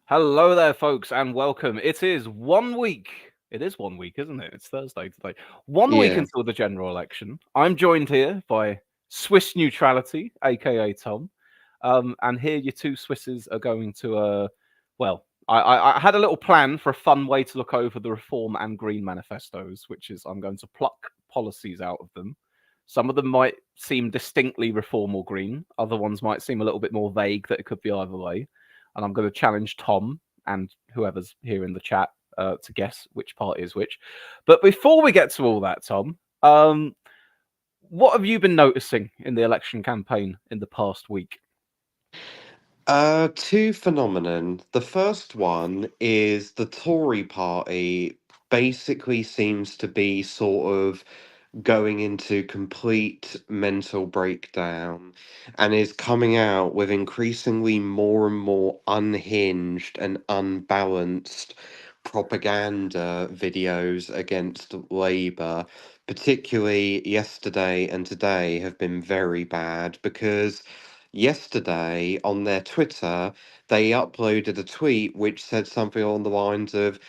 Hello there, folks, and welcome. It is 1 week. It is 1 week, isn't it? It's Thursday today. 1 week Yeah. until the general election. I'm joined here by Swiss Neutrality, aka Tom. And here your two Swisses are going to I had a little plan for a fun way to look over the Reform and Green manifestos, which is I'm going to pluck policies out of them. Some of them might seem distinctly Reform or Green. Other ones might seem a little bit more vague that it could be either way. And I'm going to challenge Tom and whoever's here in the chat to guess which party is which. But before we get to all that, Tom, what have you been noticing in the election campaign in the past week? Two phenomenon. The first one is the Tory party basically seems to be sort of going into complete mental breakdown and is coming out with increasingly more and more unhinged and unbalanced propaganda videos against Labour. Particularly yesterday and today have been very bad because yesterday on their Twitter they uploaded a tweet which said something along the lines of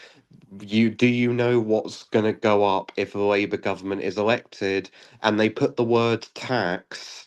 you know what's going to go up if a Labour government is elected? And they put the word tax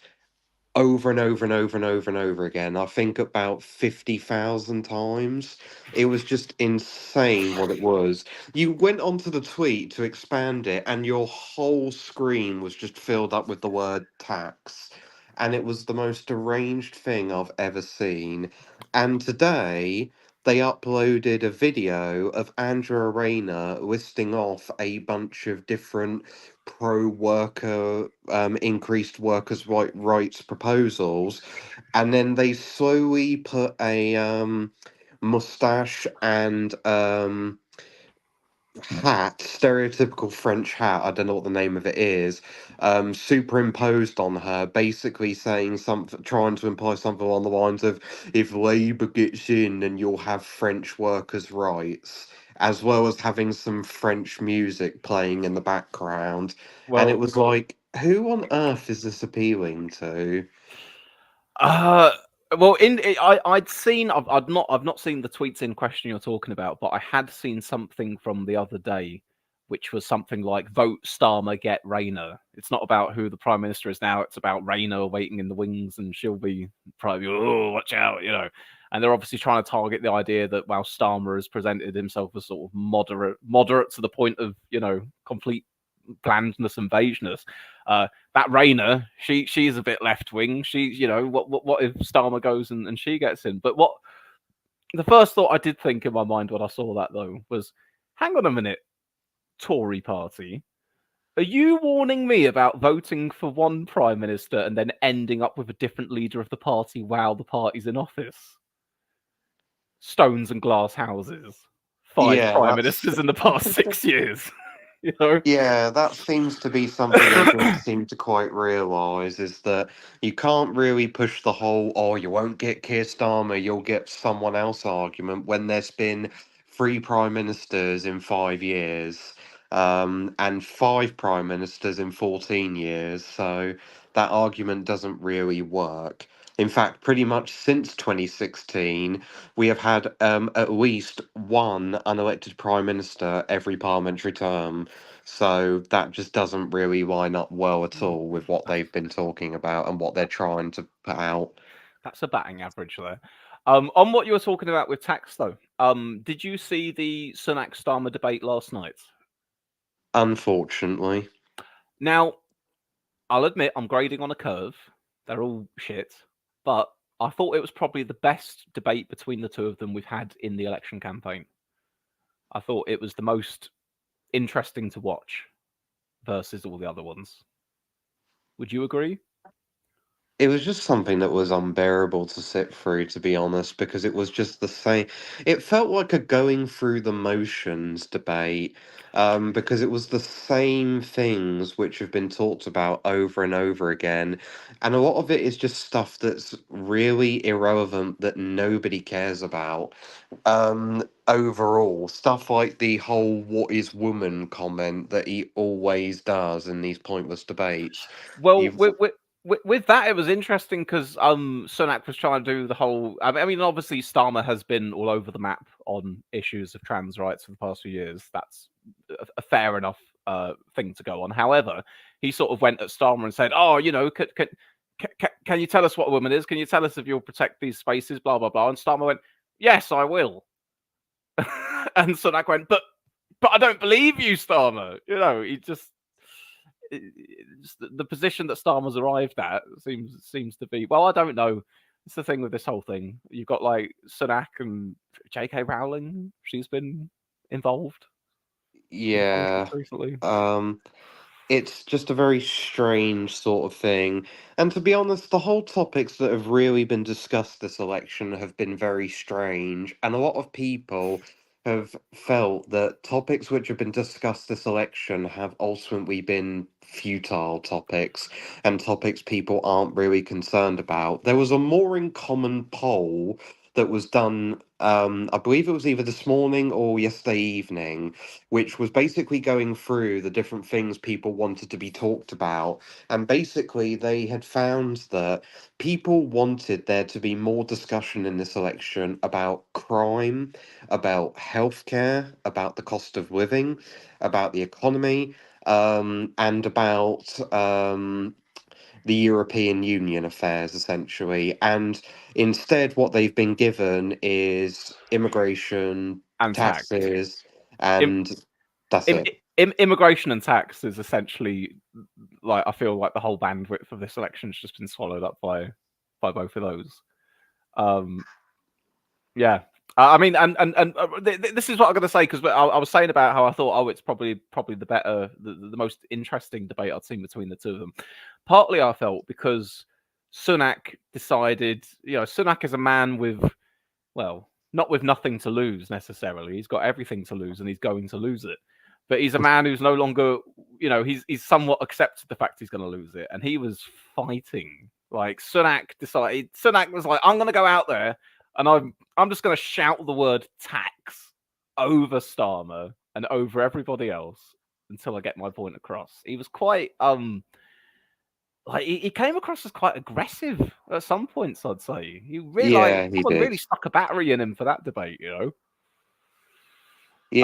over and over and over and over and over again. I think about 50,000 times. It was just insane what it was. You went onto the tweet to expand it, and your whole screen was just filled up with the word tax. And it was the most deranged thing I've ever seen. And today, they uploaded a video of Andrea Rayner listing off a bunch of different pro-worker, increased workers' rights proposals, and then they slowly put a mustache and hat, stereotypical French hat, I don't know what the name of it is, superimposed on her, basically saying something, trying to imply something along the lines of, if Labour gets in, then you'll have French workers' rights, as well as having some French music playing in the background. And it Well, was like, who on earth is this appealing to? uh, I'd seen I've not seen the tweets in question you're talking about, but I had seen something from the other day, which was something like "Vote Starmer, get Rayner." It's not about who the prime minister is now; it's about Rayner waiting in the wings, and she'll be probably watch out. And they're obviously trying to target the idea that while Starmer has presented himself as sort of moderate to the point of complete blandness and vagueness. That Rayner, she's a bit left wing. She's what if Starmer goes and she gets in? But what the first thought I did think in my mind when I saw that though was, hang on a minute, Tory party. Are you warning me about voting for one prime minister and then ending up with a different leader of the party while the party's in office? Stones and glass houses. Five Yeah, prime that's ministers in the past 6 years. you know? Yeah, that seems to be something they don't seem to quite realise is that you can't really push the whole, oh, you won't get Keir Starmer, you'll get someone else argument when there's been three prime ministers in 5 years, and five prime ministers in 14 years. So that argument doesn't really work. In fact, pretty much since 2016, we have had at least one unelected prime minister every parliamentary term. So that just doesn't really line up well at all with what they've been talking about and what they're trying to put out. That's a batting average there. On what you were talking about with tax, though, did you see the Sunak Starmer debate last night? Unfortunately. Now, I'll admit I'm grading on a curve. They're all shit, but I thought it was probably the best debate between the two of them we've had in the election campaign. I thought it was the most interesting to watch versus all the other ones. Would you agree? It was just something that was unbearable to sit through, to be honest, because it was just the same. It felt like a going through the motions debate, because it was the same things which have been talked about over and over again. And a lot of it is just stuff that's really irrelevant that nobody cares about. Overall, stuff like the whole "what is woman" comment that he always does in these pointless debates. Well, You've we're, we're with that, it was interesting because Sunak was trying to do the whole. I mean, obviously Starmer has been all over the map on issues of trans rights for the past few years. That's a fair enough thing to go on. However, he sort of went at Starmer and said, "Oh, you know, can you tell us what a woman is? Can you tell us if you'll protect these spaces? Blah blah blah." And Starmer went, "Yes, I will." And Sunak went, "But I don't believe you, Starmer." You know, he just the position that Starmer's arrived at seems to be, well, I don't know. It's the thing with this whole thing. You've got like Sunak and J.K. Rowling. She's been involved in Yeah. politics recently. Um, it's just a very strange sort of thing. And to be honest, the whole topics that have really been discussed this election have been very strange. And a lot of people have felt that topics which have been discussed this election have ultimately been futile topics and topics people aren't really concerned about. There was a more in common poll that was done, I believe it was either this morning or yesterday evening, which was basically going through the different things people wanted to be talked about. And basically, they had found that people wanted there to be more discussion in this election about crime, about healthcare, about the cost of living, about the economy, and about the European Union affairs, essentially. And instead, what they've been given is immigration, And tax. taxes, Im, and that's it. immigration and tax is essentially, like, I feel like the whole bandwidth of this election's just been swallowed up by both of those. Um, Yeah. I mean, this is what I'm going to say because I was saying about how I thought, oh, it's probably the most interesting debate I'd seen between the two of them. Partly, I felt because Sunak decided, Sunak is a man with, well, not with nothing to lose necessarily. He's got everything to lose, and he's going to lose it. But he's a man who's no longer, he's somewhat accepted the fact he's going to lose it, and he was fighting. Like Sunak was like, I'm going to go out there, and I'm just going to shout the word tax over Starmer and over everybody else until I get my point across. He was quite like he came across as quite aggressive at some points. I'd say he really like Yeah, he someone did. really stuck a battery in him for that debate. Yeah,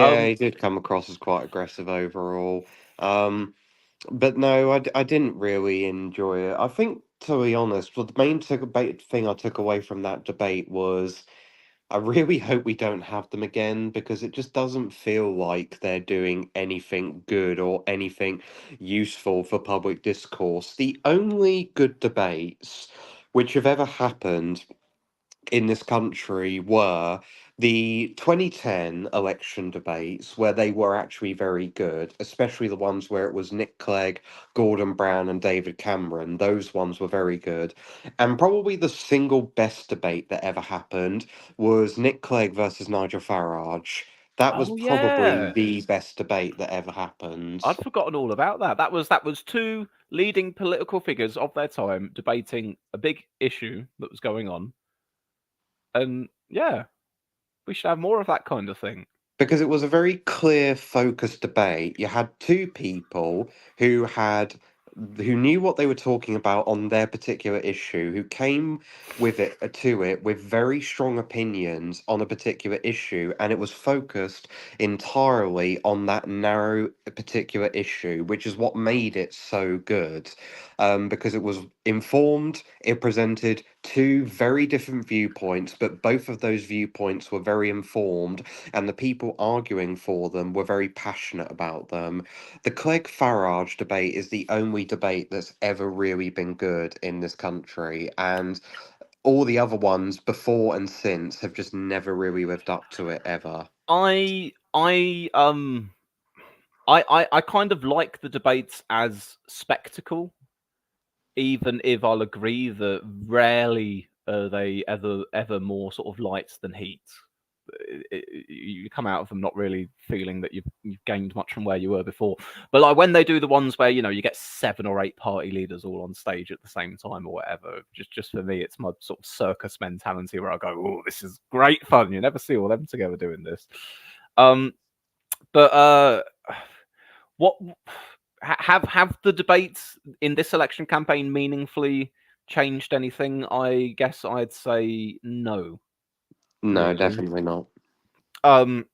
Um, he did come across as quite aggressive overall. Um, but no, I didn't really enjoy it. I think, to be honest, well, the main thing I took away from that debate was I really hope we don't have them again because it just doesn't feel like they're doing anything good or anything useful for public discourse. The only good debates which have ever happened in this country were the 2010 election debates, where they were actually very good, especially the ones where it was Nick Clegg, Gordon Brown, and David Cameron. Those ones were very good. And probably the single best debate that ever happened was Nick Clegg versus Nigel Farage. That was oh probably yeah, the best debate that ever happened. I'd forgotten all about that. That was two leading political figures of their time debating a big issue that was going on, and yeah, we should have more of that kind of thing. Because it was a very clear, focused debate. You had two people who knew what they were talking about on their particular issue, who came with it to it with very strong opinions on a particular issue, and it was focused entirely on that narrow particular issue, which is what made it so good. Because it was informed, it presented two very different viewpoints, but both of those viewpoints were very informed, and the people arguing for them were very passionate about them. The Clegg Farage debate is the only debate that's ever really been good in this country, and all the other ones before and since have just never really lived up to it ever. I I I kind of like the debates as spectacle, even if I'll agree that rarely are they ever more sort of light than heat. You come out of them not really feeling that you've gained much from where you were before. But like when they do the ones where you get 7 or 8 party leaders all on stage at the same time or whatever, just for me, it's my sort of circus mentality where I go, "Oh, this is great fun." You never see all them together doing this. Um, but what? Have the debates in this election campaign meaningfully changed anything? I guess I'd say no, No, really. definitely not. Um,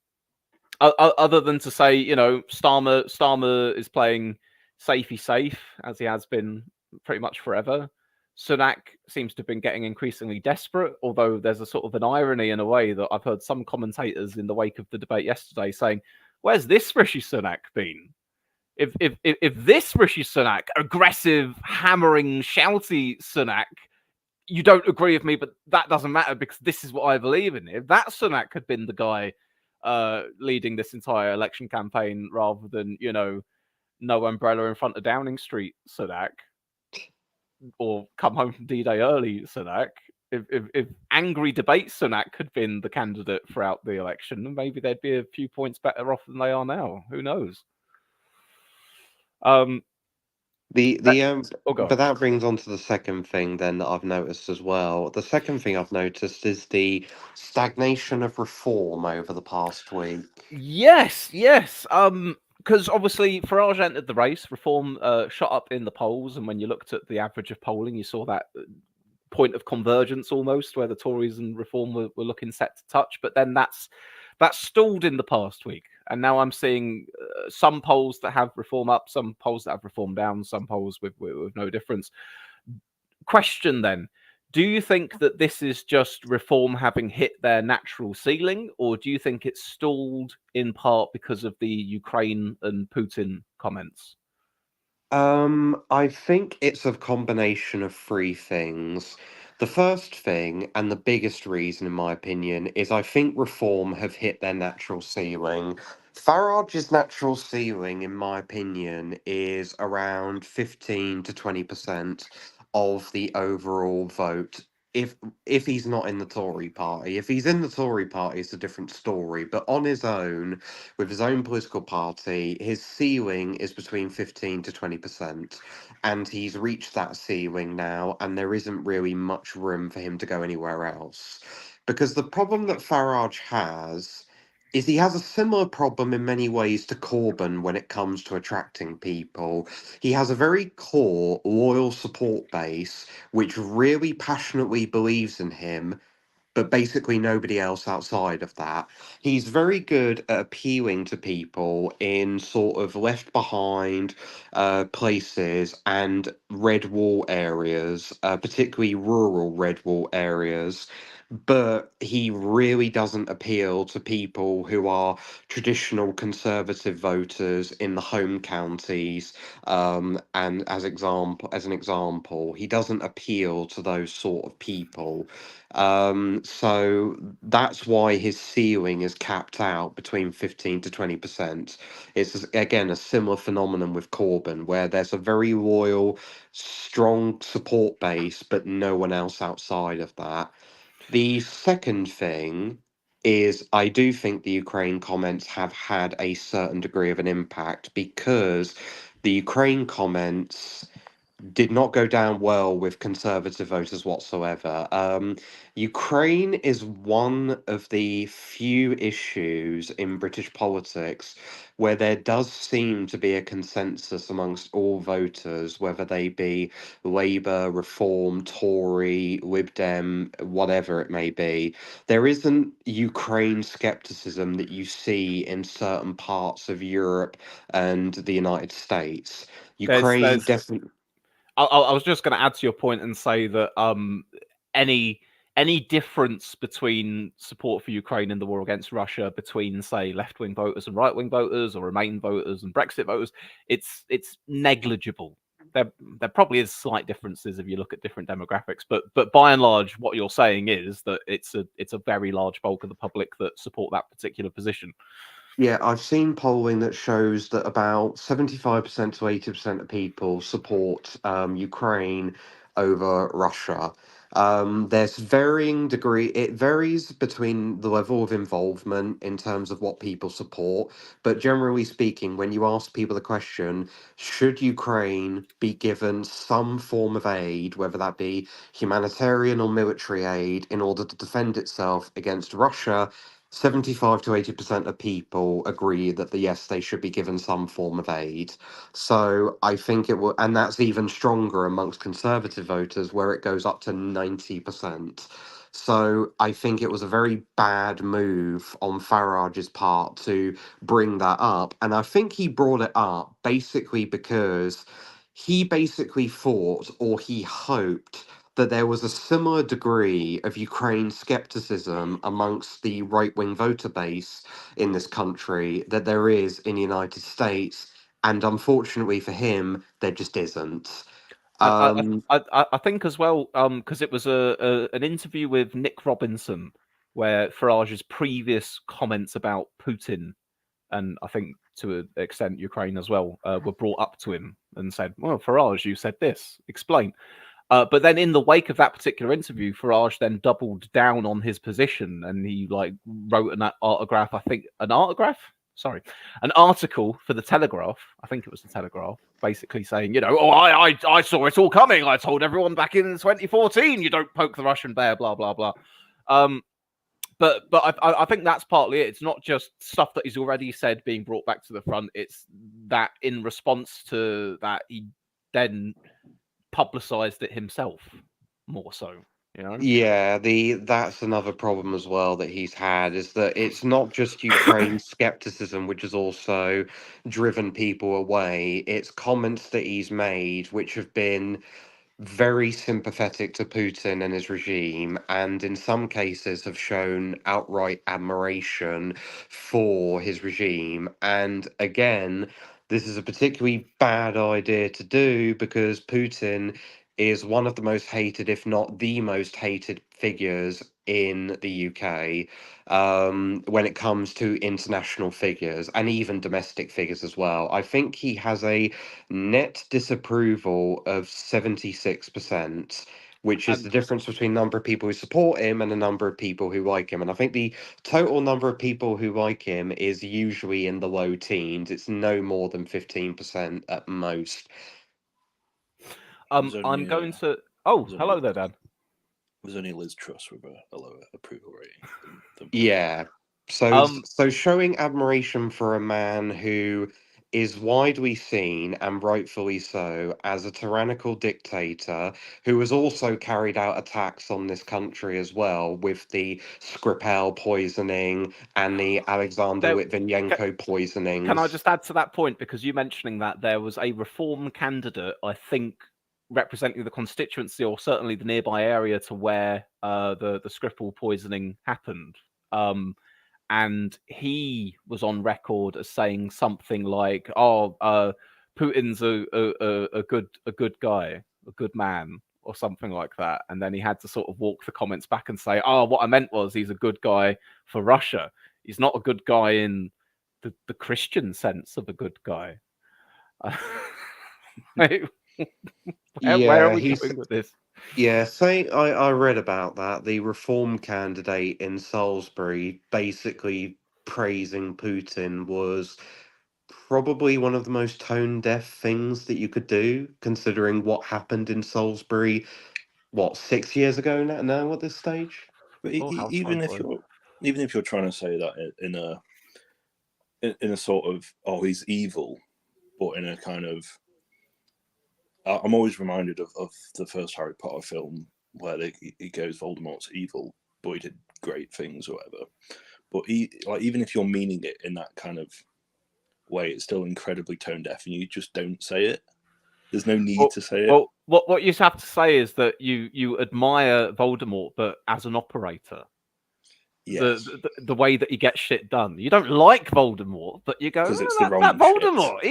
other than to say, Starmer is playing safety safe as he has been pretty much forever. Sunak seems to have been getting increasingly desperate, although there's a sort of an irony in a way that I've heard some commentators in the wake of the debate yesterday saying, "Where's this Rishi Sunak been? If this Rishi Sunak, aggressive, hammering, shouty Sunak, you don't agree with me, but that doesn't matter because this is what I believe in. If that Sunak had been the guy leading this entire election campaign rather than, no umbrella in front of Downing Street Sunak or come home from D-Day early Sunak, if angry debate Sunak had been the candidate throughout the election, maybe they'd be a few points better off than they are now. Who knows? Um, that, The oh, God. but that brings on to the second thing then that I've noticed as well. The second thing I've noticed is the stagnation of reform over the past week. Yes, yes. Because obviously Farage entered the race, Reform shot up in the polls, and when you looked at the average of polling, you saw that point of convergence almost, where the Tories and Reform were looking set to touch. But then that's stalled in the past week, and now I'm seeing some polls that have Reform up, some polls that have Reform down, some polls with no difference. Question then: do you think that this is just Reform having hit their natural ceiling, or do you think it's stalled in part because of the Ukraine and Putin comments? I think it's a combination of three things. The first thing, and the biggest reason, in my opinion, is I think reform have hit their natural ceiling. Farage's natural ceiling, in my opinion, is around 15 to 20% of the overall vote. If if he's not in the Tory party, if he's in the Tory party, it's a different story. But on his own, with his own political party, his ceiling is between 15 to 20%. And he's reached that ceiling now, and there isn't really much room for him to go anywhere else. Because the problem that Farage has is he has a similar problem in many ways to Corbyn when it comes to attracting people. He has a very core, loyal support base which really passionately believes in him, but basically nobody else outside of that. He's very good at appealing to people in sort of left behind places and red wall areas, particularly rural red wall areas. But he really doesn't appeal to people who are traditional conservative voters in the home counties. And as an example, he doesn't appeal to those sort of people. So that's why his ceiling is capped out between 15 to 20%. Again a similar phenomenon with Corbyn, where there's a very loyal, strong support base, but no one else outside of that. The second thing is I do think the Ukraine comments have had a certain degree of an impact because the Ukraine comments did not go down well with conservative voters whatsoever. Ukraine is one of the few issues in British politics where there does seem to be a consensus amongst all voters, whether they be Labour, Reform, Tory, Lib Dem, whatever it may be. There isn't Ukraine skepticism that you see in certain parts of Europe and the United States. There's Ukraine there's definitely. I was just going to add to your point and say that any any difference between support for Ukraine in the war against Russia between, say, left wing voters and right wing voters, or Remain voters and Brexit voters, it's negligible. There probably is slight differences if you look at different demographics, but by and large, what you're saying is that it's a very large bulk of the public that support that particular position. Yeah, I've seen polling that shows that about 75% to 80% of people support Ukraine over Russia. There's varying degree, it varies between the level of involvement in terms of what people support. But generally speaking, when you ask people the question, should Ukraine be given some form of aid, whether that be humanitarian or military aid, in order to defend itself against Russia? 75 to 80% of people agree that yes, they should be given some form of aid. So I think it will, and that's even stronger amongst conservative voters, where it goes up to 90%. So I think it was a very bad move on Farage's part to bring that up. And I think he brought it up basically because he basically thought, or he hoped, that there was a similar degree of Ukraine skepticism amongst the right wing voter base in this country that there is in the United States. And unfortunately for him, there just isn't. I I Um, I think as well, because it was an interview with Nick Robinson where Farage's previous comments about Putin and I think to an extent Ukraine as well were brought up to him and said, "Well, Farage, you said this. Explain." But then in the wake of that particular interview, Farage then doubled down on his position and he like wrote an autograph. I think an autograph. Sorry, an article for the Telegraph. I think it was the Telegraph, basically saying, oh, I saw it all coming. I told everyone back in 2014, you don't poke the Russian bear, blah blah blah. Um, but I think that's partly it. It's not just stuff that he's already said being brought back to the front. It's that in response to that, he then publicized it himself more so, you know? Yeah, the that's another problem as well that he's had, is that it's not just Ukraine skepticism which has also driven people away. It's comments that he's made which have been very sympathetic to Putin and his regime, and in some cases have shown outright admiration for his regime. And again, this is a particularly bad idea to do because Putin is one of the most hated, if not the most hated figures in the UK when it comes to international figures and even domestic figures as well. I think he has a net disapproval of 76%, which is And the difference between number of people who support him and the number of people who like him. And I think the total number of people who like him is usually in the low teens. It's no more than 15% at most. There's I'm only going to. Oh, there's hello only there, Dan. there's only Liz Truss with a lower approval rating than Putin. Yeah. So Um, so showing admiration for a man who is widely seen, and rightfully so, as a tyrannical dictator who has also carried out attacks on this country as well, with the Skripal poisoning and the Alexander there, Litvinenko can I poisonings. just add to that point because you mentioning that there was a reform candidate, I think, representing the constituency or certainly the nearby area to where the Skripal poisoning happened. And he was on record as saying something like, "Oh, Putin's a good guy, a good man." Or something like that, and then he had to sort of walk the comments back and say, "Oh, what I meant was he's a good guy for Russia. He's not a good guy in the Christian sense of a good guy." Wait, where are Yeah, we he's going with this? yeah, saying I read about that. The reform candidate in Salisbury basically praising Putin was probably one of the most tone deaf things that you could do, considering what happened in Salisbury, what, 6 years ago now at this stage? But Oh, how time flies. even if you're trying to say that in a sort of, oh, he's evil, but in a kind of, I'm always reminded of the first Harry Potter film where he goes, Voldemort's evil, but he did great things or whatever. But even if you're meaning it in that kind of way, it's still incredibly tone deaf, and you just don't say it. There's no need Well, to say it. well, what you have to say is that you admire Voldemort, but as an operator. Yes, The way that he gets shit done. You don't like Voldemort, but you go, because it's the that wrong shit. Voldemort.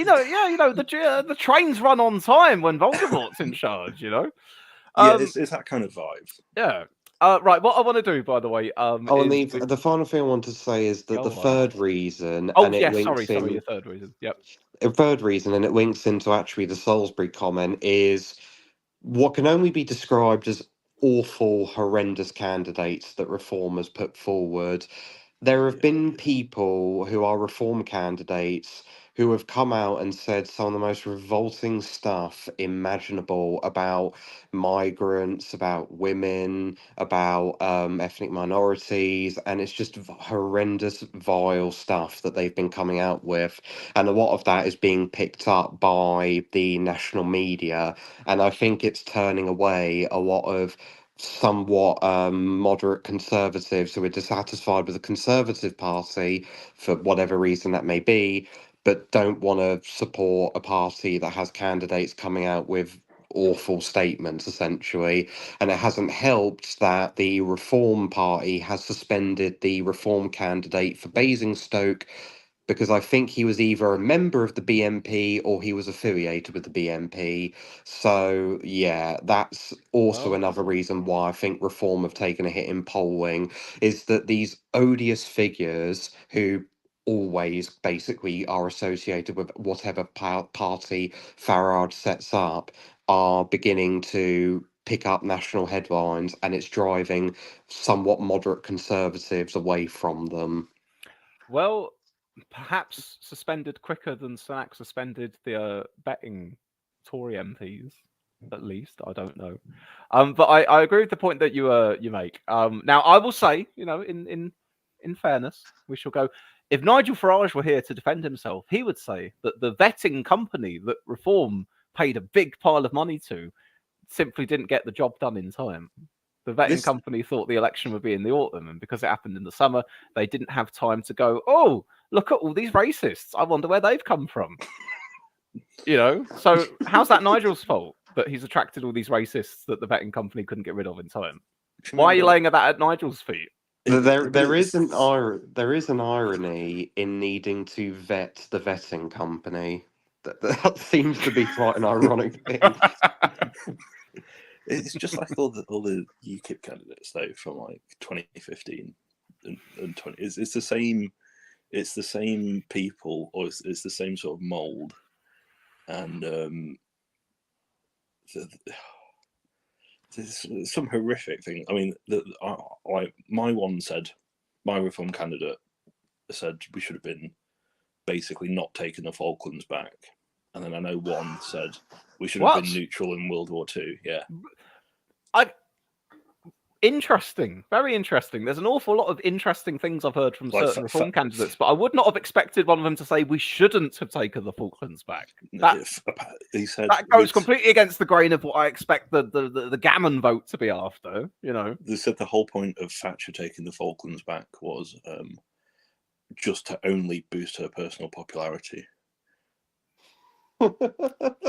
The trains run on time when Voldemort's in charge. Yeah, Um, it's that kind of vibe. yeah. Right. What I want to do, by the way, Oh, and is the final thing I want to say is that the go on. third reason, Oh and it yes, sorry, links your in third reason. Yep. a third reason, and it links into actually the Salisbury comment, is what can only be described as awful, horrendous candidates that Reform has put forward. There have Yeah, been people who are Reform candidates who have come out and said some of the most revolting stuff imaginable about migrants, about women, about ethnic minorities, and it's just horrendous, vile stuff that they've been coming out with. And a lot of that is being picked up by the national media, and I think it's turning away a lot of somewhat moderate conservatives who are dissatisfied with the Conservative Party for whatever reason that may be, but don't want to support a party that has candidates coming out with awful statements, essentially. And it hasn't helped that the Reform Party has suspended the Reform candidate for Basingstoke because I think he was either a member of the BNP or he was affiliated with the BNP. So, yeah, that's also Well, another reason why I think Reform have taken a hit in polling, is that these odious figures who always basically are associated with whatever party Farage sets up are beginning to pick up national headlines, and it's driving somewhat moderate conservatives away from them. well, perhaps suspended quicker than Sunak suspended the betting Tory MPs. At least I don't know, but I agree with the point that you make. Now I will say, in fairness, we shall go. If Nigel Farage were here to defend himself, he would say that the vetting company that Reform paid a big pile of money to simply didn't get the job done in time. The vetting This company thought the election would be in the autumn, and because it happened in the summer, they didn't have time to go, oh, look at all these racists. I wonder where they've come from. So how's that Nigel's fault that he's attracted all these racists that the vetting company couldn't get rid of in time? Why are you laying that at Nigel's feet? There is an irony in needing to vet the vetting company. That seems to be quite an ironic thing. It's just like all the UKIP candidates though from like 2015 and 20. It's the same. It's the same people, or it's the same sort of mold, and there's some horrific thing. I mean, my one said, my Reform candidate said we should have been basically not taking the Falklands back, and then I know one said we should have been neutral in World War II. Yeah, Interesting, very interesting. There's an awful lot of interesting things I've heard from certain Reform candidates, but I would not have expected one of them to say we shouldn't have taken the Falklands back. He said that goes completely against the grain of what I expect the gammon vote to be after. They said the whole point of Thatcher taking the Falklands back was just to only boost her personal popularity.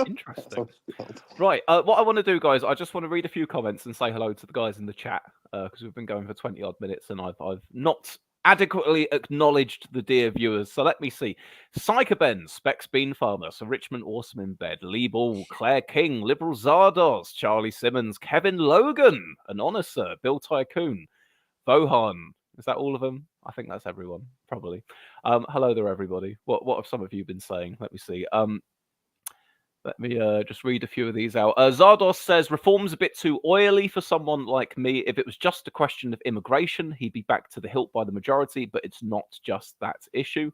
Interesting. Right. What I want to do, guys, I just want to read a few comments and say hello to the guys in the chat because we've been going for 20 odd minutes and I've not adequately acknowledged the dear viewers. So let me see. Psychoben, Specs Bean Farmer, Sir Richmond Awesome in Bed, Lee Ball, Claire King, Liberal Zardos, Charlie Simmons, Kevin Logan, Anonisa, Bill Tycoon, Bohan. Is that all of them? I think that's everyone, probably. Hello there, everybody. What have some of you been saying? Let me see. Let me just read a few of these out. Zardos says, Reform's a bit too oily for someone like me. If it was just a question of immigration, he'd be back to the hilt by the majority, but it's not just that issue.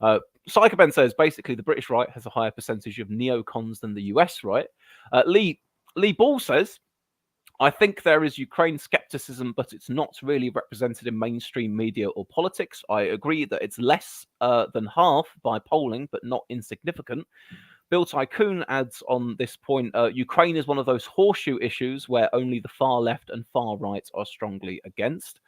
Psychoben says, basically, the British right has a higher percentage of neocons than the US right. Lee Ball says, I think there is Ukraine skepticism, but it's not really represented in mainstream media or politics. I agree that it's less than half by polling, but not insignificant. Bill Tycoon adds on this point, Ukraine is one of those horseshoe issues where only the far left and far right are strongly against.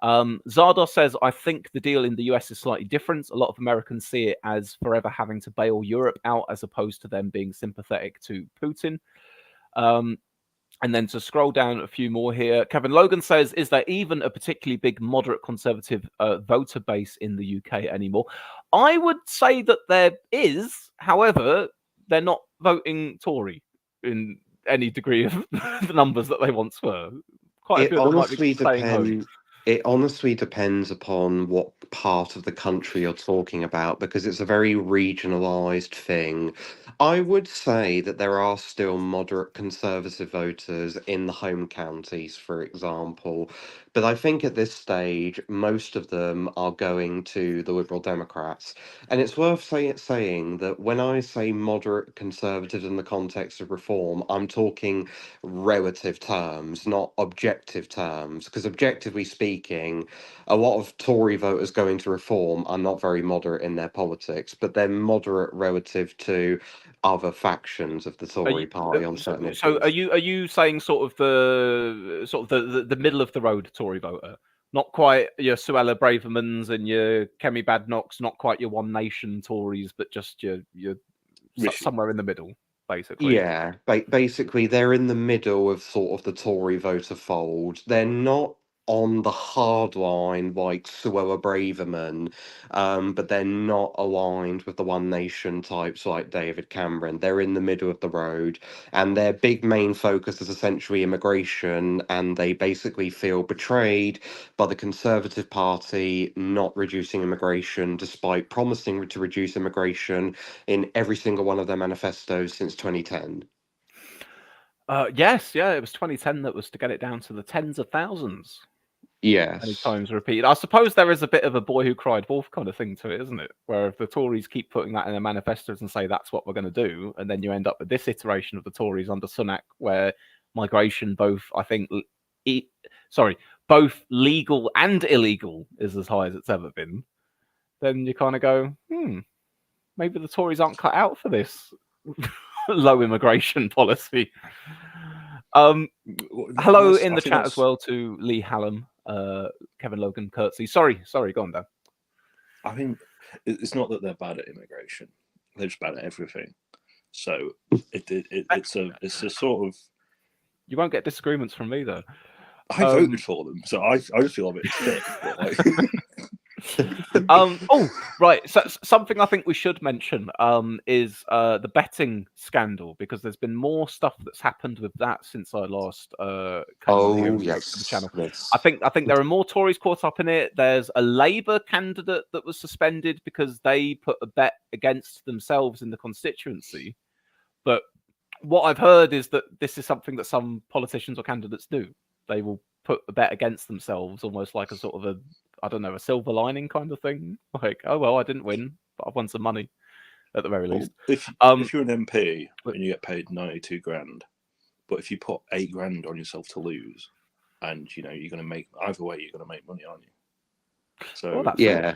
Zardos says, I think the deal in the US is slightly different. A lot of Americans see it as forever having to bail Europe out as opposed to them being sympathetic to Putin. And then to scroll down a few more here, Kevin Logan says, is there even a particularly big moderate conservative voter base in the UK anymore? I would say that there is. However, they're not voting Tory in any degree of the numbers that they once were. Quite a few of them might be staying home. It honestly depends upon what part of the country you're talking about because it's a very regionalised thing. I would say that there are still moderate conservative voters in the home counties, for example, but I think at this stage, most of them are going to the Liberal Democrats. And it's worth saying that when I say moderate conservatives in the context of reform, I'm talking relative terms, not objective terms. Because objectively speaking, a lot of Tory voters going to reform are not very moderate in their politics, but they're moderate relative to other factions of the Are Tory you, party on certain are issues. you saying sort of the middle of the road Tory voter, not quite your Suella Bravermans and your Kemi Badnocks, not quite your One Nation Tories, but just your Rishi. somewhere in the middle, basically? Yeah, basically, they're in the middle of sort of the Tory voter fold. They're not on the hard line like Suella Braverman, but they're not aligned with the One Nation types like David Cameron. They're in the middle of the road, and their big main focus is essentially immigration, and they basically feel betrayed by the Conservative Party not reducing immigration despite promising to reduce immigration in every single one of their manifestos since 2010. Yes, yeah, it was 2010 that was to get it down to the tens of thousands. Many Yes. times repeated. I suppose there is a bit of a boy who cried wolf kind of thing to it, isn't it? Where if the Tories keep putting that in their manifestos and say that's what we're going to do, and then you end up with this iteration of the Tories under Sunak, where migration, both I think, both legal and illegal, is as high as it's ever been. Then you kind of go, maybe the Tories aren't cut out for this low immigration policy. Hello in the chat as well to Lee Hallam, Kevin Logan, Curtsy. Sorry, go on, Dan. I think it's not that they're bad at immigration; they're just bad at everything. So it's a sort of. You won't get disagreements from me though. I voted for them, so I just feel a bit sick. But like... Oh, right. So something I think we should mention is the betting scandal, because there's been more stuff that's happened with that since I last came here and spoke to the channel. Yes. I think there are more Tories caught up in it. There's a Labour candidate that was suspended because they put a bet against themselves in the constituency. But what I've heard is that this is something that some politicians or candidates do. They will put a bet against themselves, almost like a sort of a silver lining kind of thing. Like, oh well, I didn't win, but I've won some money at the very least. If you're an MP and you get paid 92 grand, but if you put 8 grand on yourself to lose, and you're going to make either way, you're going to make money, aren't you? So yeah.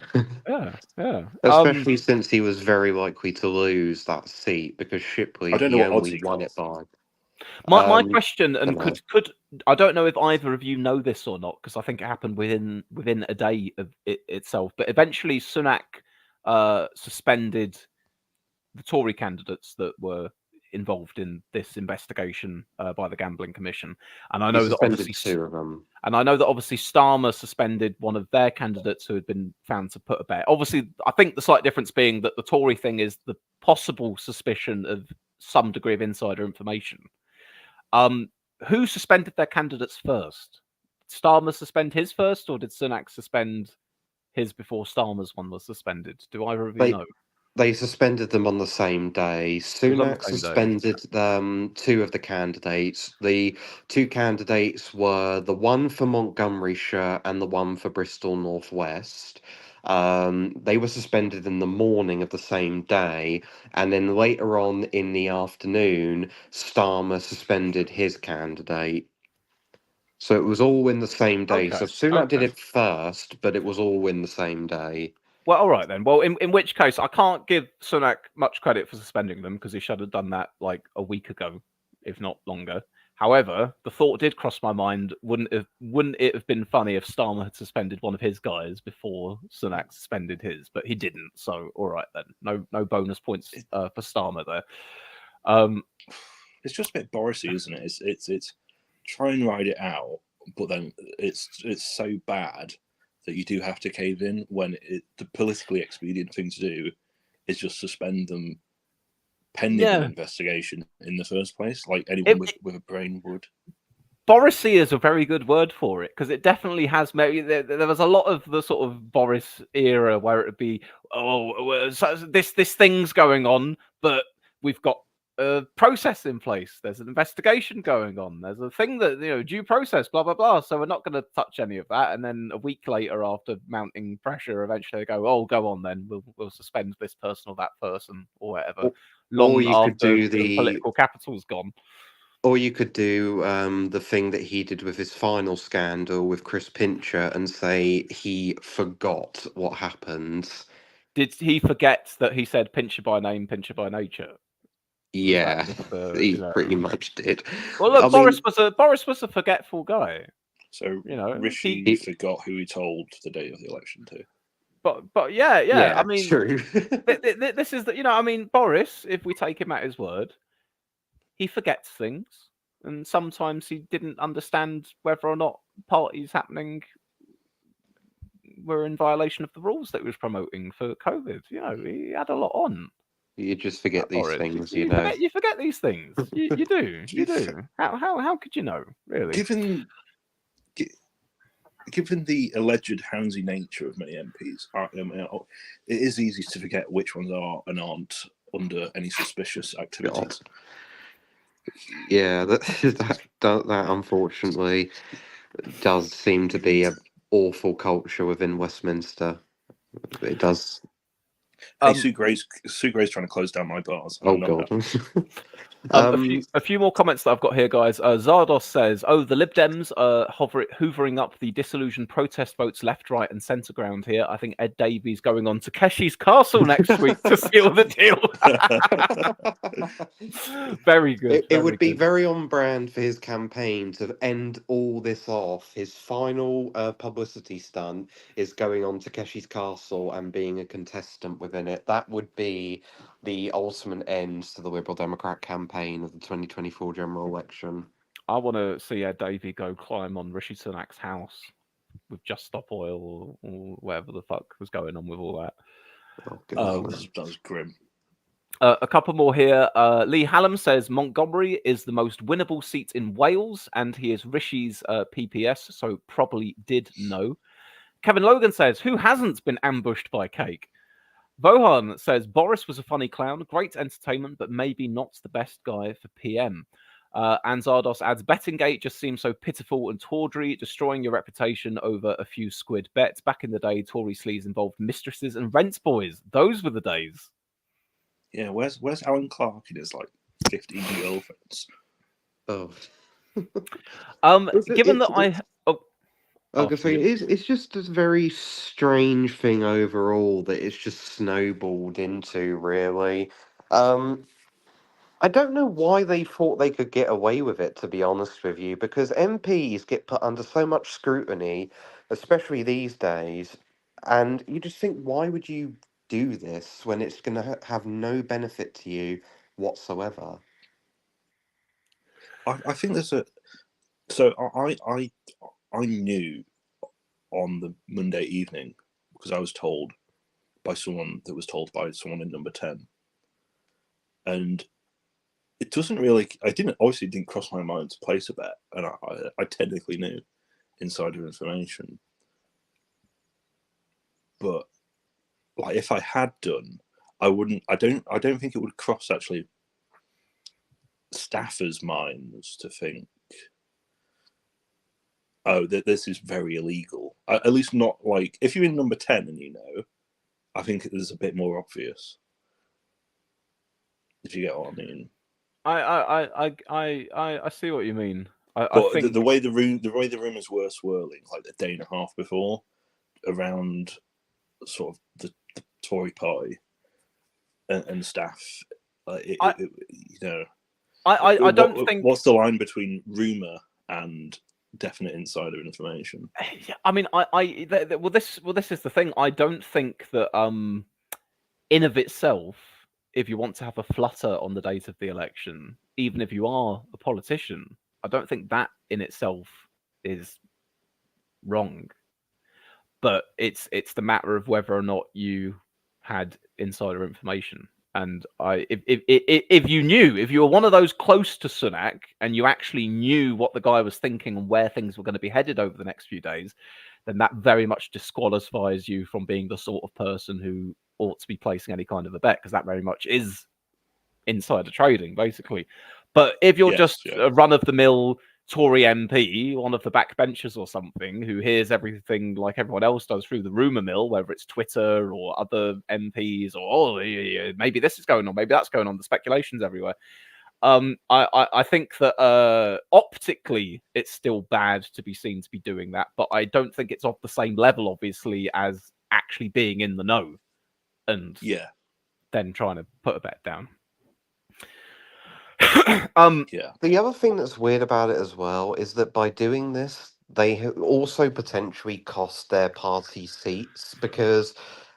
Especially since he was very likely to lose that seat because Shipley I don't know he what only odds he won got. it by. My question, and could I don't know if either of you know this or not, because I think it happened within a day of it itself. But eventually, Sunak suspended the Tory candidates that were involved in this investigation by the Gambling Commission, and I know that obviously 2 of them. And I know that obviously Starmer suspended one of their candidates who had been found to put a bet. Obviously, I think the slight difference being that the Tory thing is the possible suspicion of some degree of insider information. Who suspended their candidates first? Did Starmer suspend his first, or did Sunak suspend his before Starmer's one was suspended? Do either of you know? They suspended them on the same day. Sunak suspended 2 of the candidates. The 2 candidates were the one for Montgomeryshire and the one for Bristol Northwest. They were suspended in the morning of the same day, and then later on in the afternoon, Starmer suspended his candidate. So it was all in the same day. Okay. So Sunak did it first, but it was all in the same day. Well, all right then. Well, in which case, I can't give Sunak much credit for suspending them, because he should have done that like a week ago, if not longer. However, the thought did cross my mind: wouldn't it have been funny if Starmer had suspended one of his guys before Sunak suspended his? But he didn't. So all right then. No bonus points for Starmer there. It's just a bit Borisy, isn't it? It's try and ride it out, but then it's so bad that you do have to cave in when the politically expedient thing to do is just suspend them pending an investigation in the first place, like anyone with a brain would. Borisy is a very good word for it because it definitely has. Maybe there was a lot of the sort of Boris era where it would be, so this thing's going on, but we've got a process in place. There's an investigation going on. There's a thing that due process, blah blah blah. So we're not going to touch any of that. And then a week later, after mounting pressure, eventually they go, "Oh, go on then. We'll suspend this person or that person or whatever." Or Long you could after do the political capital's gone. Or you could do the thing that he did with his final scandal with Chris Pincher and say he forgot what happened. Did he forget that he said pincher by name, pincher by nature? Was that Yeah, just he pretty much did. Well, look, I Boris mean, was a forgetful guy. So he Rishi forgot who he told the day of the election to. But yeah. yeah, I mean, true. this is the I mean, Boris. If we take him at his word, he forgets things, and sometimes he didn't understand whether or not parties happening were in violation of the rules that he was promoting for COVID. He had a lot on. You just forget these Boris, things, you forget these things. You do. How could you know? Really? Given the alleged houndsy nature of many MPs, it is easy to forget which ones are and aren't under any suspicious activities. Yeah, that unfortunately does seem to be an awful culture within Westminster. It does. Hey, Sue Gray's trying to close down my bars. Oh God. A few more comments that I've got here, guys. Zardos says, the Lib Dems are hoovering up the disillusioned protest votes left, right, and centre ground here. I think Ed Davies going on Takeshi's castle next week to seal the deal. Very good. It would be very on brand for his campaign to end all this off. His final publicity stunt is going on Takeshi's castle and being a contestant within it. That would be the ultimate end to the Liberal Democrat campaign of the 2024 general election. I want to see Ed Davey go climb on Rishi Sunak's house with Just Stop Oil or whatever the fuck was going on with all that. Oh, God. That was grim. A couple more here. Lee Hallam says Montgomery is the most winnable seat in Wales, and he is Rishi's PPS, so probably did know. Kevin Logan says, who hasn't been ambushed by cake? Vohan says, Boris was a funny clown, great entertainment, but maybe not the best guy for PM. And Zardos adds, Bettinggate just seems so pitiful and tawdry, destroying your reputation over a few squid bets. Back in the day, Tory sleaze involved mistresses and rent boys. Those were the days. Yeah, where's Alan Clark and his 15 girlfriends? Oh. Given that I it's just a very strange thing overall that it's just snowballed into, really. I don't know why they thought they could get away with it, to be honest with you, because MPs get put under so much scrutiny, especially these days, and you just think, why would you do this when it's going to have no benefit to you whatsoever? I think there's a. So I knew on the Monday evening because I was told by someone that was told by someone in number 10, and it doesn't really. Obviously didn't cross my mind to place a bet, and I technically knew insider information, but if I had done, I wouldn't. I don't think it would cross actually staffers' minds to think, oh, this is very illegal. At least not if you're in number 10 and I think it is a bit more obvious. If you get what I mean. I see what you mean. I think the way the rumors were swirling a day and a half before around sort of the Tory party and staff, I don't think. What's the line between rumor and definite insider information? I mean, this is the thing. I don't think that in of itself, if you want to have a flutter on the date of the election, even if you are a politician, I don't think that in itself is wrong. But it's the matter of whether or not you had insider information. And if you were one of those close to Sunak and you actually knew what the guy was thinking and where things were going to be headed over the next few days, then that very much disqualifies you from being the sort of person who ought to be placing any kind of a bet, because that very much is insider trading, basically. But if you're just a run-of-the-mill Tory MP, one of the backbenchers or something, who hears everything like everyone else does through the rumour mill, whether it's Twitter or other MPs, or maybe this is going on, maybe that's going on, the speculation's everywhere. I think that optically it's still bad to be seen to be doing that, but I don't think it's of the same level, obviously, as actually being in the know and then trying to put a bet down. The other thing that's weird about it as well is that by doing this, they also potentially cost their party seats because,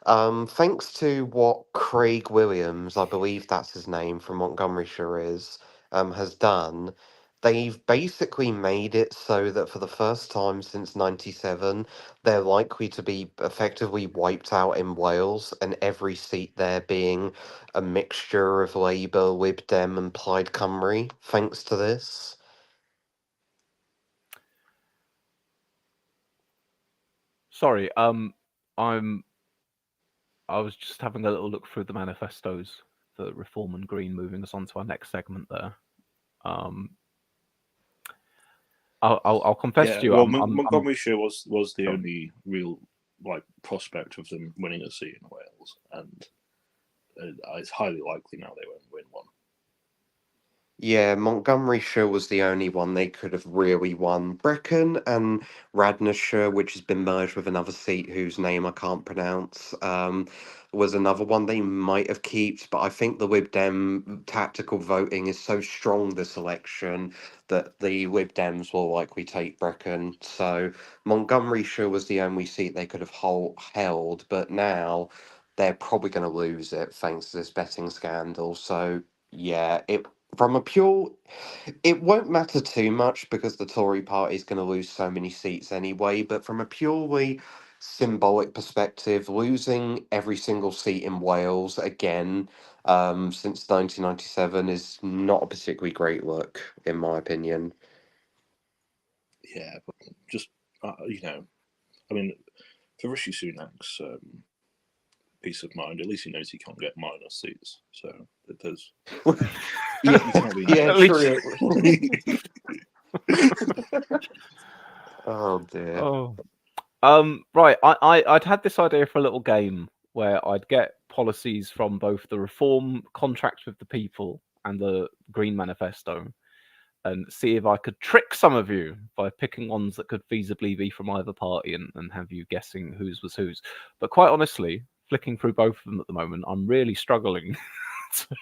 thanks to what Craig Williams, I believe that's his name, from Montgomeryshire has done, they've basically made it so that for the first time since '97, they're likely to be effectively wiped out in Wales, and every seat there being a mixture of Labour, Lib Dem, and Plaid Cymru, thanks to this. Sorry, I was just having a little look through the manifestos for Reform and Green, moving us on to our next segment there. I'll confess to you. Well, Montgomeryshire was the only real prospect of them winning a seat in Wales, and it's highly likely now they won't win one. Yeah, Montgomeryshire was the only one they could have really won. Brecon and Radnorshire, which has been merged with another seat whose name I can't pronounce, was another one they might have kept. But I think the Lib Dem tactical voting is so strong this election that the Lib Dems will likely take Brecon. So Montgomeryshire was the only seat they could have held, but now they're probably going to lose it thanks to this betting scandal. So yeah, from a pure, it won't matter too much because the Tory party is going to lose so many seats anyway. But from a purely symbolic perspective, losing every single seat in Wales again since 1997 is not a particularly great look, in my opinion. Yeah, but just I mean, for Rishi Sunak's peace of mind, at least he knows he can't get minus seats, so there's true. Oh dear. Right. I'd had this idea for a little game where I'd get policies from both the Reform Contract with the People and the Green Manifesto, and see if I could trick some of you by picking ones that could feasibly be from either party and have you guessing whose was whose. But quite honestly, flicking through both of them at the moment, I'm really struggling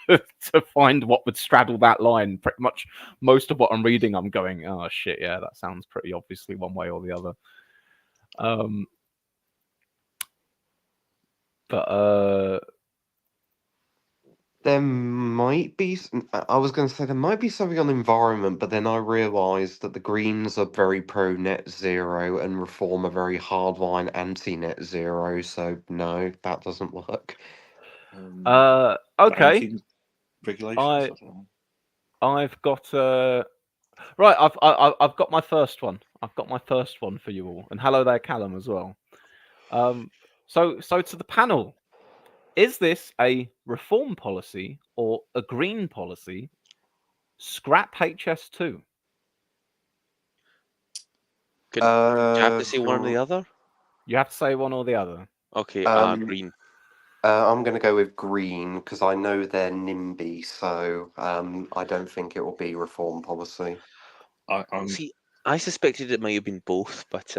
to find what would straddle that line. Pretty much most of what I'm reading, I'm going, oh shit, yeah, that sounds pretty obviously one way or the other. But there might be. I was going to say there might be something on environment, but then I realised that the Greens are very pro net zero and Reform are very hardline anti net zero. So no, that doesn't work. Okay. Regulations. I've got right. I've got my first one. I've got my first one for you all, and hello there, Callum, as well. So to the panel, is this a Reform policy or a Green policy? Scrap HS2. Do you have to say one or the other? You have to say one or the other. Okay, Green. I'm going to go with Green because I know they're NIMBY, so I don't think it will be Reform policy. See, I suspected it might have been both, but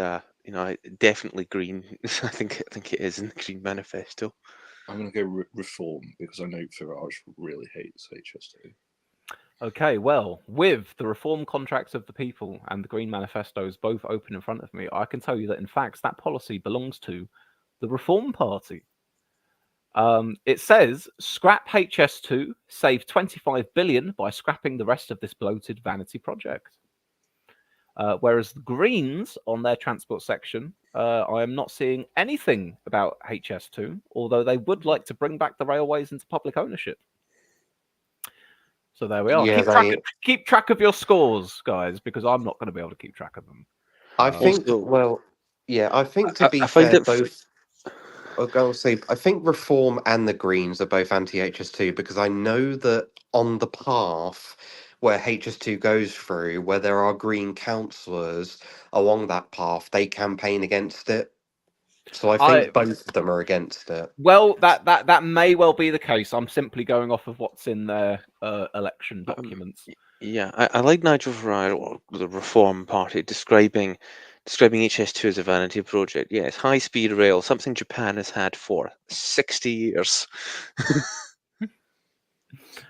definitely Green. I think it is in the Green Manifesto. I'm going to go Reform because I know Farage really hates HS2. Okay, well, with the Reform Contracts of the People and the Green Manifestos both open in front of me, I can tell you that, in fact, that policy belongs to the Reform Party. It says, scrap HS2, save 25 billion by scrapping the rest of this bloated vanity project. Whereas the Greens, on their transport section, I am not seeing anything about HS2, although they would like to bring back the railways into public ownership. So there we are. Yeah, Keep track of your scores, guys, because I'm not going to be able to keep track of them. I think. Also, Well, yeah, I think to be I find fair, it. I'll say I think Reform and the Greens are both anti-HS2 because I know that on the path where HS2 goes through, where there are Green councillors along that path, they campaign against it. So I think both of them are against it. Well, that may well be the case. I'm simply going off of what's in their election documents. Yeah, I like Nigel Farage, or the Reform Party, describing HS2 as a vanity project. Yes, high-speed rail, something Japan has had for 60 years.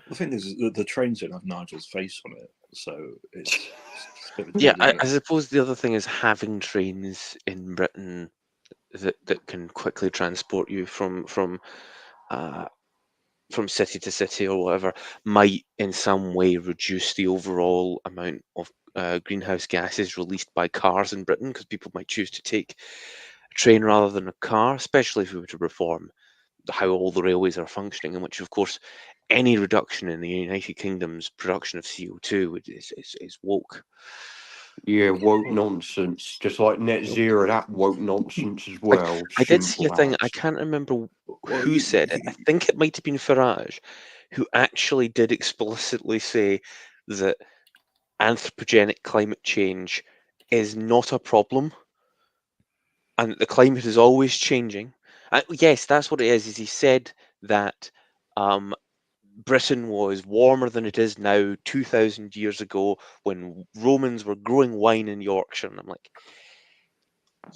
The thing is, the trains don't have Nigel's face on it, so it's a bit of a Yeah, dead I suppose the other thing is having trains in Britain that can quickly transport you from city to city or whatever might in some way reduce the overall amount of greenhouse gases released by cars in Britain, because people might choose to take a train rather than a car, especially if we were to reform how all the railways are functioning, in which, of course, any reduction in the United Kingdom's production of CO2 is woke. Yeah, woke nonsense. Just like net zero, that woke nonsense as well. I did see a Simple thing, I as. can't remember Well, who said it. I think it might have been Farage, who actually did explicitly say that anthropogenic climate change is not a problem and the climate is always changing. Yes, that's what it is he said that um, Britain was warmer than it is now 2,000 years ago when Romans were growing wine in Yorkshire. And I'm like,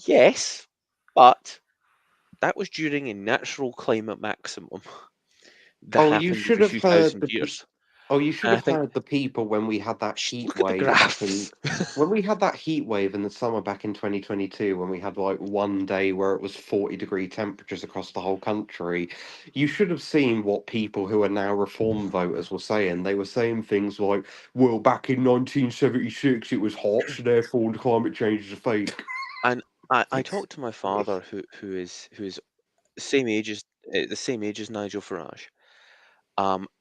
yes, but that was during a natural climate maximum that Oh, you happened should every have few heard thousand the. years. Oh, you should And I have think, heard the people when we had that just heat look at the wave back in. graphs. When we had that heat wave in the summer back in 2022, when we had like one day where it was 40-degree temperatures across the whole country, you should have seen what people who are now reform voters were saying. They were saying things like, well, back in 1976 it was hot, so therefore climate change is a fake. And I talked to my father, who is the same age as Nigel Farage.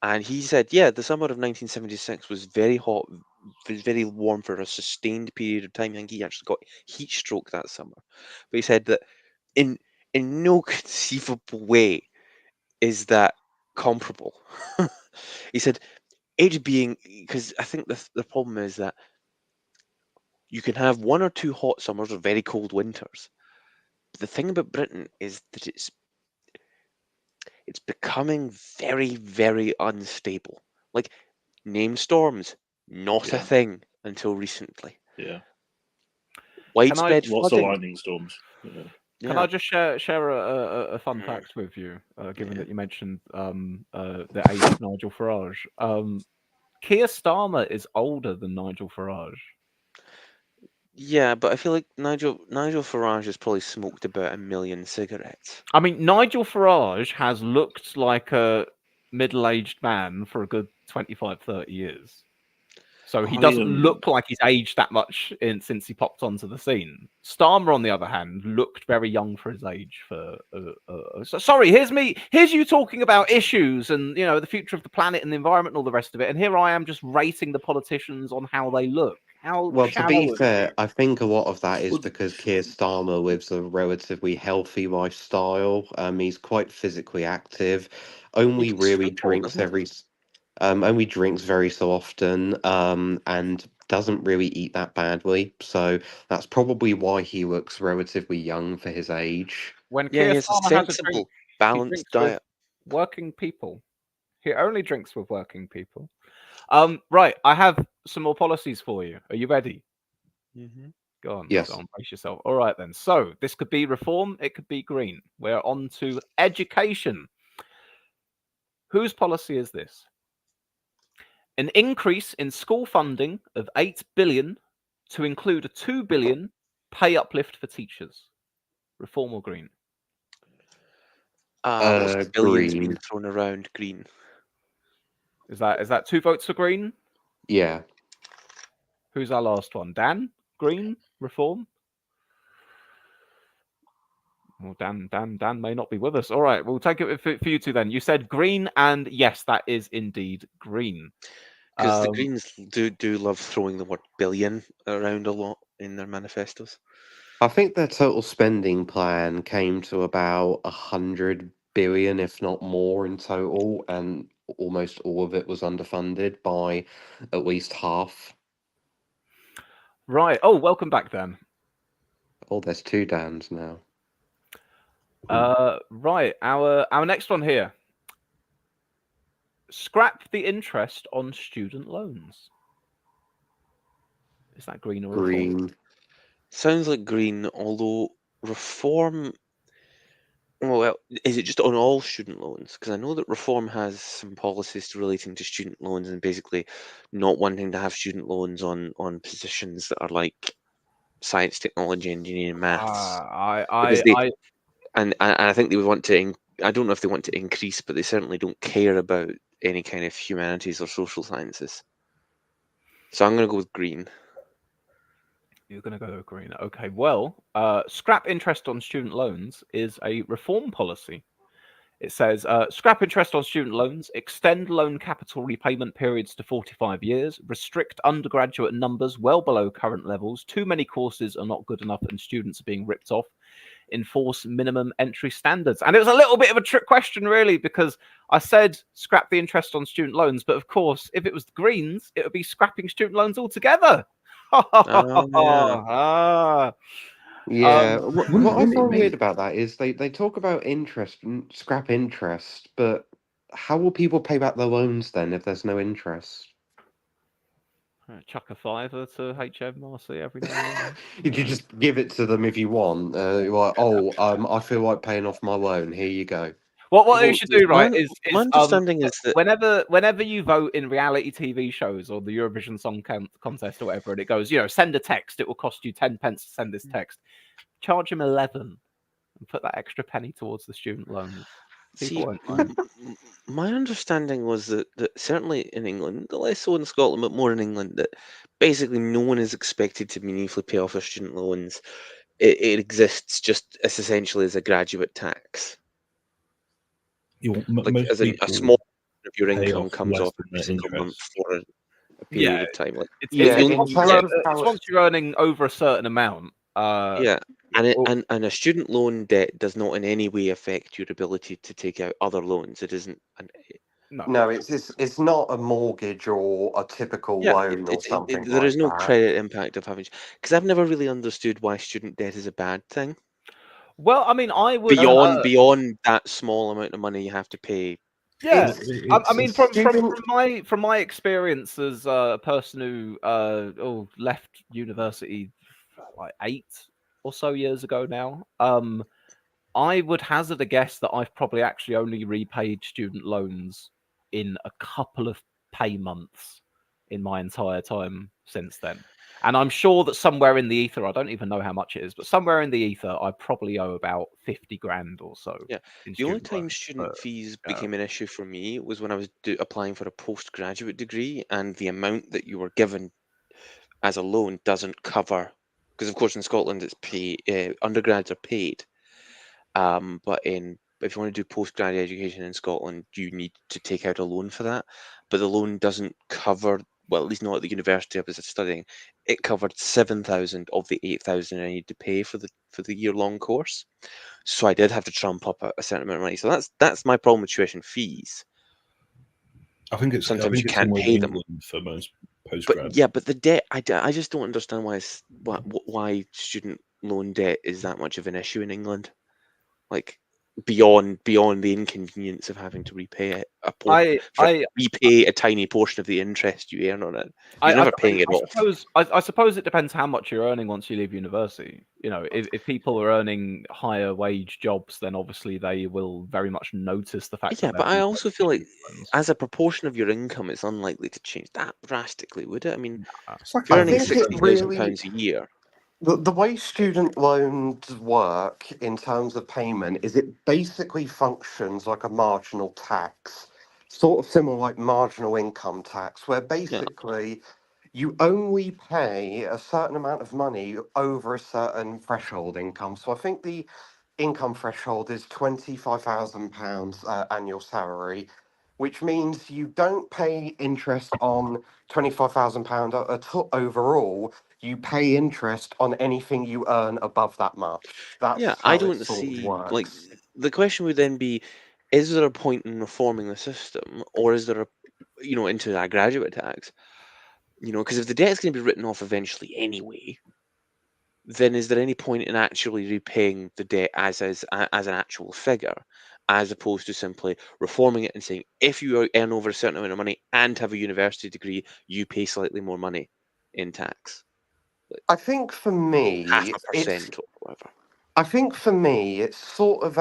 And he said, yeah, the summer of 1976 was very hot, was very warm for a sustained period of time. I think he actually got heat stroke that summer. But he said that in no conceivable way is that comparable. He said, it being, because I think the problem is that you can have 1 or 2 hot summers or very cold winters. But the thing about Britain is that it's becoming very, very unstable. Like, name storms, not a Yeah. thing until recently. Yeah. Widespread Lots of flooding. lightning storms. Yeah. Can Yeah. I just share a fun Mm. fact with you, given Yeah. that you mentioned the age of Nigel Farage? Keir Starmer is older than Nigel Farage. Yeah, but I feel like Nigel Farage has probably smoked about 1 million cigarettes. I mean, Nigel Farage has looked like a middle-aged man for a good 25, 30 years. So he doesn't look like he's aged that much since he popped onto the scene. Starmer, on the other hand, looked very young for his age. So sorry, here's you talking about issues and the future of the planet and the environment and all the rest of it, and here I am just rating the politicians on how they look. How Well, to be shallow of you. fair, I think a lot of that is Well, because Keir Starmer lives a relatively healthy lifestyle. He's quite physically active. He Only plays really football, drinks doesn't he? only drinks very so often. And doesn't really eat that badly. So that's probably why he looks relatively young for his age. When Yeah, he Keir has a Starmer has a drink, sensible, he balanced drinks with diet. working people. He only drinks with working people. Right, I have some more policies for you. Are you ready? Mm-hmm. Go Yes. on, brace yourself. All right then. So this could be reform, it could be green. We're on to education. Whose policy is this? An increase in school funding of 8 billion to include a 2 billion pay uplift for teachers. Reform or green? Lots of billions being Green. thrown around. Green. Is that 2 votes for green? Yeah. Who's our last one? Dan? Green? Reform? Well, Dan may not be with us. All right, we'll take it for you two then. You said green, and yes, that is indeed green. Because the Greens do love throwing the word billion around a lot in their manifestos. I think their total spending plan came to about 100 billion, if not more, in total, and almost all of it was underfunded by at least half. Right. Oh, welcome back, Dan. Oh, there's two Dans now. Right. Our next one here. Scrap the interest on student loans. Is that green or reform? Green. Sounds like green, although reform. Well, is it just on all student loans? Because I know that reform has some policies relating to student loans and basically not wanting to have student loans on positions that are like science, technology, engineering, maths. Because I think they would want to. I don't know if they want to increase, but they certainly don't care about any kind of humanities or social sciences. So I'm going to go with green. You're going to go with green. Okay. Well, scrap interest on student loans is a reform policy. It says scrap interest on student loans, extend loan capital repayment periods to 45 years, restrict undergraduate numbers well below current levels, too many courses are not good enough and students are being ripped off, enforce minimum entry standards. And it was a little bit of a trick question, really, because I said scrap the interest on student loans, but of course, if it was the Greens, it would be scrapping student loans altogether. Yeah, what I Wouldn't it find weird make about that is they talk about interest, scrap interest, but how will people pay back their loans then if there's no interest? Chuck a fiver to HMRC every now and then. You just give it to them if you want. You're like, oh, I feel like paying off my loan. Here you go. What they Well, should do, right, is my understanding is that whenever you vote in reality TV shows or the Eurovision Song Contest or whatever, and it goes, send a text, it will cost you 10 pence to send this text. Charge him 11 and put that extra penny towards the student loans. People won't mind. my understanding was that certainly in England, less so in Scotland, but more in England, that basically no one is expected to meaningfully pay off their student loans. It exists just as essentially as a graduate tax. Like most as a people small portion of your pay income off comes less off than every their single month interest. for a Yeah, period of time. Like Yeah, it's in once terms of how it's once you're earning over a certain amount. yeah, and a student loan debt does not in any way affect your ability to take out other loans. It isn't. no, it's not a mortgage or a typical Yeah, loan or something there is like no that. credit impact of having, because I've never really understood why student debt is a bad thing. Well, I mean, I would Beyond that small amount of money you have to pay. Yeah, I mean, from student- my experience as a person who left university like 8 or so years ago now, I would hazard a guess that I've probably actually only repaid student loans in a couple of pay months in my entire time since then. And I'm sure that somewhere in the ether, I don't even know how much it is, but somewhere in the ether, I probably owe about 50 grand or so. Yeah, in the only student time loans. student fees yeah. became an issue for me was when I was applying for a postgraduate degree, and the amount that you were given as a loan doesn't cover, because of course in Scotland it's undergrads are paid, but if you want to do postgraduate education in Scotland, you need to take out a loan for that. But the loan doesn't cover, well, at least not at the university I was studying. It covered 7,000 of the 8,000 I need to pay for the year-long course. So I did have to trump up a certain amount of money. So that's my problem with tuition fees. I think it's Sometimes you similar can't in pay them. England for most postgrad. But yeah, but the debt, I just don't understand why student loan debt is that much of an issue in England. Like beyond the inconvenience of having to repay repay a tiny portion of the interest you earn on it. You're never paying it off. I suppose it depends how much you're earning once you leave university. If people are earning higher wage jobs, then obviously they will very much notice the fact. Yeah, that but I also feel like as a proportion of your income, it's unlikely to change that drastically, would it? I mean, if you're earning £60,000 a year. The way student loans work in terms of payment is it basically functions like a marginal tax, sort of similar like marginal income tax, where basically you only pay a certain amount of money over a certain threshold income. So I think the income threshold is £25,000 annual salary, which means you don't pay interest on £25,000 at all overall. You pay interest on anything you earn above that much. Yeah, That's I how it don't sort of see, like, works. the question would then be, is there a point in reforming the system, or is there a, into that graduate tax? Because if the debt's going to be written off eventually anyway, then is there any point in actually repaying the debt as an actual figure, as opposed to simply reforming it and saying, if you earn over a certain amount of money and have a university degree, you pay slightly more money in tax, like I think for me, it's 0.5% or whatever. I think for me, it's sort of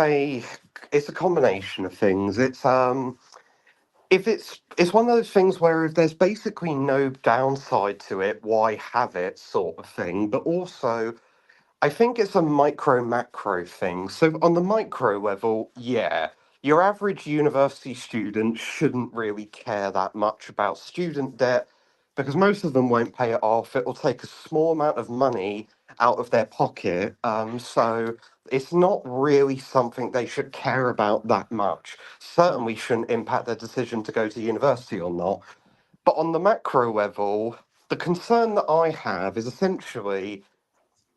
it's a combination of things. If it's one of those things where if there's basically no downside to it, why have it, sort of thing. But also, I think it's a micro macro thing. So on the micro level, yeah, your average university student shouldn't really care that much about student debt because most of them won't pay it off. It will take a small amount of money out of their pocket. So it's not really something they should care about that much. Certainly shouldn't impact their decision to go to university or not. But on the macro level, the concern that I have is essentially,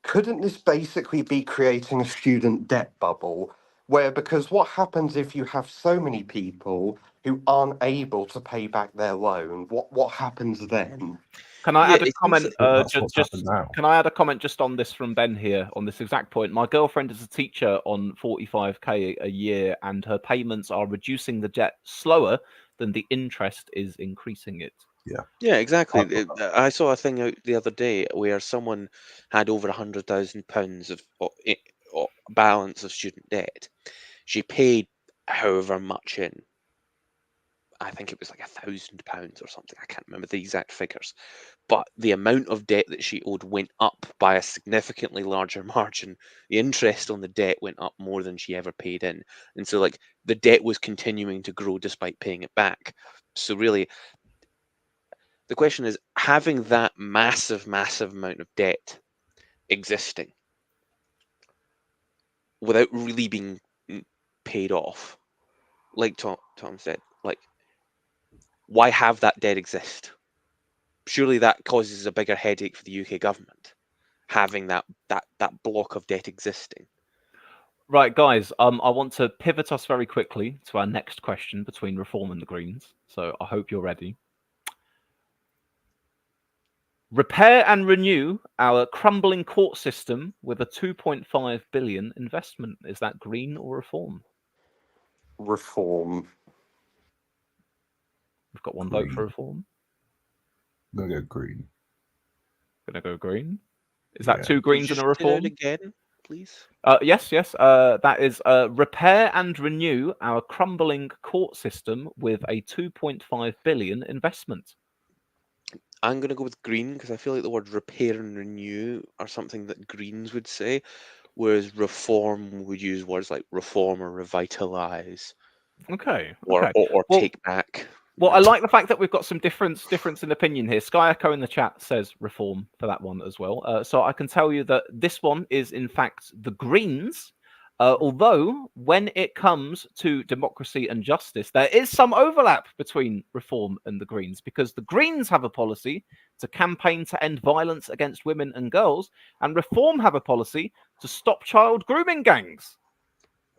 couldn't this basically be creating a student debt bubble where, because what happens if you have so many people who aren't able to pay back their loan, what happens then? Can I Yeah, add a it seems comment? like, Well, that's Just, what's happened just now. can I add a comment just on this from Ben here on this exact point? My girlfriend is a teacher on 45k a year, and her payments are reducing the debt slower than the interest is increasing it. yeah, exactly. Uh, I saw a thing out the other day where someone had over £100,000 of balance of student debt. She paid however much in. I think it was like £1,000 or something. I can't remember the exact figures, but the amount of debt that she owed went up by a significantly larger margin. The interest on the debt went up more than she ever paid in, and so like the debt was continuing to grow despite paying it back. So really, the question is, having that massive, massive amount of debt existing without really being paid off, like Tom said, like, why have that debt exist? Surely that causes a bigger headache for the UK government, having that block of debt existing. Right, guys. I want to pivot us very quickly to our next question between Reform and the Greens. So I hope you're ready. Repair and renew our crumbling court system with a 2.5 billion investment. Is that Green or Reform? Reform. We've got one vote for Green. Reform. I'm gonna go green. Gonna go Green. Is that Yeah. two Could you Greens and just a read it out Reform? again, please? Yes. That is repair and renew our crumbling court system with a 2.5 billion investment. I'm going to go with green because I feel like the word repair and renew are something that Greens would say, whereas reform would use words like reform or revitalize Okay. or Well, take back. Well, I like the fact that we've got some difference in opinion here. Sky Echo in the chat says reform for that one as well. So I can tell you that this one is in fact the Greens. Although when it comes to democracy and justice, there is some overlap between reform and the Greens, because the Greens have a policy to campaign to end violence against women and girls, and reform have a policy to stop child grooming gangs.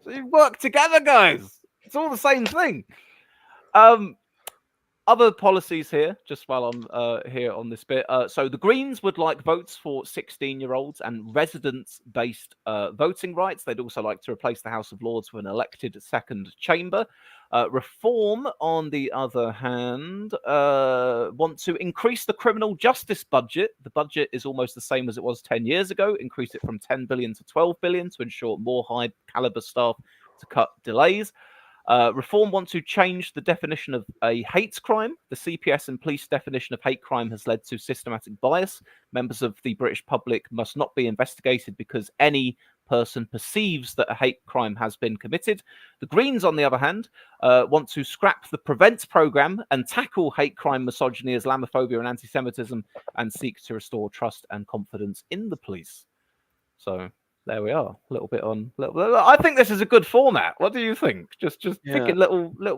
So you work together, guys. It's all the same thing. Other policies here, just while I'm here on this bit. So the Greens would like votes for 16-year-olds and residence-based voting rights. They'd also like to replace the House of Lords with an elected second chamber. Reform, on the other hand, want to increase the criminal justice budget. The budget is almost the same as it was 10 years ago. Increase it from 10 billion to 12 billion to ensure more high-caliber staff to cut delays. Reform want to change the definition of a hate crime. The CPS and police definition of hate crime has led to systematic bias. Members of the British public must not be investigated because any person perceives that a hate crime has been committed. The Greens, on the other hand, want to scrap the Prevent programme and tackle hate crime, misogyny, Islamophobia and anti-Semitism, and seek to restore trust and confidence in the police. So there we are. A little bit on. I think this is a good format. What do you think? Just picking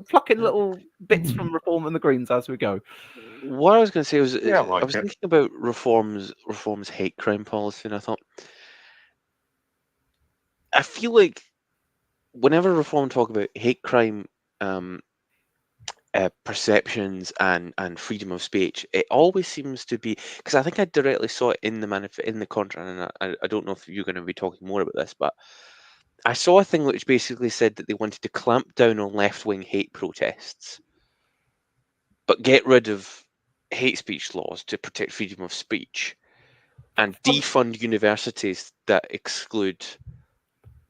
plucking little bits from Reform and the Greens as we go. What I was going to say was, Yeah, I I was like it. thinking about Reform's hate crime policy, and I thought, I feel like whenever Reform talk about hate crime perceptions and freedom of speech, it always seems to be, because I think I directly saw it in the contract, and I don't know if you're going to be talking more about this, but I saw a thing which basically said that they wanted to clamp down on left-wing hate protests, but get rid of hate speech laws to protect freedom of speech, and defund universities that exclude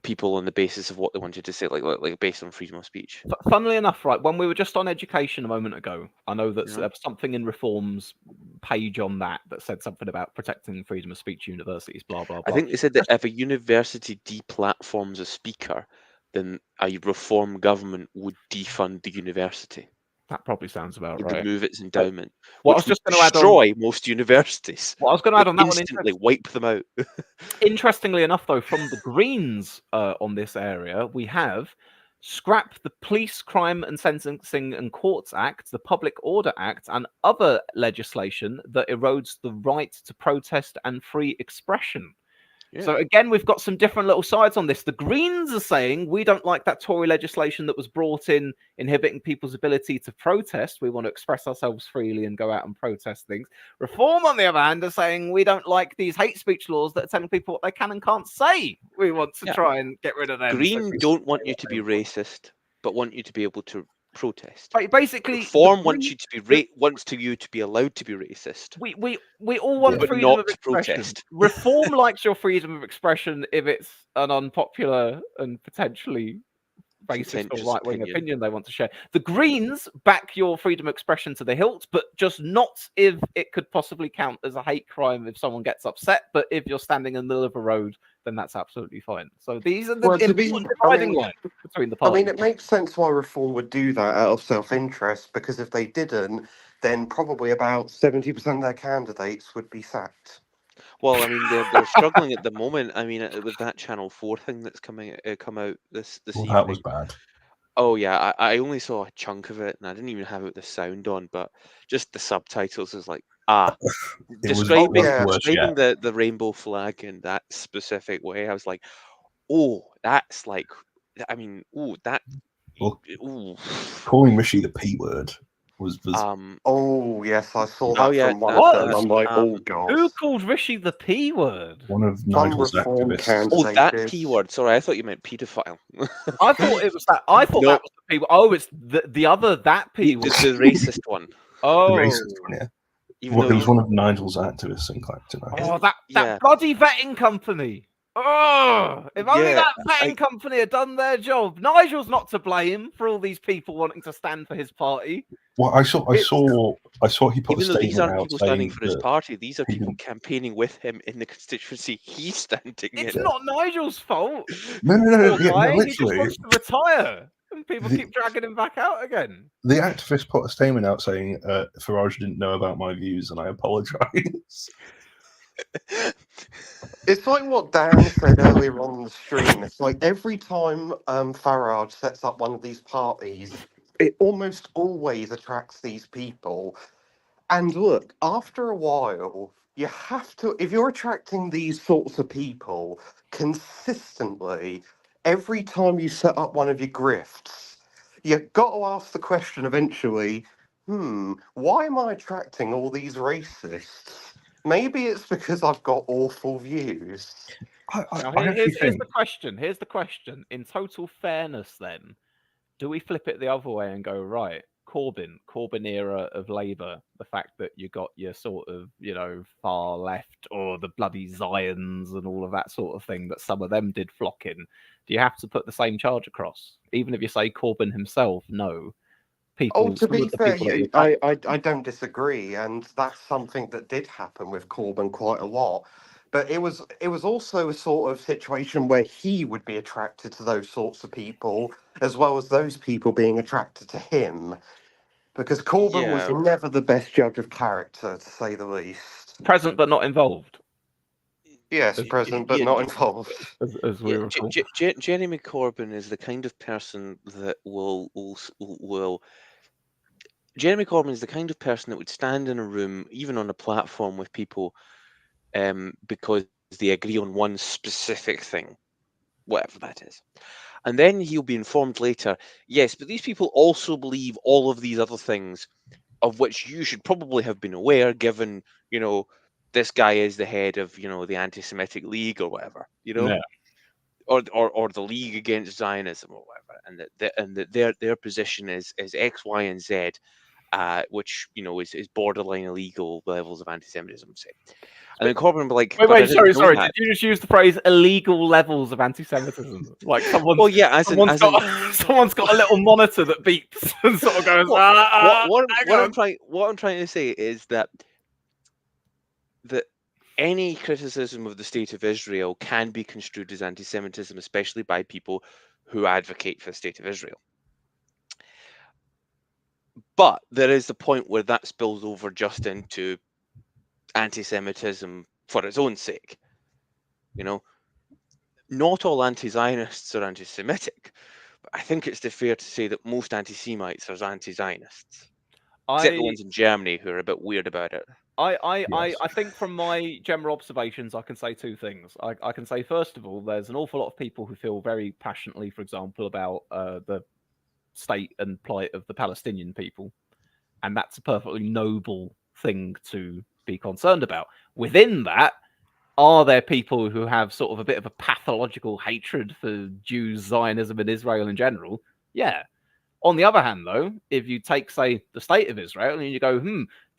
people on the basis of what they wanted to say, like based on freedom of speech. Funnily enough, right, when we were just on education a moment ago, I know that Yeah. there was something in Reform's page on that said something about protecting freedom of speech universities, blah, blah, I blah. think they said that if a university deplatforms a speaker, then a Reform government would defund the university. That probably sounds about Would right. remove its endowment, What I which was just would going to add on. destroy most universities. What I was going to add on that one. Instantly wipe them out. Interestingly enough, though, from the Greens on this area, we have scrap the Police, Crime and Sentencing and Courts Act, the Public Order Act, and other legislation that erodes the right to protest and free expression. Yeah. So again, we've got some different little sides on this. The Greens are saying we don't like that Tory legislation that was brought in inhibiting people's ability to protest. We want to express ourselves freely and go out and protest things. Reform, on the other hand, are saying we don't like these hate speech laws that are telling people what they can and can't say. We want to try and get rid of them. Green don't want you to be racist, but want you to be able to protest. Basically, Reform wants you to be you to be allowed to be racist. We all want but freedom not of to expression. protest. Reform likes your freedom of expression if it's an unpopular and potentially racist or right-wing opinion they want to share. The Greens back your freedom of expression to the hilt, but just not if it could possibly count as a hate crime if someone gets upset. But if you're standing in the middle of a road, then that's absolutely fine. So these are the dividing lines between the parties. I mean, it makes sense why Reform would do that out of self-interest, because if they didn't, then probably about 70% of their candidates would be sacked. Well, I mean, they're struggling at the moment. I mean, with that Channel 4 thing that's come out this evening. That was bad. Oh yeah, I only saw a chunk of it, and I didn't even have the sound on, but just the subtitles is like, describing the rainbow flag in that specific way. I was like, oh, that's like, I mean, calling Rishi the P word was oh yes, I saw that from one of them. I'm like, oh god, who called Rishi the P word? One of Nigel's activists. Oh, that P word. Sorry, I thought you meant paedophile. I thought it was that. I thought that was the P word. Oh, it's the other that P word. The racist one. Oh, the racist one, yeah. Even it was one of Nigel's activists in Clacton. Oh, that bloody vetting company. Oh, if only that vetting company had done their job. Nigel's not to blame for all these people wanting to stand for his party. Well, I saw he put even a statement out. Even though these aren't people standing for his party, these are people didn't... campaigning with him in the constituency he's standing in. It's not Nigel's fault. No, literally. He just wants to retire. And people keep dragging him back out again. The activist put a statement out saying Farage didn't know about my views and I apologise. It's like what Dan said earlier on the stream. It's like every time Farage sets up one of these parties, it almost always attracts these people. And look, after a while, you have to, if you're attracting these sorts of people consistently, every time you set up one of your grifts, you've got to ask the question eventually, why am I attracting all these racists? Maybe it's because I've got awful views. Here's the question. In total fairness, then, do we flip it the other way and go, right, Corbyn era of Labour, the fact that you got your sort of, far left or the bloody Zions and all of that sort of thing that some of them did flock in, do you have to put the same charge across? Even if you say Corbyn himself, no. To be fair, I don't disagree, and that's something that did happen with Corbyn quite a lot. But it was also a sort of situation where he would be attracted to those sorts of people, as well as those people being attracted to him. Because Corbyn was Yeah, never the best judge of character, to say the least. Present but not involved, Yes, present but not involved. as we yeah. recall. Jeremy Corbyn is the kind of person that will. Jeremy Corbyn is the kind of person that would stand in a room, even on a platform with people, because they agree on one specific thing, whatever that is. And then he'll be informed later, yes, but these people also believe all of these other things, of which you should probably have been aware, given, this guy is the head of, the Anti-Semitic League or whatever, Yeah. or the League Against Zionism or whatever, and that their position is X, Y, and Z, which is borderline illegal levels of anti-Semitism, say. And then Corbyn will be like, Wait, but I didn't know sorry. that. Did you just use the phrase illegal levels of anti-Semitism? Like Well, yeah, as in someone's got a little monitor that beeps and sort of goes. what I'm trying to say is that any criticism of the state of Israel can be construed as anti-Semitism, especially by people who advocate for the state of Israel. But there is the point where that spills over just into anti-Semitism for its own sake. Not all anti-Zionists are anti-Semitic, but I think it's fair to say that most anti-Semites are anti-Zionists, except the ones in Germany who are a bit weird about it. I think from my general observations, I can say two things. I can say, first of all, there's an awful lot of people who feel very passionately, for example, about the state and plight of the Palestinian people. And that's a perfectly noble thing to be concerned about. Within that, are there people who have sort of a bit of a pathological hatred for Jews, Zionism, and Israel in general? Yeah. On the other hand, though, if you take, say, the state of Israel and you go,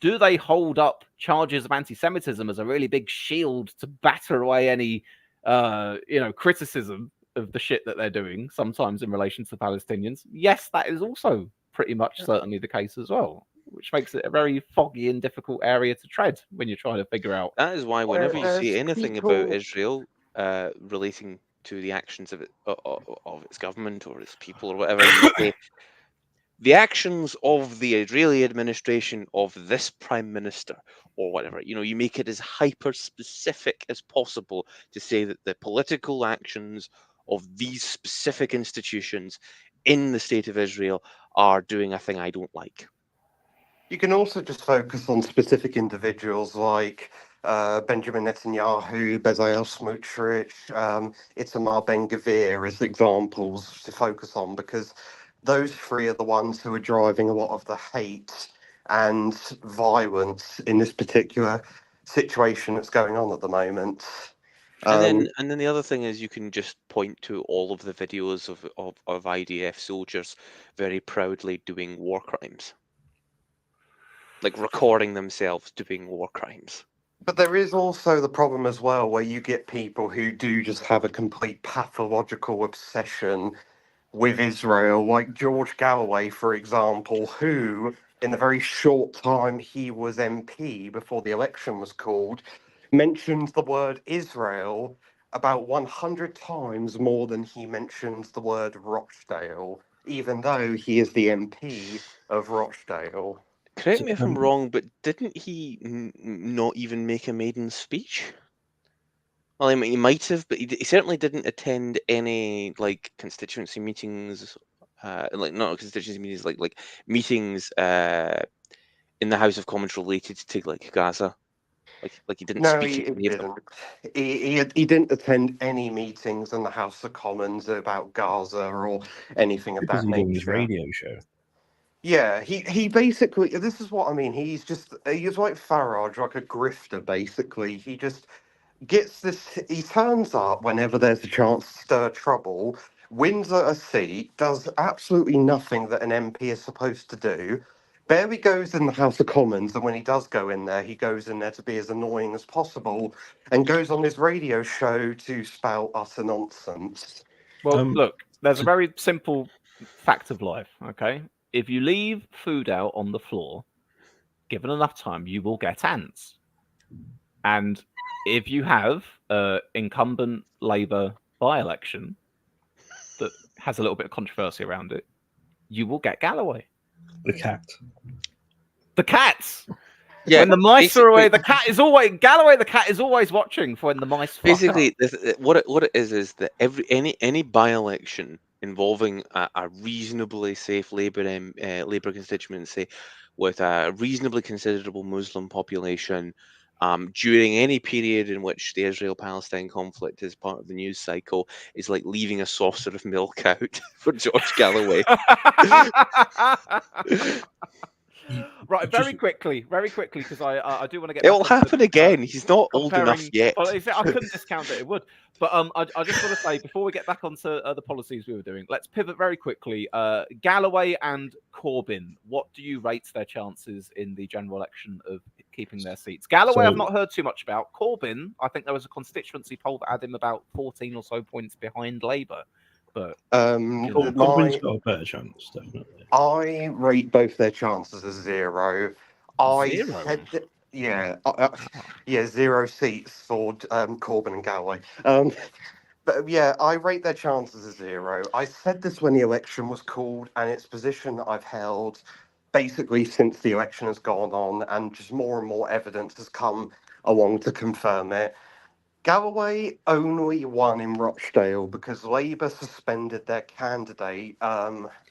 do they hold up charges of anti-Semitism as a really big shield to batter away any, criticism of the shit that they're doing, sometimes in relation to the Palestinians? Yes, that is also pretty much certainly the case as well, which makes it a very foggy and difficult area to tread when you're trying to figure out. That is why whenever you Whereas see anything people- about Israel relating to the actions of its government or its people or whatever, you say the actions of the Israeli administration of this prime minister or whatever, you make it as hyper specific as possible to say that the political actions of these specific institutions in the state of Israel are doing a thing I don't like. You can also just focus on specific individuals like Benjamin Netanyahu, Bezalel Smotrich, Itamar Ben-Gvir as examples to focus on, because those three are the ones who are driving a lot of the hate and violence in this particular situation that's going on at the moment. And then the other thing is you can just point to all of the videos of IDF soldiers very proudly doing war crimes. Like recording themselves doing war crimes. But there is also the problem as well where you get people who do just have a complete pathological obsession with Israel, like George Galloway, for example, who, in the very short time he was MP before the election was called, mentioned the word Israel about 100 times more than he mentions the word Rochdale, even though he is the MP of Rochdale. Correct me if I'm wrong, but didn't he not even make a maiden speech? Well, he might have, but he certainly didn't attend any constituency meetings, not constituency meetings, like meetings in the House of Commons related to Gaza. Like he didn't No, speak he at any of them. didn't. He didn't attend any meetings in the House of Commons about Gaza or anything of Because that he's doing his nature. radio show. Yeah, he basically, this is what I mean. He's like Farage, like a grifter, basically. He just gets this, he turns up whenever there's a chance to stir trouble, wins a seat, does absolutely nothing that an MP is supposed to do, barely goes in the House of Commons, and when he does go in there, he goes in there to be as annoying as possible, and goes on his radio show to spout utter nonsense. Well, look, there's a very simple fact of life, okay? If you leave food out on the floor, given enough time, you will get ants. And if you have an incumbent Labour by-election that has a little bit of controversy around it, you will get Galloway. The cat. The cats. Yeah, when the mice are away, the basically- cat is always Galloway. The cat is always watching for when the mice fuck up. Basically, what it is that any by-election involving a reasonably safe Labour constituency with a reasonably considerable Muslim population, during any period in which the Israel-Palestine conflict is part of the news cycle, is like leaving a saucer of milk out for George Galloway. Right, very quickly, because I do want to get. It back will onto, happen again. He's not old enough comparing. yet. Well, I couldn't discount that it would, but I just want to say before we get back onto the policies we were doing, let's pivot very quickly. Galloway and Corbyn, what do you rate their chances in the general election of keeping their seats? Galloway, I've not heard too much about. Corbyn, I think there was a constituency poll that had him about 14 or so points behind Labour. But Corbyn's got a better chance, definitely. I rate both their chances as 0. Zero? Yeah, 0 seats for Corbyn and Galloway. But yeah, I rate their chances as 0. I said this when the election was called, and it's a position that I've held basically since the election has gone on, and just more and more evidence has come along to confirm it. Galloway only won in Rochdale because Labour suspended their candidate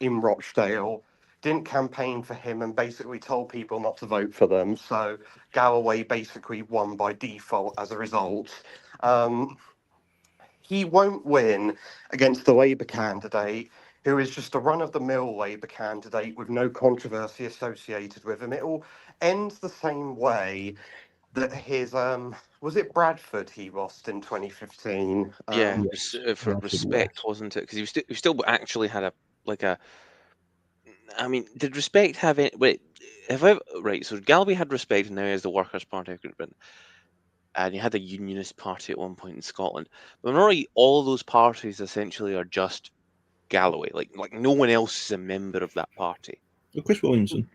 in Rochdale, didn't campaign for him, and basically told people not to vote for them. So Galloway basically won by default as a result. He won't win against the Labour candidate, who is just a run-of-the-mill Labour candidate with no controversy associated with him. It will end the same way that his was it Bradford he lost in 2015? Yeah, for Bradford Respect, lost. wasn't it? Because he still actually had a. I mean, did Respect have it? Wait, right? So Galloway had Respect, and now he has the Workers' Party of Great Britain, and he had a Unionist Party at one point in Scotland. But normally, all those parties essentially are just Galloway. Like no one else is a member of that party. Chris Williamson.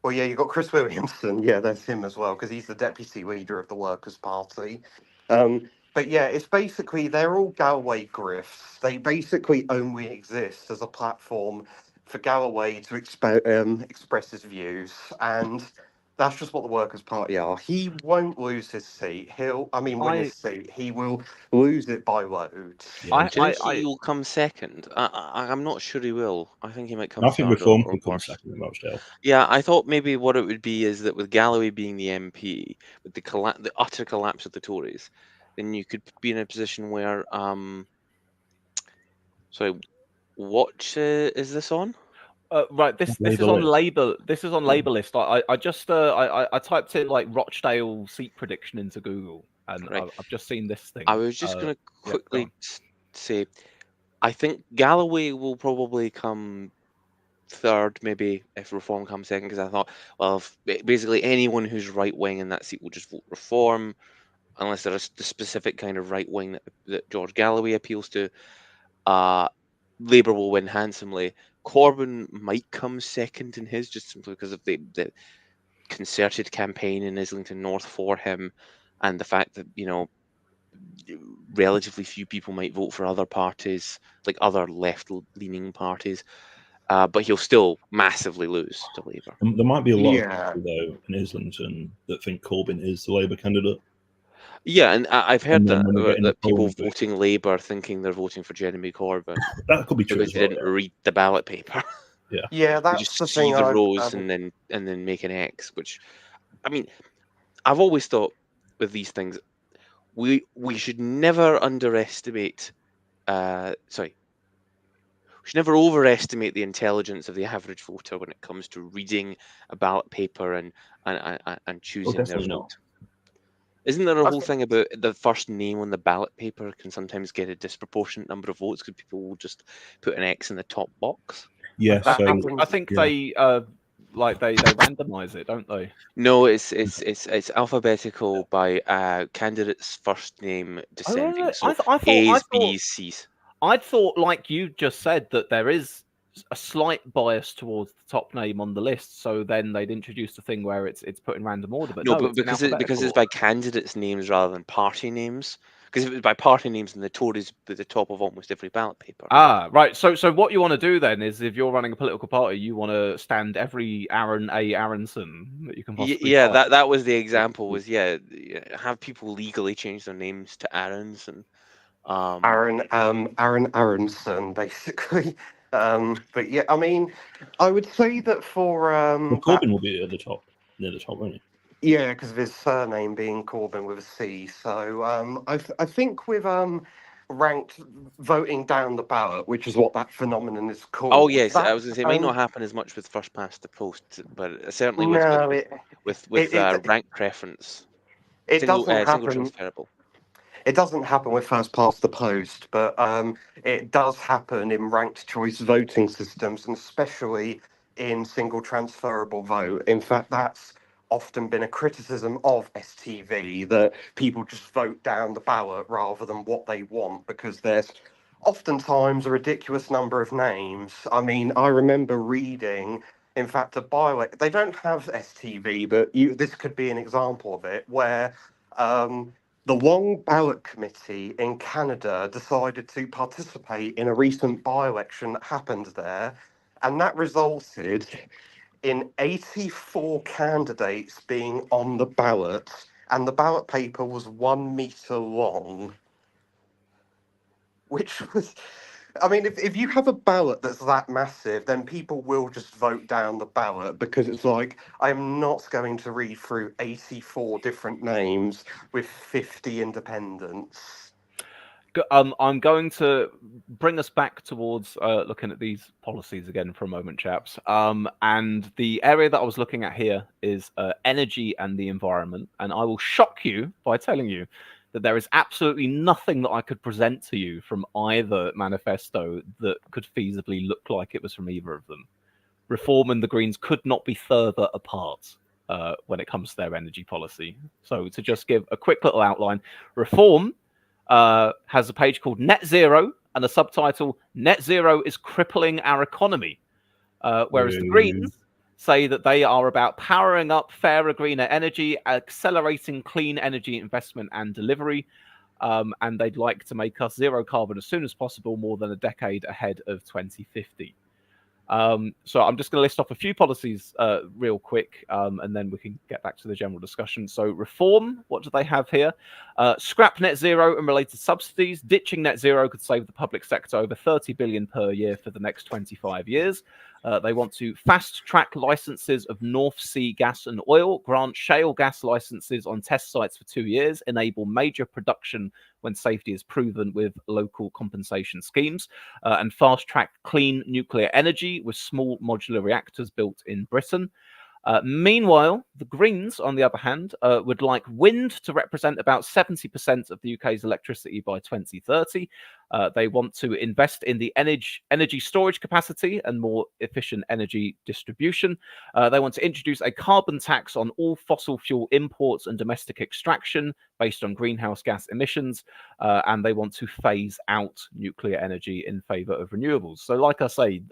Well, yeah, you got Chris Williamson. Yeah, there's him as well because he's the deputy leader of the Workers' Party. But yeah, it's basically they're all Galloway grifts. They basically only exist as a platform for Galloway to express his views, and that's just what the Workers' Party are. He won't lose his seat. Win his seat. He will lose it by loads. Yeah. Do you think he will come second? I'm not sure he will. I think he might come I think third Reform or could come worse. second in Rochdale. Yeah, I thought maybe what it would be is that with Galloway being the MP, with the utter collapse of the Tories, then you could be in a position where sorry, what is this on? Right, this is on Labour. This is on Labour list. I just I typed in like Rochdale seat prediction into Google, and Right. I've just seen this thing. I was just going to yeah, quickly go say, I think Galloway will probably come third, maybe if Reform comes second, because I thought, well, basically anyone who's right wing in that seat will just vote Reform, unless there's the specific kind of right wing that George Galloway appeals to. Labour will win handsomely. Corbyn might come second in his, just simply because of the concerted campaign in Islington North for him, and the fact that relatively few people might vote for other parties, like other left-leaning parties. But he'll still massively lose to Labour. There might be a lot of people, though, in Islington that think Corbyn is the Labour candidate. Yeah, and I've heard that people polling voting Labour thinking they're voting for Jeremy Corbyn that could be true because as well, they didn't read the ballot paper. Yeah, They that's just the see thing. the rows and then make an X. Which, I mean, I've always thought with these things, we should never underestimate. We should never overestimate the intelligence of the average voter when it comes to reading a ballot paper and choosing their definitely vote. not. Isn't there a whole thing about the first name on the ballot paper can sometimes get a disproportionate number of votes because people will just put an X in the top box? Yeah, I think they randomize it, don't they? No, it's alphabetical by candidate's first name descending. So A's, B's, C's. I thought, like you just said, that there is a slight bias towards the top name on the list. So then they'd introduced a thing where it's put in random order. But No, no, but it's in because it's alphabetical. by candidates' names rather than party names. Because if it was by party names, then the Tories at the top of almost every ballot paper. Ah, right. So what you want to do then is, if you're running a political party, you want to stand every Aaron A. Aronson that you can possibly Yeah, find. that was the example. Was have people legally change their names to Aarons and Aaron Aronson, basically. But yeah, I mean, I would say that for Well, Corbyn will be at the top, near the top, won't he? yeah, because of his surname being Corbyn with a C. So I think with ranked voting down the ballot, which is what that phenomenon is oh called. yes, I That was going to say it might not happen as much with first past the post, but certainly no, with it rank preference, it doesn't single happen. transferable. It doesn't happen with first past the post, but it does happen in ranked choice voting systems, and especially in single transferable vote. In fact, that's often been a criticism of STV, that people just vote down the ballot rather than what they want, because there's oftentimes a ridiculous number of names. I mean, I remember reading, in fact, a by-elect. They don't have STV, but this could be an example of it, where the Long Ballot Committee in Canada decided to participate in a recent by-election that happened there, and that resulted in 84 candidates being on the ballot, and the ballot paper was 1 meter long, which was, I mean, if you have a ballot that's that massive, then people will just vote down the ballot, because it's like, I'm not going to read through 84 different names with 50 independents. I'm going to bring us back towards looking at these policies again for a moment, chaps. And the area that I was looking at here is energy and the environment. And I will shock you by telling you that there is absolutely nothing that I could present to you from either manifesto that could feasibly look like it was from either of them. Reform and the Greens could not be further apart when it comes to their energy policy. So to just give a quick little outline, Reform has a page called Net Zero and a subtitle, Net Zero is crippling our economy. Whereas the Greens say that they are about powering up fairer, greener energy, accelerating clean energy investment and delivery, and they'd like to make us zero carbon as soon as possible, more than a decade ahead of 2050. So I'm just going to list off a few policies real quick, and then we can get back to the general discussion. So Reform, what do they have here? Scrap net zero and related subsidies. Ditching net zero could save the public sector over 30 billion per year for the next 25 years. They want to fast-track licenses of North Sea gas and oil, grant shale gas licenses on test sites for 2 years, enable major production when safety is proven with local compensation schemes, and fast-track clean nuclear energy with small modular reactors built in Britain. Meanwhile, the Greens, on the other hand, would like wind to represent about 70% of the UK's electricity by 2030. They want to invest in the energy storage capacity and more efficient energy distribution. They want to introduce a carbon tax on all fossil fuel imports and domestic extraction based on greenhouse gas emissions. And they want to phase out nuclear energy in favour of renewables. So, like I say,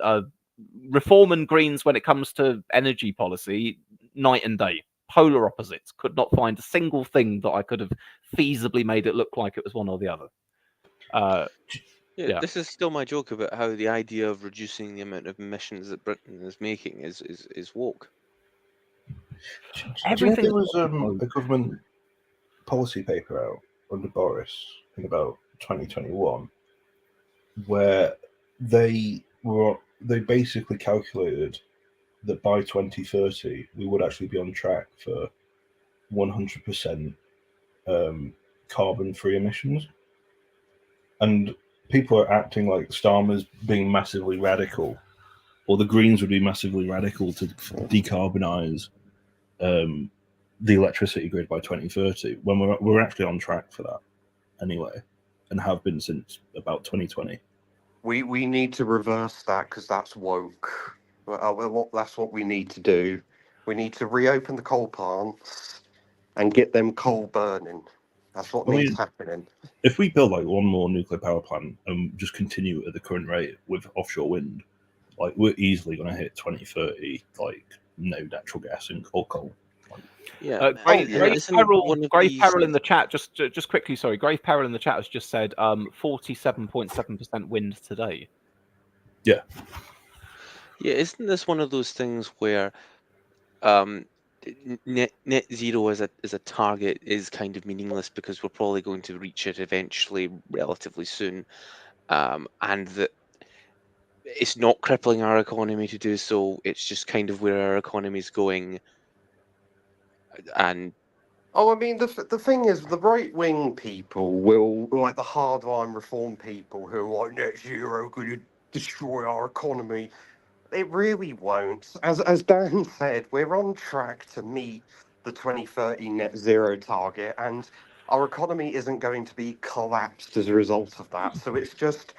Reform and Greens, when it comes to energy policy, night and day, polar opposites. Could not find a single thing that I could have feasibly made it look like it was one or the other. Yeah. This is still my joke about how the idea of reducing the amount of emissions that Britain is making is woke. Do you know Everything there was a government policy paper out under Boris in about 2021 where they basically calculated that by 2030 we would actually be on track for 100% carbon-free emissions, and people are acting like Starmer's being massively radical, or the Greens would be massively radical to decarbonise the electricity grid by 2030, when we're actually on track for that anyway, and have been since about 2020. We need to reverse that, because that's woke. That's what we need to do. We need to reopen the coal plants and get them coal burning. That's what needs happening. If we build like one more nuclear power plant and just continue at the current rate with offshore wind, Like we're easily going to hit 2030, like no natural gas or coal. Yeah, Grave isn't one of Grave these? Peril in the chat. Just quickly, sorry. Grave Peril in the chat has just said 47.7% wind today. Yeah, isn't this one of those things where net zero as a target is kind of meaningless because we're probably going to reach it eventually, relatively soon, and that it's not crippling our economy to do so. It's just kind of where our economy is going, and Oh, I mean, the thing is, the right wing people will, like the hardline reform people who are like net zero going to destroy our economy. It really won't. As Dan said, we're on track to meet the 2030 net zero target, and our economy isn't going to be collapsed as a result of that. So it's just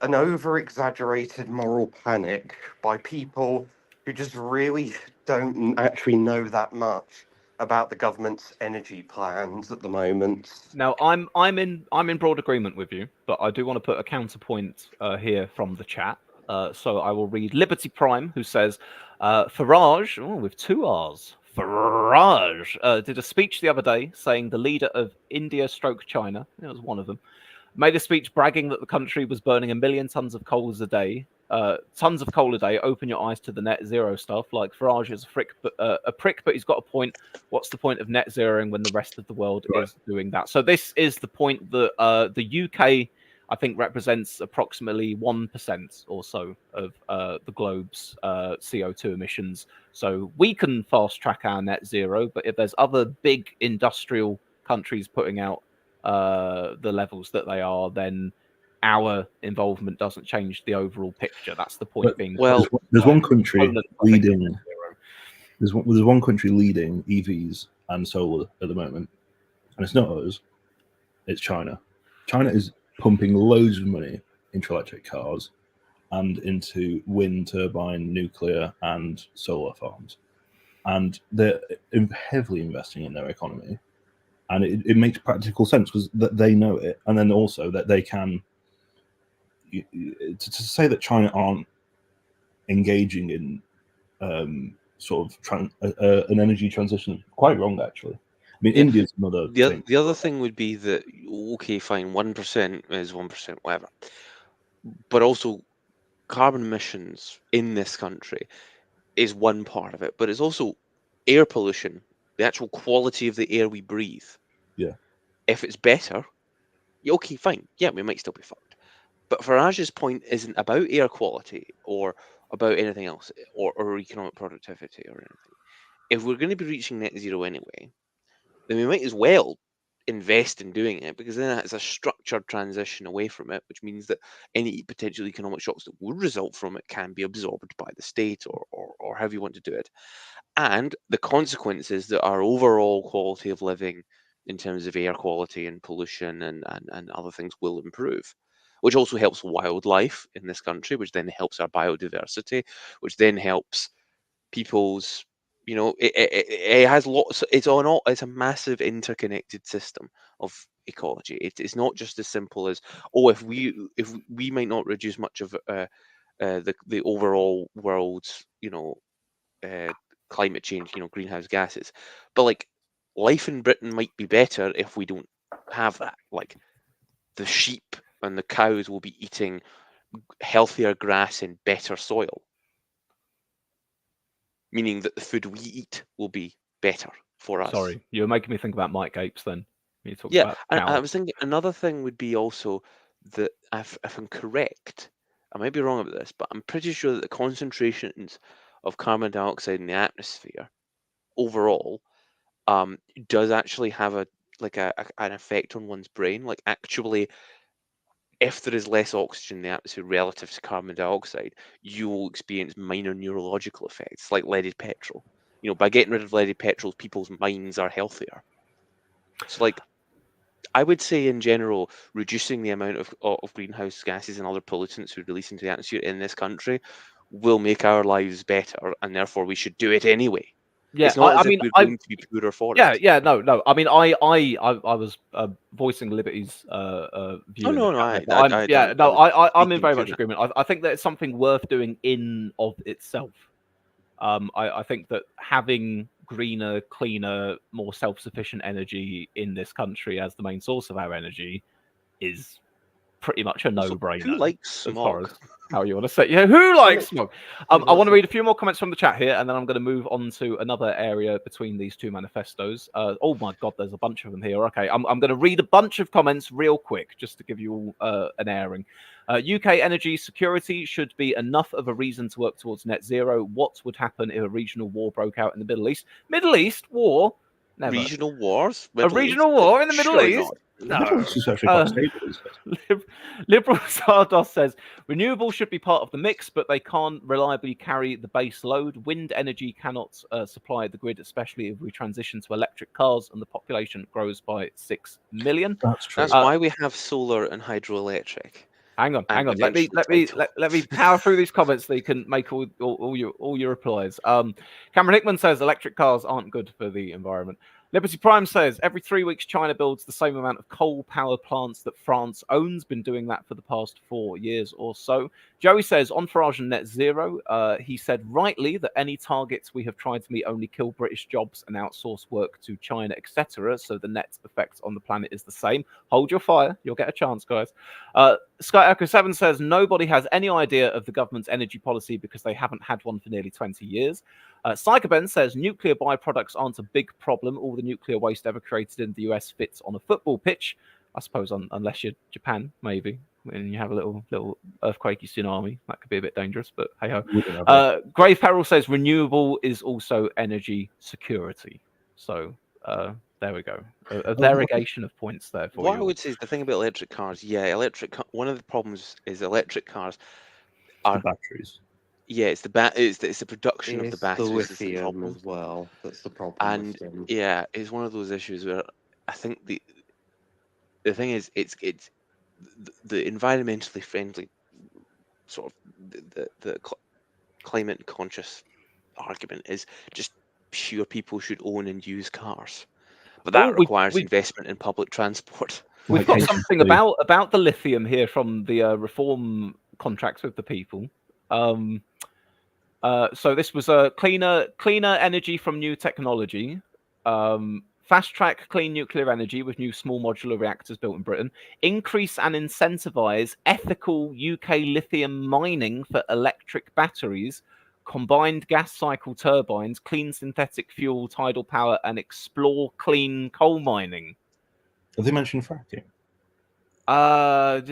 an over exaggerated moral panic by people who just really don't actually know that much about the government's energy plans at the moment. Now, I'm in broad agreement with you, but I do want to put a counterpoint here from the chat. So I will read Liberty Prime, who says, Farage, with two R's, Farage, did a speech the other day saying the leader of India stroke China, it was one of them, made a speech bragging that the country was burning 1 million tons of coal a day. Tons of coal a day. Open your eyes to the net zero stuff. Like Farage is a prick, but he's got a point. What's the point of net zeroing when the rest of the world is doing that? So this is the point that the UK, I think, represents approximately 1% or so of the globe's CO2 emissions. So we can fast track our net zero, but if there's other big industrial countries putting out the levels that they are, then our involvement doesn't change the overall picture. That's the point But, being. well, there's one country Poland, I think, leading. There's one country leading EVs and solar at the moment, and it's not us. It's China. China is pumping loads of money into electric cars and into wind turbine, nuclear, and solar farms, and they're heavily investing in their economy. And it makes practical sense because they know it, and then also that they can. To say that China aren't engaging in sort of an energy transition, quite wrong actually. I mean, Yeah. India's another thing. The other thing would be that, okay, fine, 1% is 1%, whatever, but also carbon emissions in this country is one part of it, but it's also air pollution, the actual quality of the air we breathe. Yeah. If it's better, okay, fine, yeah, we might still be fucked. But Farage's point isn't about air quality or about anything else or economic productivity or anything. If we're going to be reaching net zero anyway, then we might as well invest in doing it, because then it's a structured transition away from it, which means that any potential economic shocks that would result from it can be absorbed by the state or however you want to do it. And the consequences that our overall quality of living in terms of air quality and pollution and other things will improve, which also helps wildlife in this country, which then helps our biodiversity, which then helps people's, it has lots, it's a massive interconnected system of ecology. It's not just as simple as, oh, if we might not reduce much of the overall world's climate change, greenhouse gases, but like life in Britain might be better if we don't have that. Like the sheep and the cows will be eating healthier grass in better soil, meaning that the food we eat will be better for us. Sorry, you're making me think about Mike Gapes then. You talked Yeah, about and I cows. was thinking another thing would be also that if I'm correct, I might be wrong about this, but I'm pretty sure that the concentrations of carbon dioxide in the atmosphere overall does actually have an effect on one's brain. Like actually, if there is less oxygen in the atmosphere relative to carbon dioxide, you will experience minor neurological effects like leaded petrol. By getting rid of leaded petrol, people's minds are healthier. So like, I would say in general, reducing the amount of greenhouse gases and other pollutants we release into the atmosphere in this country will make our lives better, and therefore we should do it anyway. Yeah, It's not I as if mean, we're going to be purer forests. yeah, no. I mean, I was voicing Liberty's view in the no, chat there, but I'm in very much agreement. I think that it's something worth doing in of itself. I think that having greener, cleaner, more self-sufficient energy in this country as the main source of our energy is pretty much a Also, no-brainer. who likes as far smog? as how you want to say, yeah, who likes smog? I want to Exactly. read a few more comments from the chat here, and then I'm going to move on to another area between these two manifestos. Oh my god, there's a bunch of them here. Okay, I'm going to read a bunch of comments real quick just to give you all an airing. UK energy security should be enough of a reason to work towards net zero. What would happen if a regional war broke out in the Middle East? Middle East war? Never. Regional wars? A regional war in the Middle Surely East? The No. Middle East is actually quite stable these days. Liberal Sardos says renewables should be part of the mix, but they can't reliably carry the base load. Wind energy cannot supply the grid, especially if we transition to electric cars and the population grows by 6 million. That's true. That's why we have solar and hydroelectric. Hang on. And Let me eventually let me power through these comments so you can make all your replies. Cameron Hickman says electric cars aren't good for the environment. Liberty Prime says every 3 weeks China builds the same amount of coal power plants that France owns. Been doing that for the past 4 years or so. Joey says on Farage and net zero, he said rightly that any targets we have tried to meet only kill British jobs and outsource work to China, etc. So the net effect on the planet is the same. Hold your fire. You'll get a chance, guys. Sky Echo 7 says nobody has any idea of the government's energy policy because they haven't had one for nearly 20 years. Psychoben says nuclear byproducts aren't a big problem. All the nuclear waste ever created in the US fits on a football pitch. I suppose unless you're Japan, maybe, and you have a little earthquakey tsunami. That could be a bit dangerous, but hey ho. Grave Peril says renewable is also energy security. So there we go. A variegation of points there for what you. I would say is the thing about electric cars. Yeah, one of the problems is electric cars are the batteries. Yeah, it's the production of the It's the batteries is the lithium problem. as well. That's the problem And with them. yeah, it's one of those issues where I think the thing is it's the environmentally friendly sort of the climate conscious argument is just pure people should own and use cars, but that requires investment in public transport. We've got something about the lithium here from the reform contracts with the people. So this was a cleaner energy from new technology. Fast track clean nuclear energy with new small modular reactors built in Britain. Increase and incentivize ethical UK lithium mining for electric batteries. Combined gas cycle turbines, clean synthetic fuel, tidal power, and explore clean coal mining. Have they mentioned fracking? I'll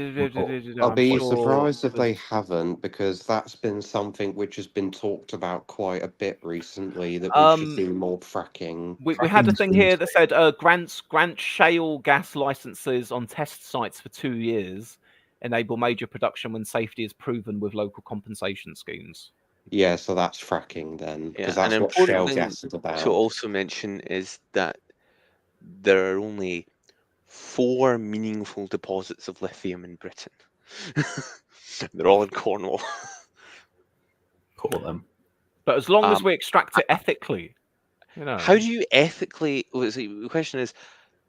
be surprised if they haven't, because that's been something which has been talked about quite a bit recently, that we should do more fracking. We had a thing here that said grant shale gas licenses on test sites for 2 years, enable major production when safety is proven with local compensation schemes. Yeah, so that's fracking then, because Yeah, that's an what shale important gas is thing about. to also mention is that there are only 4 meaningful deposits of lithium in Britain. They're all in Cornwall. Call them. But as long as we extract it ethically, you know. How do you ethically? The question is,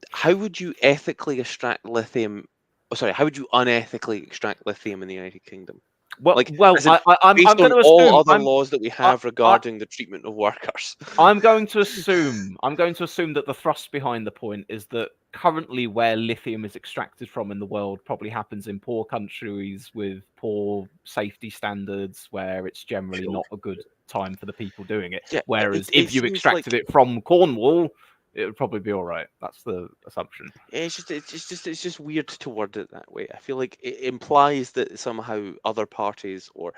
how would you ethically extract lithium? Oh, sorry, how would you unethically extract lithium in the United Kingdom? Well, I'm based on going to all assume, other laws that we have regarding the treatment of workers. I'm going to assume that the thrust behind the point is that currently where lithium is extracted from in the world probably happens in poor countries with poor safety standards, where it's generally not a good time for the people doing it. Yeah, Whereas if you extracted it from Cornwall, it would probably be all right. That's the assumption. It's just weird to word it that way. I feel like it implies that somehow other parties, or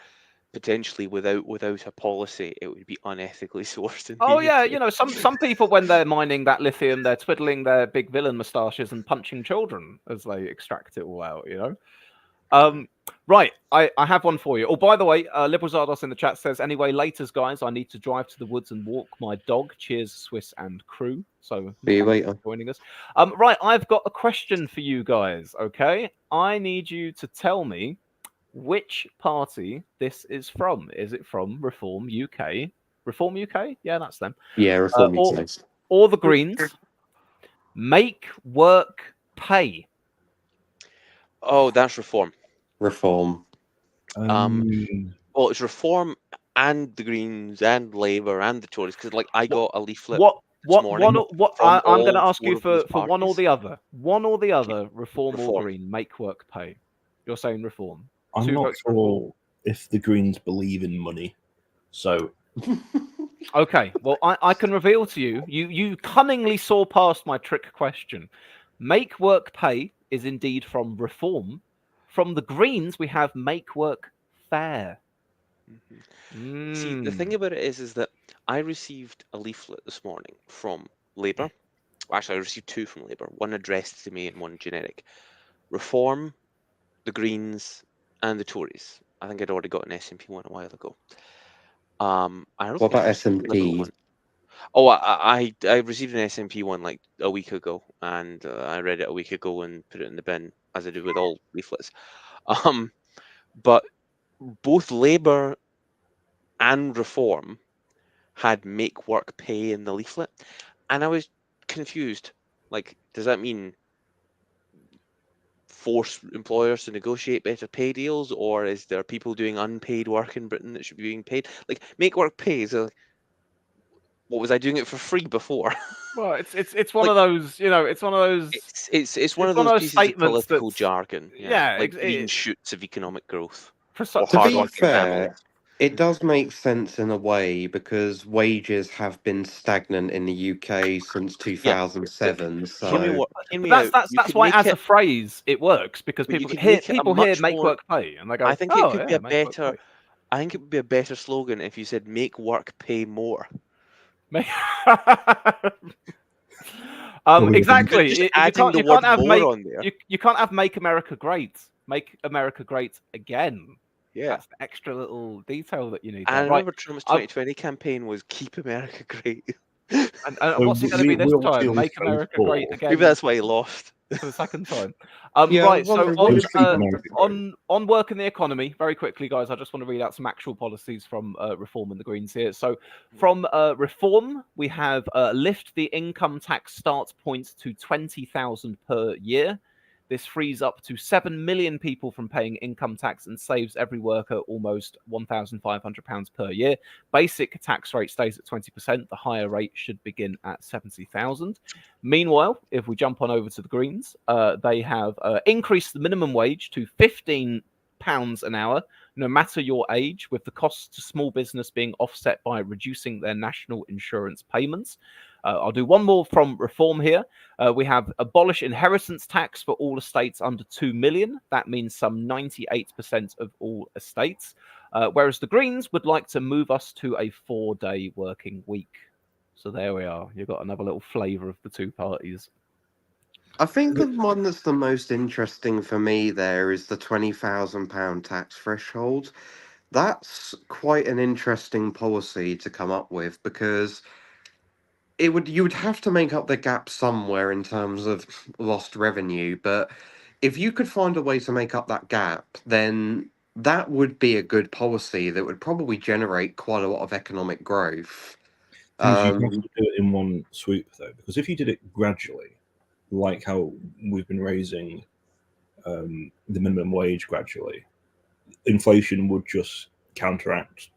potentially without a policy, it would be unethically sourced. Oh yeah, you know, some people when they're mining that lithium, they're twiddling their big villain moustaches and punching children as they extract it all out. You know. Right, I have one for you. Oh, by the way, Liberal Zardos in the chat says, anyway, laters, guys, I need to drive to the woods and walk my dog. Cheers, Swiss and crew. So, see you later. Joining us. Right, I've got a question for you guys, okay? I need you to tell me which party this is from. Is it from Reform UK? Reform UK, yeah, that's them. Yeah, Reform or, UK. or the Greens. Make work pay. Oh, that's Reform. Reform. Well, it's Reform and the Greens and Labour and the Tories, because like I got a leaflet this morning from I'm going to all ask you four of these for one or parties. the other. One or the other, Reform or Reform. Green, make work pay. You're saying Reform. I'm Two not votes for Reform. sure if the Greens believe in money. So Okay, well, I can reveal to you, you cunningly saw past my trick question. Make work pay is indeed from Reform. From the Greens, we have make work fair. See, the thing about it is that I received a leaflet this morning from Labour. Actually, I received two from Labour, one addressed to me and one generic. Reform, the Greens, and the Tories. I think I'd already got an SNP one a while ago. I don't What think I've about received a Liberal SNP? one. Oh, I received an SNP one like a week ago, and I read it a week ago and put it in the bin, as I do with all leaflets. But both Labour and Reform had make work pay in the leaflet, and I was confused. Like, does that mean force employers to negotiate better pay deals, or is there people doing unpaid work in Britain that should be being paid? Like, make work pay is what was I doing it for free before? Well, it's one Like, of those, it's one of those. It's one It's of those pieces of statements political that's jargon, like green shoots of economic growth or To be hardworking fair, families. it does make sense in a way because wages have been stagnant in the UK since Yeah, 2007. hear me, So hear me But out. You that's could why, make as it, a phrase, it works because but you people could hear make it a much make more. work pay, and they go, I think it "Oh, could be yeah, a make work better. pay." I think it would be a better slogan if you said "Make work pay more." Make- Well, we- exactly. Just adding the You word can't have "more" on there. you can't have make America great. Make America great again. Yeah. That's the extra little detail that you need And there. I Right. remember Trump's 2020 campaign was "Keep America Great." And So what's it going to be this we obviously time? on Make phase America four. great again. Maybe that's why he lost. For the second time. Yeah, I Right. So wonder what Let's keep America going. on work in the economy, very quickly, guys. I just want to read out some actual policies from Reform and the Greens here. So from Reform, we have lift the income tax start point to 20,000 per year. This frees up to 7 million people from paying income tax and saves every worker almost £1,500 per year. Basic tax rate stays at 20%. The higher rate should begin at 70,000. Meanwhile, if we jump on over to the Greens, they have increased the minimum wage to £15 an hour, no matter your age, with the costs to small business being offset by reducing their national insurance payments. I'll do one more from Reform here. We have abolish inheritance tax for all estates under 2 million. That means some 98% of all estates. Whereas the Greens would like to move us to a 4-day working week. So there we are. You've got another little flavour of the two parties. I think the one that's the most interesting for me there is the £20,000 tax threshold. That's quite an interesting policy to come up with because you would have to make up the gap somewhere in terms of lost revenue, but if you could find a way to make up that gap, then that would be a good policy that would probably generate quite a lot of economic growth. Thing is, you have to do it in one swoop, though, because if you did it gradually, like how we've been raising the minimum wage gradually, inflation would just counteract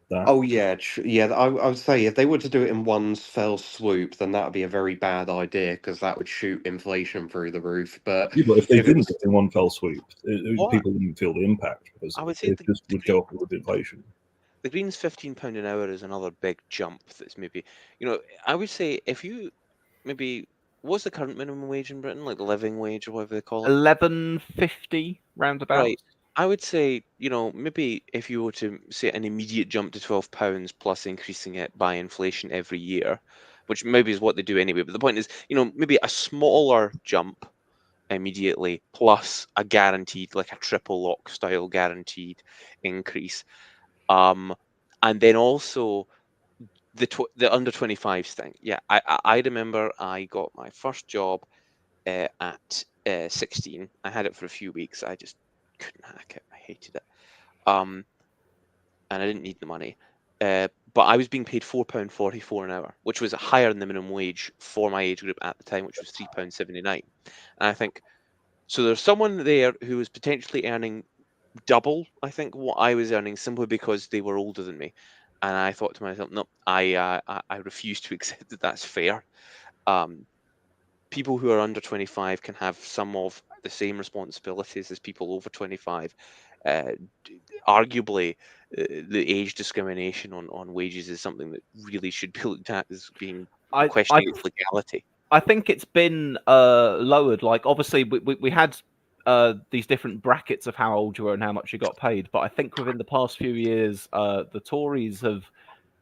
that. Oh yeah, yeah. I would say if they were to do it in one fell swoop, then that would be a very bad idea because that would shoot inflation through the roof. But Yeah, but if they if it didn't was, do it in one fell swoop, What? people wouldn't feel the impact because I would say it just would go up with inflation. the Greens £15 an hour is another big jump. That's maybe, I would say if you maybe what's the current minimum wage in Britain, like the living wage or whatever they call it? 11.50 roundabout. Right. I would say, maybe if you were to say an immediate jump to £12 plus increasing it by inflation every year, which maybe is what they do anyway. But the point is, maybe a smaller jump immediately plus a guaranteed, like a triple lock style guaranteed increase. And then also the under 25s thing. Yeah, I remember I got my first job at 16. I had it for a few weeks. I just couldn't hack it. I hated it. And I didn't need the money. but I was being paid £4.44 an hour, which was higher than the minimum wage for my age group at the time, which was £3.79. And I think, so there's someone there who was potentially earning double, I think, what I was earning simply because they were older than me. And I thought to myself, no, I refuse to accept that that's fair. People who are under 25 can have some of the same responsibilities as people over 25. Arguably, the age discrimination on wages is something that really should be looked at as being I questioning its legality. I think it's been lowered. Like, obviously, we had these different brackets of how old you were and how much you got paid. But I think within the past few years, the Tories have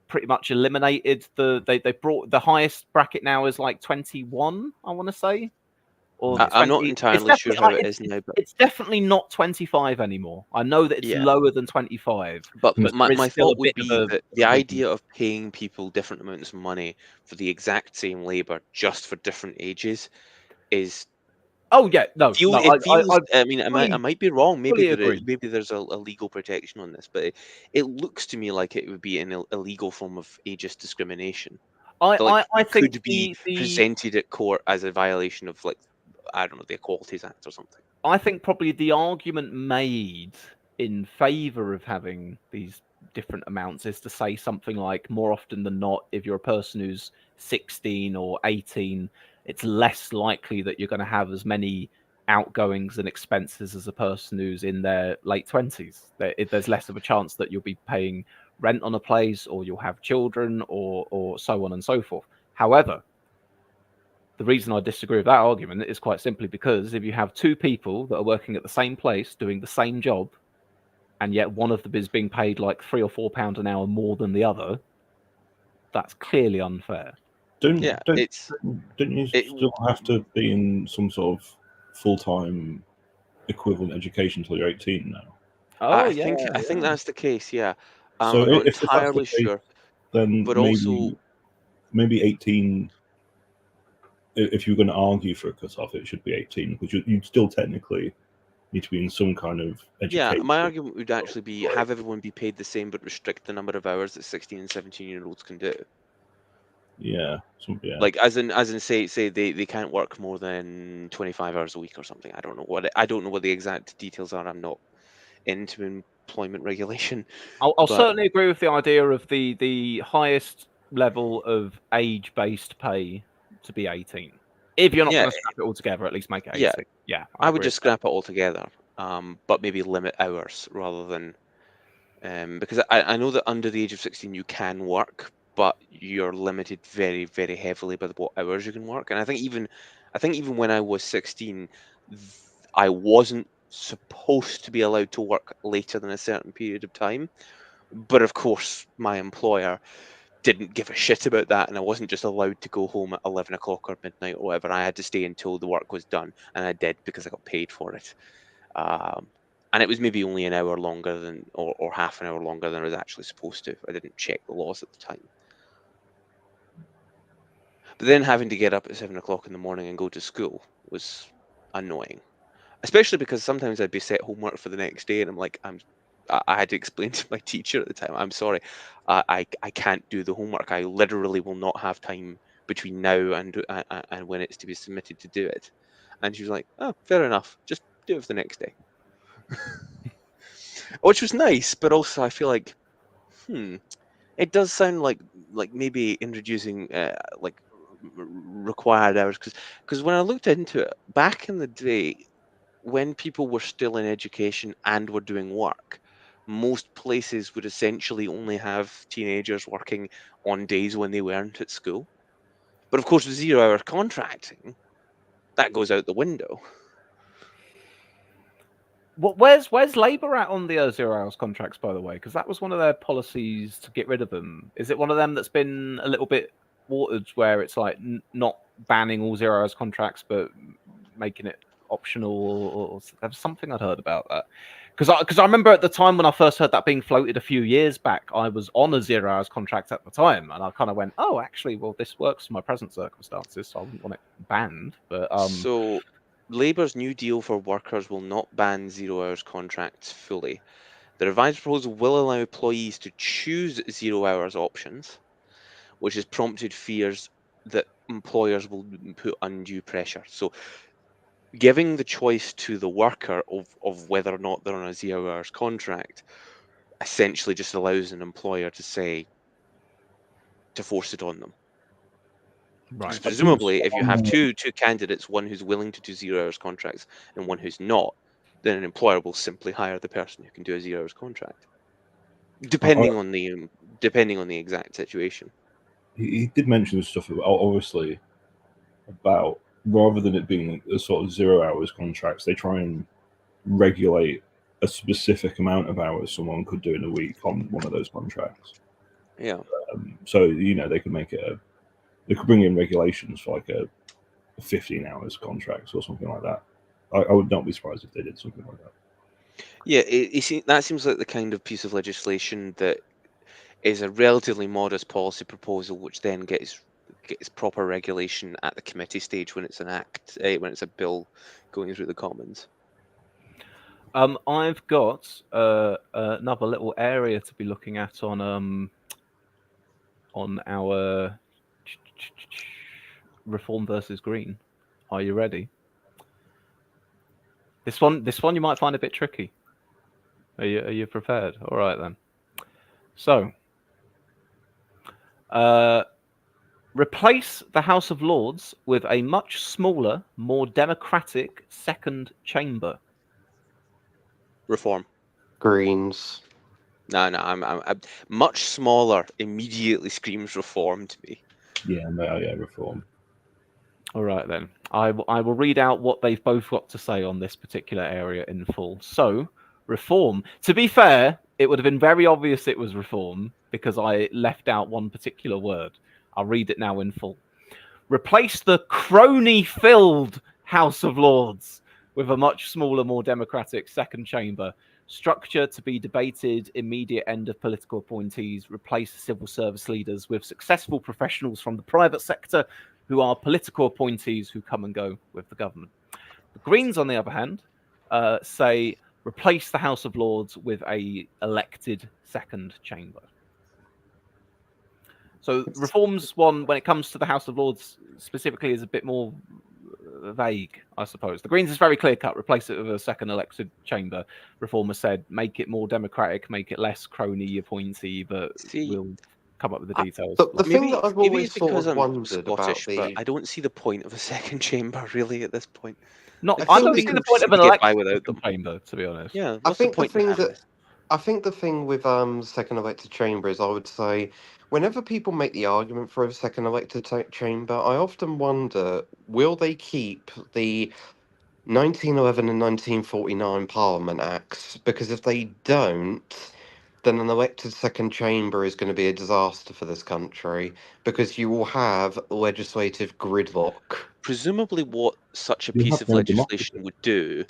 pretty much eliminated they brought the highest bracket now is like 21, I want to say, or I'm not 20. entirely sure how it is now, but It's definitely not 25 anymore. I know that it's yeah. lower than 25, But but there is my still a thought would bit of be a that the idea of paying people different amounts of money for the exact same labor just for different ages is Oh yeah, no, it feels. I I mean, I fully might be wrong. Maybe agree. maybe there's a legal protection on this, but it looks to me like it would be an illegal form of ageist discrimination. That I think could be the presented at court as a violation of, like, I don't know, the Equalities Act or something. I think probably the argument made in favor of having these different amounts is to say something like, more often than not, if you're a person who's 16 or 18, it's less likely that you're going to have as many outgoings and expenses as a person who's in their late 20s. There's less of a chance that you'll be paying rent on a place, or you'll have children, or so on and so forth. However, the reason I disagree with that argument is quite simply because if you have two people that are working at the same place doing the same job, and yet one of them is being paid like £3 or £4 an hour more than the other, that's clearly unfair. Don't Yeah, you still have to be in some sort of full-time equivalent education until you're 18 now? Oh, I think that's the case. Yeah, So I'm not if that's the entirely case, sure, then but also maybe 18. If you're going to argue for a cut-off, it should be 18, because you'd still technically need to be in some kind of education. yeah, my argument would actually be have everyone be paid the same, but restrict the number of hours that 16 and 17-year-olds can do. Yeah. Like, as in say they can't work more than 25 hours a week or something. I don't know what the exact details are. I'm not into employment regulation. I'll but certainly agree with the idea of the highest level of age-based pay to be 18. If you're not yeah, going to scrap it altogether, at least make it 18. yeah, Yeah, I would agree just with that. scrap it altogether. But maybe limit hours rather than because I know that under the age of 16 you can work, but you're limited very, very heavily by what hours you can work. And I think even when I was 16, I wasn't supposed to be allowed to work later than a certain period of time. But of course, my employer didn't give a shit about that, and I wasn't just allowed to go home at 11 o'clock or midnight or whatever. I had to stay until the work was done, and I did because I got paid for it. Um, and it was maybe only an hour longer than, or half an hour longer than I was actually supposed to. I didn't check the laws at the time. But then having to get up at 7 o'clock in the morning and go to school was annoying, especially because sometimes I'd be set homework for the next day, and I'm like, I had to explain to my teacher at the time, I'm sorry, I can't do the homework. I literally will not have time between now and when it's to be submitted to do it. And she was like, oh, fair enough, just do it for the next day. Which was nice, but also I feel like, it does sound like maybe introducing like required hours, because when I looked into it back in the day, when people were still in education and were doing work, most places would essentially only have teenagers working on days when they weren't at school. But of course, with 0 hour contracting, that goes out the window. Where's Labour at on the 0 hours contracts, by the way? Because that was one of their policies to get rid of them. Is it one of them that's been a little bit watered, where it's like not banning all 0 hours contracts, but making it optional, or there was something I'd heard about that? Because I remember at the time when I first heard that being floated a few years back, I was on a 0 hours contract at the time, and I kind of went, "Oh, actually, well, this works for my present circumstances, so I wouldn't want it banned." But So Labour's new deal for workers will not ban 0 hours contracts fully. The revised proposal will allow employees to choose 0 hours options, which has prompted fears that employers will put undue pressure. So giving the choice to the worker of whether or not they're on a 0 hours contract essentially just allows an employer to say, to force it on them. Because Right. presumably, if you have two candidates, one who's willing to do 0 hours contracts and one who's not, then an employer will simply hire the person who can do a 0 hours contract, depending on the exact situation. He did mention stuff about, obviously, about rather than it being a sort of 0 hours contracts, they try and regulate a specific amount of hours someone could do in a week on one of those contracts. Yeah. So they could make it they could bring in regulations for like a 15 hours contracts or something like that. I would not be surprised if they did something like that. Yeah, that seems like the kind of piece of legislation that is a relatively modest policy proposal, which then gets proper regulation at the committee stage when it's an act, when it's a bill going through the Commons. I've got another little area to be looking at on our Reform versus Green. Are you ready? This one you might find a bit tricky. Are you prepared? All right then. So, replace the House of Lords with a much smaller, more democratic second chamber. Reform. Greens. No, I'm much smaller. Immediately screams reform to me. Yeah, reform. All right then. I will read out what they've both got to say on this particular area in full. So, reform. To be fair, it would have been very obvious it was reform because I left out one particular word. I'll read it now in full. Replace the crony-filled House of Lords with a much smaller, more democratic second chamber. Structure to be debated, immediate end of political appointees, replace civil service leaders with successful professionals from the private sector who are political appointees who come and go with the government. The Greens, on the other hand, say replace the House of Lords with a elected second chamber. So reforms one, when it comes to the House of Lords specifically, is a bit more vague, I suppose. The Greens is very clear cut. Replace it with a second elected chamber. Reformers said make it more democratic, make it less crony appointee, but we'll come up with the details. The thing that I've maybe always it's because sort of I'm wondered Scottish, about but I don't see the point of a second chamber really at this point. I don't see the point of an get by elected without them. chamber, to be honest. Yeah, I what's the think point in having this? I think the thing with second elected chamber is I would say whenever people make the argument for a second elected chamber, I often wonder will they keep the 1911 and 1949 Parliament Acts? Because if they don't, then an elected second chamber is going to be a disaster for this country because you will have legislative gridlock. Presumably, what such a You piece have of no legislation democracy. would do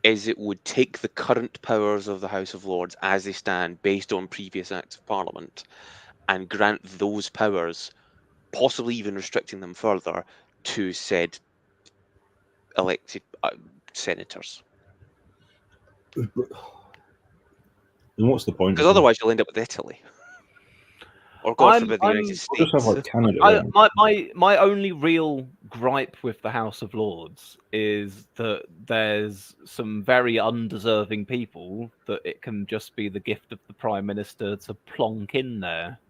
is it would take the current powers of the House of Lords as they stand based on previous acts of Parliament and grant those powers, possibly even restricting them further, to said elected senators. Then what's the point? Because otherwise you'll end up with Italy. Or God forbid the United We'll just have States. like Canada. My only real gripe with the House of Lords is that there's some very undeserving people that it can just be the gift of the Prime Minister to plonk in there.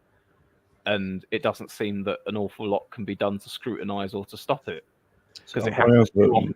And it doesn't seem that an awful lot can be done to scrutinise or to stop it. Because it happens too often.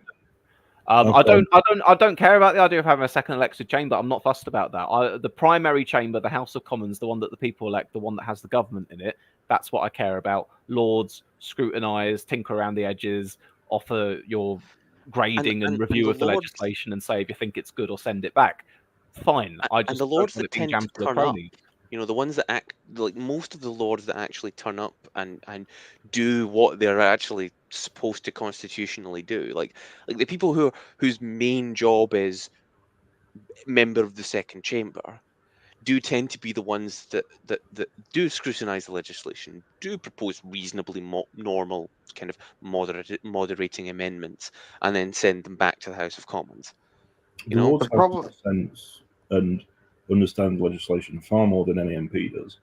I don't care about the idea of having a second elected chamber. I'm not fussed about that. The primary chamber, the House of Commons, the one that the people elect, the one that has the government in it, that's what I care about. Lords, scrutinise, tinker around the edges, offer your grading and review of the legislation and say if you think it's good or send it back. Fine. I just the Lords don't want that it being tend jammed to to the turn up, crony. the ones that act like most of the Lords that actually turn up and do what they're actually supposed to constitutionally do, like the people whose main job is member of the second chamber, do tend to be the ones that do scrutinise the legislation, do propose reasonably normal kind of moderating amendments, and then send them back to the House of Commons. The Lords The have problem, sense, and understand legislation far more than any MP does.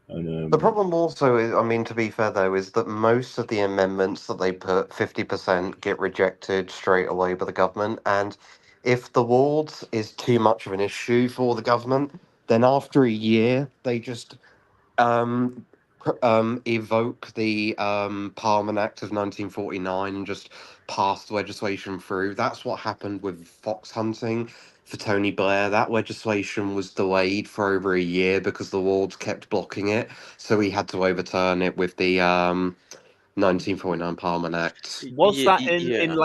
And The problem also is, I mean, to be fair though, is that most of the amendments that they put, 50% get rejected straight away by the government. And if the wards is too much of an issue for the government, then after a year, they just um, evoke the Parliament Act of 1949 and just pass the legislation through. That's what happened with fox hunting for Tony Blair. That legislation was delayed for over a year because the Lords kept blocking it, so he had to overturn it with the 1949 Parliament Act. Was that Yeah.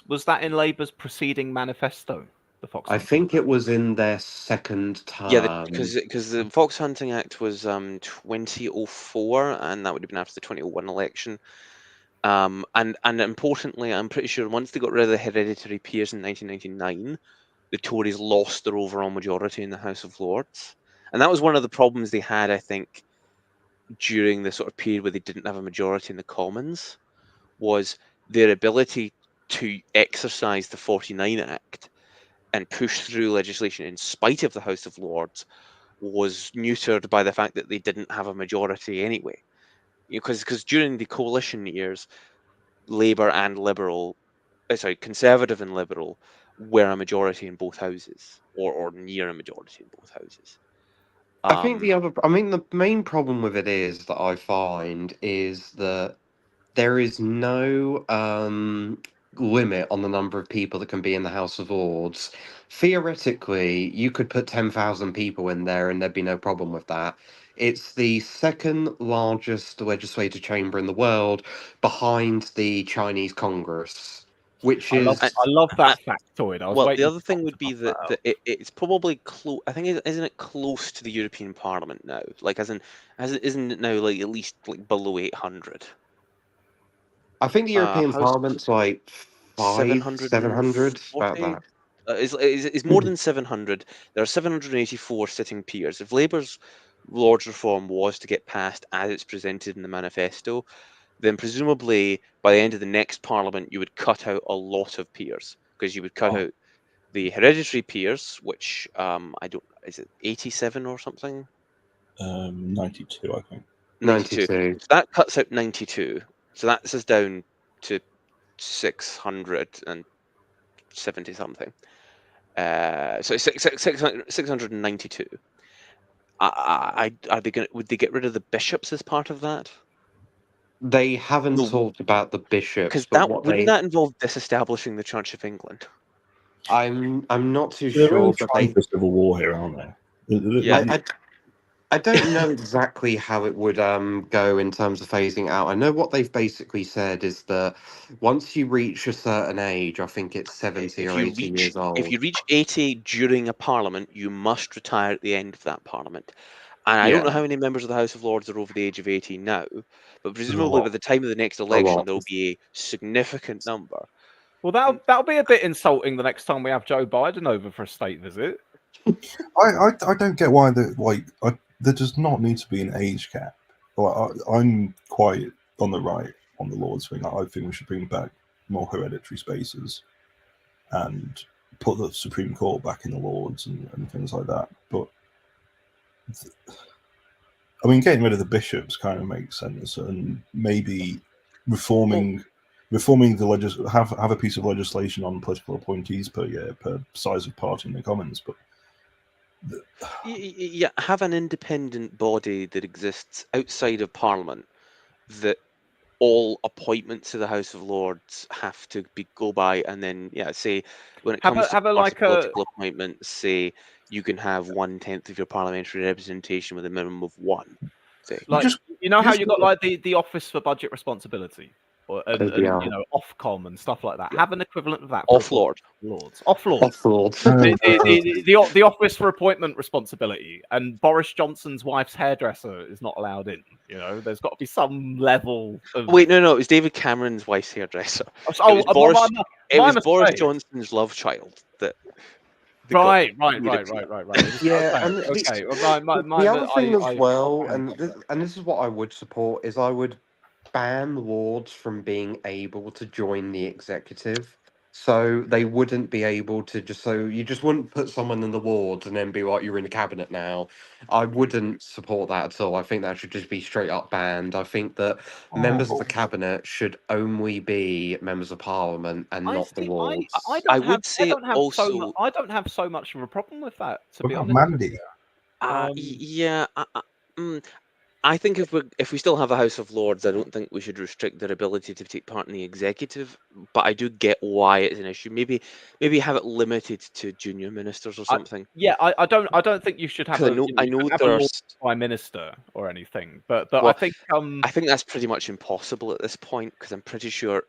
Was that in Labour's preceding manifesto? The fox I hunting? think it was in their second Yeah, term. because the Fox Hunting Act was 2004, and that would have been after the 2001 election. And importantly, I'm pretty sure once they got rid of the hereditary peers in 1999, the Tories lost their overall majority in the House of Lords, and that was one of the problems they had, I think, during the sort of period where they didn't have a majority in the Commons, was their ability to exercise the 49 Act and push through legislation in spite of the House of Lords was neutered by the fact that they didn't have a majority anyway. Because during the coalition years, Labour and Liberal, Conservative and Liberal, were a majority in both houses, or near a majority in both houses. I think the main problem with it is that I find is that there is no limit on the number of people that can be in the House of Lords. Theoretically, you could put 10,000 people in there and there'd be no problem with that. It's the second largest legislative chamber in the world behind the Chinese Congress, which I love is. I love that factoid. I was Well, the waiting other for Tom thing to would be bust that that out. it's probably close. I think isn't it close to the European Parliament now? Like, isn't it now like at least like below 800? I think the European House Parliament's like five, 700, about 740. that. Is more than 700. There are 784 sitting peers. If Labour's Lords reform was to get passed as it's presented in the manifesto, then presumably by the end of the next Parliament you would cut out a lot of peers, because you would cut out the hereditary peers, which I don't, is it 87 or something? 92, I think. 92. 92. So that cuts out 92. So that's us down to 670 something. So 692. Are they going? Would they get rid of the bishops as part of that? They haven't No, talked about the bishops, because but that what wouldn't they. that involve disestablishing the Church of England? I'm not too They're really sure, but trying they. for civil war here, aren't they? Yeah, I don't know exactly how it would go in terms of phasing out. I know what they've basically said is that once you reach a certain age, I think it's 70 or 80 years if you old. reach 80 during a parliament, you must retire at the end of that parliament. And I don't know Yeah, how many members of the House of Lords are over the age of 80 now, but There's a presumably by lot. the time of the next a election, lot. there'll be a significant number. Well, that'll be a bit insulting the next time we have Joe Biden over for a state visit. I don't get why there does not need to be an age cap. I'm quite on the right on the Lords thing. I think we should bring back more hereditary spaces and put the Supreme Court back in the Lords and things like that. But I mean, getting rid of the bishops kind of makes sense, and maybe reforming the have a piece of legislation on political appointees per year per size of party in the Commons. But Yeah, have an independent body that exists outside of Parliament, that all appointments to the House of Lords have to go by, and then say when it comes to party political appointments, say you can have 1/10 of your parliamentary representation with a minimum of one. Say, Like, you know how you got like the Office for Budget Responsibility, and Ofcom and stuff like that. Yeah. Have an equivalent of that. Off-Lord. Offlords. Off-Lord. The Office for Appointment Responsibility, and Boris Johnson's wife's hairdresser is not allowed in. You know, there's got to be some level of. Wait, no, it was David Cameron's wife's hairdresser. Oh, it was Boris Boris Johnson's love child that. Right. Yeah, okay, and okay. the other thing as well, and this is what I would support, is I would ban Lords from being able to join the executive. So they wouldn't be able to you just wouldn't put someone in the wards and then be like, you're in the cabinet now. I wouldn't support that at all. I think that should just be straight up banned. I think that members of the cabinet should only be members of parliament and I not the see. wards. I would say also, I don't have so much of a problem with that, to What be about honest. Mandy? yeah, I think if we still have a House of Lords, I don't think we should restrict their ability to take part in the executive. But I do get why it's an issue. Maybe have it limited to junior ministers or something. I don't think you should have 'Cause a I know have a Lord Prime Minister or anything. But Well, I think I think that's pretty much impossible at this point because I'm pretty sure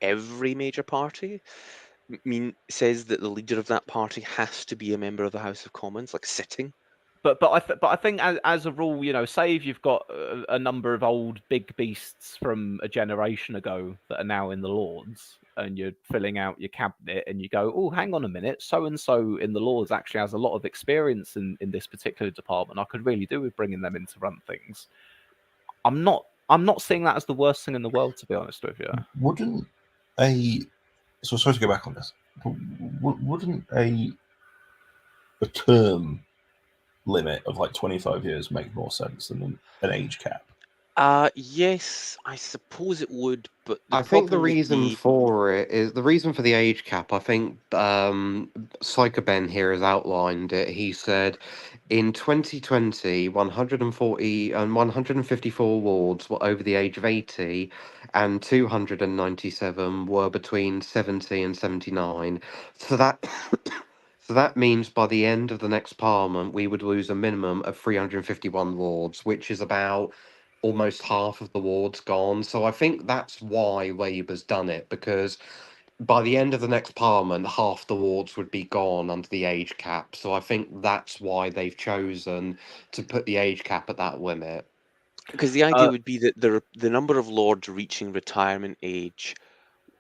every major party says that the leader of that party has to be a member of the House of Commons, like sitting. But I think as a rule, say if you've got a number of old big beasts from a generation ago that are now in the Lords, and you're filling out your cabinet, and you go, oh, hang on a minute, so and so in the Lords actually has a lot of experience in this particular department. I could really do with bringing them in to run things. I'm not seeing that as the worst thing in the world, to be honest with you. Wouldn't so sorry to go back on this. Wouldn't a term limit of like 25 years make more sense than an age cap? Yes, I suppose it would, but I think the reason for it is the reason for the age cap. I think Psycho Ben here has outlined it. He said in 2020, 140 and 154 wards were over the age of 80, and 297 were between 70 and 79. So that so that means by the end of the next parliament, we would lose a minimum of 351 wards, which is about almost half of the wards gone. So I think that's why Labour's done it, because by the end of the next parliament, half the wards would be gone under the age cap. So I think that's why they've chosen to put the age cap at that limit. Because the idea would be that the number of lords reaching retirement age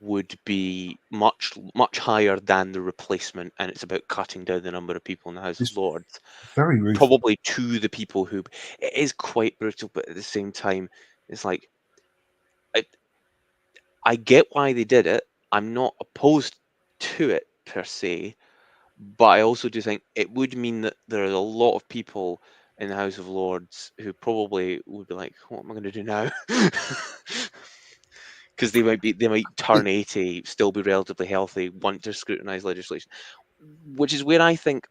would be much higher than the replacement, and it's about cutting down the number of people in the House of Lords. Very ruthless. Probably to the people who it is quite brutal, but at the same time, it's like I get why they did it. I'm not opposed to it per se, but I also do think it would mean that there are a lot of people in the House of Lords who probably would be like, "What am I going to do now?" Because they might turn 80, still be relatively healthy, want to scrutinise legislation, which is where I think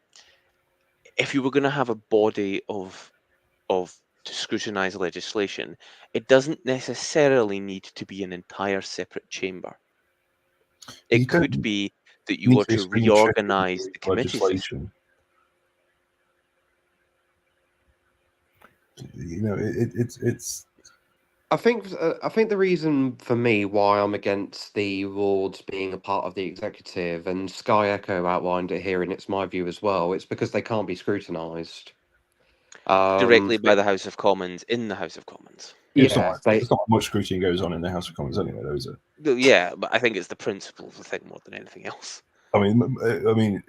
if you were going to have a body of to scrutinise legislation, it doesn't necessarily need to be an entire separate chamber. It could be that you were to reorganise the committee system. It's. I think the reason for me why I'm against the Lords being a part of the executive, and Sky Echo outlined it here, and it's my view as well. It's because they can't be scrutinised Directly by the House of Commons in the House of Commons. Yeah, there's not much scrutiny goes on in the House of Commons anyway, though, is it? Yeah, but I think it's the principle of the thing more than anything else. I mean,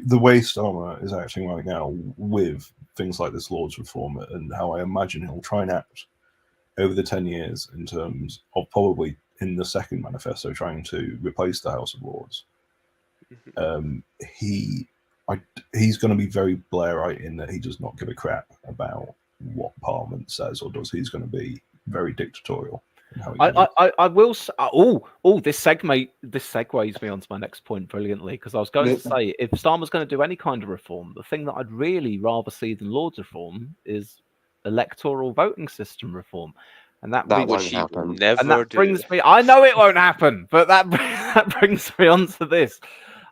the way Starmer is acting right now with things like this Lords reform and how I imagine he'll try and act over the 10 years in terms of probably in the second manifesto trying to replace the House of Lords. He's going to be very Blairite in that he does not give a crap about what Parliament says or does. He's going to be very dictatorial. I will. This segues me onto my next point brilliantly, because I was going to say, if Starmer's going to do any kind of reform, the thing that I'd really rather see than Lords reform is electoral voting system reform, and that won't happen. Brings me. I know it won't happen, but that brings me on to this.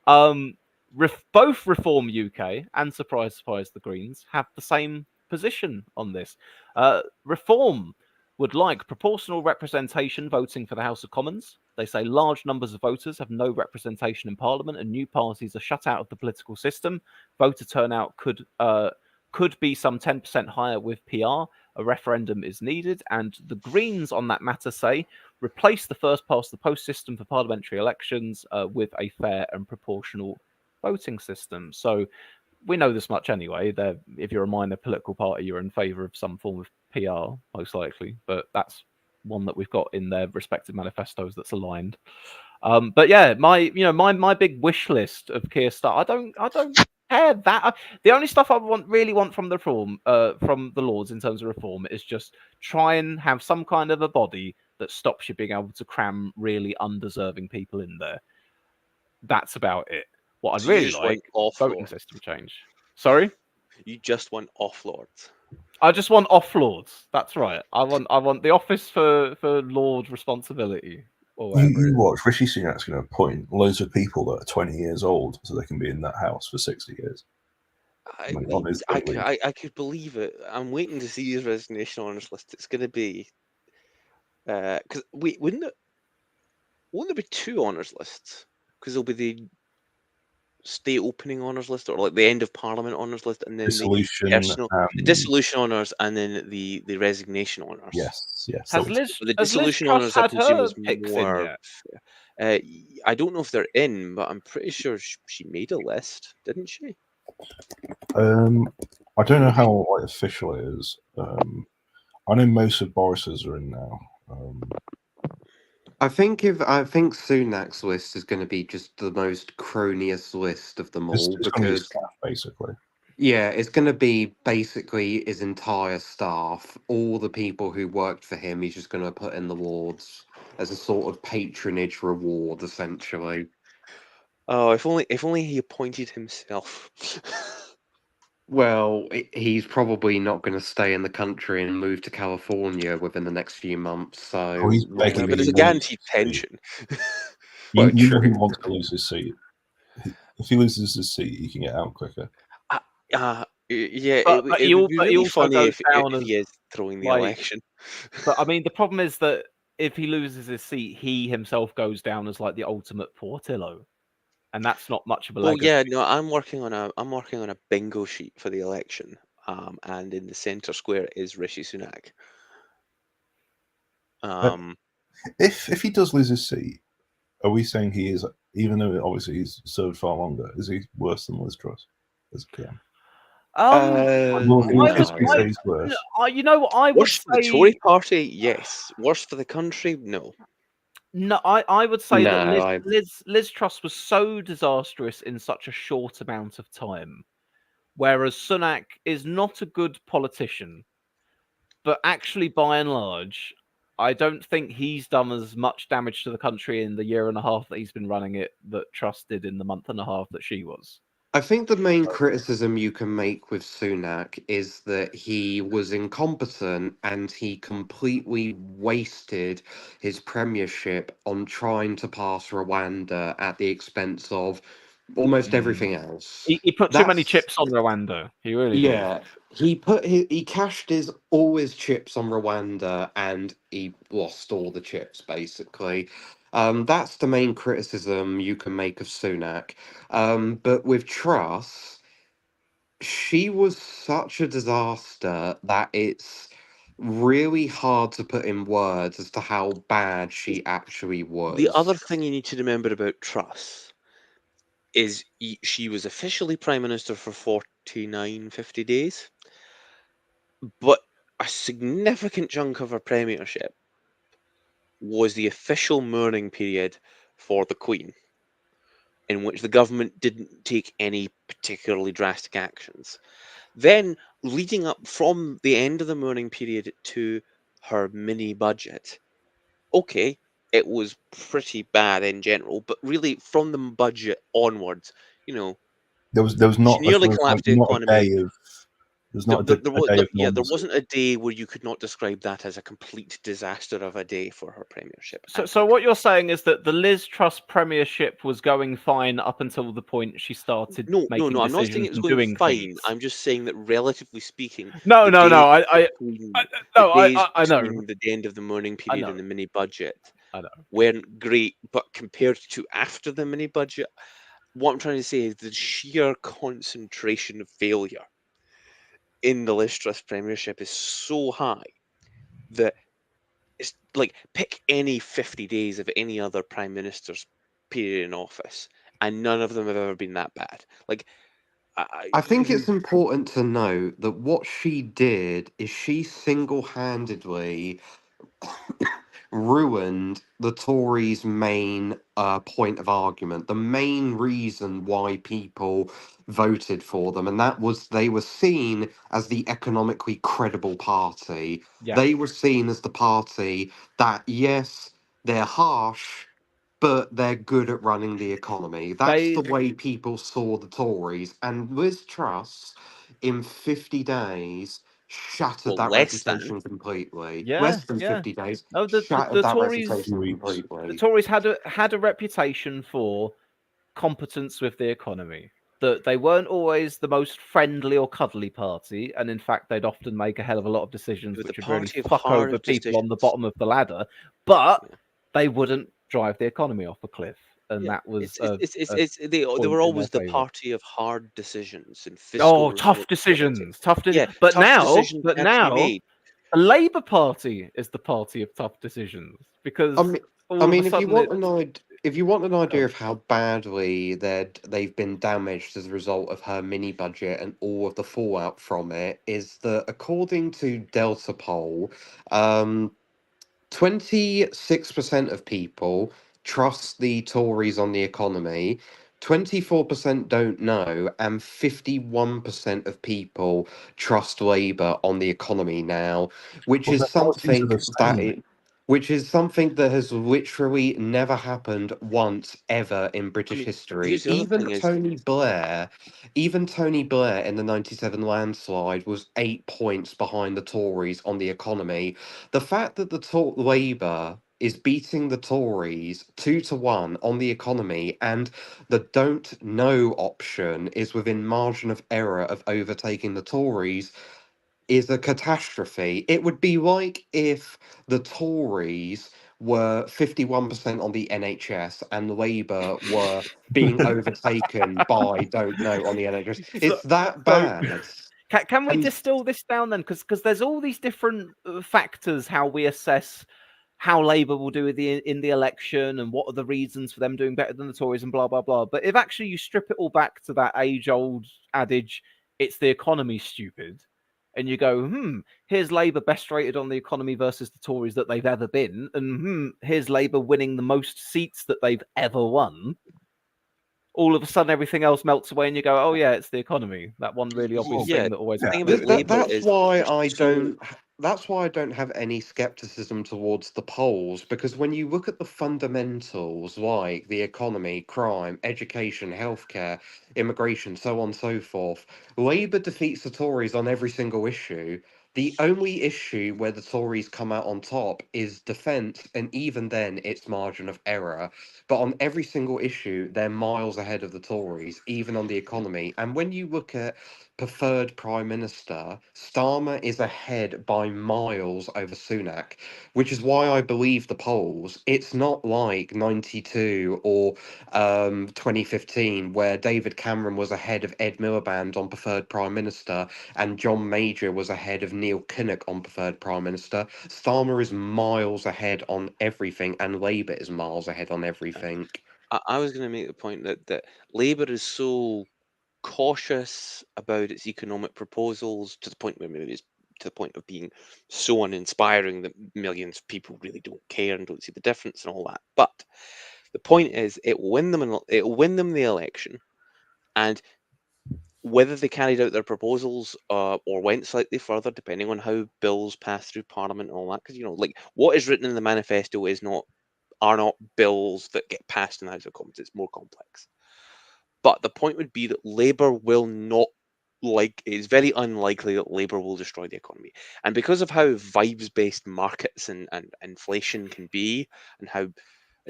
Both Reform UK and surprise, surprise, the Greens have the same position on this. Reform would like proportional representation voting for the House of Commons. They say large numbers of voters have no representation in Parliament and new parties are shut out of the political system. Voter turnout could be some 10% higher with PR. A referendum is needed. And the Greens on that matter say replace the first past the post system for parliamentary elections with a fair and proportional voting system. So we know this much anyway. If you're a minor political party, you're in favour of some form of PR, most likely. But that's one that we've got in their respective manifestos that's aligned. But yeah, my big wish list of Keir Starmer. I don't care that. The only stuff I really want from the from the Lords in terms of reform is just try and have some kind of a body that stops you being able to cram really undeserving people in there. That's about it. What I'd So you really just want like, off voting lords. system change. Sorry? You just want off lords. I just want off lords. That's right. I want the office for Lord responsibility or whatever. You watch, Rishi Sunak's going to appoint loads of people that are 20 years old so they can be in that house for 60 years. I could believe it. I'm waiting to see his resignation honours list. It's going to be because wouldn't there be two honours lists? Because there'll be the state opening honours list, or like the end of Parliament honours list, and then Dissolution, the dissolution honours, and then the resignation honours. Yes. Has So Liz, But the has Liz dissolution Truss honours, I had presume, her is picks in more. yet? I don't know if they're in, but I'm pretty sure she made a list, didn't she? I don't know how official it is. I know most of Boris's are in now. I think Sunak's list is going to be just the most croniest list of them It's all going to be his because staff, basically. yeah, it's going to be basically his entire staff, all the people who worked for him. He's just going to put in the wards as a sort of patronage reward, essentially. Oh, if only he appointed himself. Well, he's probably not going to stay in the country and move to California within the next few months. So, he's not begging really But there's a me. guaranteed pension. You know he true. wants to lose his seat. If he loses his seat, he can get out quicker. Yeah, But it he would be really also funny goes if down as he is throwing the like. election. But I mean, the problem is that if he loses his seat, he himself goes down as like the ultimate Portillo, and that's not much of a Well, legacy. yeah, no, I'm working on a bingo sheet for the election, and in the centre square is Rishi Sunak. If he does lose his seat, are we saying he is, even though obviously he's served far longer, is he worse than Liz Truss as a PM? No. Worse. You know what I would Worse for the say? Tory party, yes. Worse for the country, no. No, I would say that No, Liz Truss was so disastrous in such a short amount of time, whereas Sunak is not a good politician, but actually, by and large, I don't think he's done as much damage to the country in the year and a half that he's been running it that Truss did in the month and a half that she was. I think the main criticism you can make with Sunak is that he was incompetent and he completely wasted his premiership on trying to pass Rwanda at the expense of almost everything else. He put too many That's chips on Rwanda. He really did. yeah. He cashed all his chips on Rwanda and he lost all the chips basically. That's the main criticism you can make of Sunak. But with Truss, she was such a disaster that it's really hard to put in words as to how bad she actually The other was. thing you need to remember about Truss is she was officially Prime Minister for 49, 50 days, but a significant chunk of her premiership was the official mourning period for the Queen, in which the government didn't take any particularly drastic actions. Then, leading up from the end of the mourning period to her mini budget, okay, it was pretty bad in general, but really from the budget onwards, There was she not nearly collapsed the not a economy. day of there's There, not there, a there, was, day there, of yeah, there normalcy. wasn't a day where you could not describe that as a complete disaster of a day for her premiership. So what you're saying is that the Liz Truss premiership was going fine up until the point she started No, making I'm not saying decisions it was and going doing fine. things. I'm just saying that relatively speaking, No. the days I between the end of the mourning I period know. and the mini budget I know. weren't great, but compared to after the mini budget, what I'm trying to say is the sheer concentration of failure in the Liz Truss premiership is so high that it's like pick any 50 days of any other prime minister's period in office, and none of them have ever been that bad. Like, I think it's important to note that what she did is she single handedly ruined the Tories' main point of argument, the main reason why people voted for them, and that was they were seen as the economically credible party. Yeah. They were seen as the party that, yes, they're harsh, but they're good at running the economy. That's They the way people saw the Tories. And Liz Truss, in 50 days, shattered Well, that less than. reputation completely. Yeah, Less than yeah. 50 days, Oh, shattered that Tories, reputation Weeks. the completely. Tories had a reputation for competence with the economy. That they weren't always the most friendly or cuddly party, and in fact, they'd often make a hell of a lot of decisions With the which would really party of fuck over hard people on the decisions. bottom of the ladder. But Yeah. they wouldn't drive the economy off a cliff, and Yeah, that was it's they point were in their always the favour. party of hard decisions and fiscal Oh, tough responsibility. decisions, Yeah, but tough now, decisions had to be made. the Labour Party is the party of tough decisions I because mean, I all of a mean, if you sudden want it's an if you want an idea oh, of how badly they've been damaged as a result of her mini budget and all of the fallout from it, is that according to Delta poll, um, 26% of people trust the Tories on the economy, 24% don't know, and 51% of people trust Labour on the economy now, which Well, is their policies are something the that same. has literally never happened once ever in I British mean, history. here's the other thing is Even Tony Blair in the 97 landslide was 8 points behind the Tories on the economy. The fact that Labour is beating the Tories 2-1 on the economy, and the don't know option is within margin of error of overtaking the Tories, is a catastrophe. It would be like if the Tories were 51% on the NHS and Labour were being overtaken by don't know on the NHS. so, It's that so bad. can we And distill this down then? Because there's all these different factors how we assess how Labour will do in the election and what are the reasons for them doing better than the Tories and blah blah blah. But if actually you strip it all back to that age-old adage, it's the economy, stupid, and you go, here's Labour best rated on the economy versus the Tories that they've ever been, and here's Labour winning the most seats that they've ever won. All of a sudden, everything else melts away, and you go, "Oh yeah, it's the economy." That one really obvious yeah, thing that always the thing happens about with the Labour economy. is so that's why I don't have any skepticism towards the polls, because when you look at the fundamentals like the economy, crime, education, healthcare, immigration, so on and so forth, Labour defeats the Tories on every single issue. The only issue where the Tories come out on top is defence, and even then it's margin of error. But on every single issue, they're miles ahead of the Tories, even on the economy. And when you look at preferred prime minister, Starmer is ahead by miles over Sunak, which is why I believe the polls. It's not like 92 or 2015, where David Cameron was ahead of Ed Miliband on preferred prime minister and John Major was ahead of Neil Kinnock on preferred prime minister. Starmer is miles ahead on everything, and Labour is miles ahead on everything. I was going to make the point that Labour is so cautious about its economic proposals to the point where maybe it's to the point of being so uninspiring that millions of people really don't care and don't see the difference and all that. But the point is, it will win them the election, and whether they carried out their proposals or went slightly further, depending on how bills pass through Parliament and all that, because like what is written in the manifesto are not bills that get passed in the House of Commons. It's more complex. But the point would be that Labour will not it's very unlikely that Labour will destroy the economy. And because of how vibes-based markets and inflation can be, and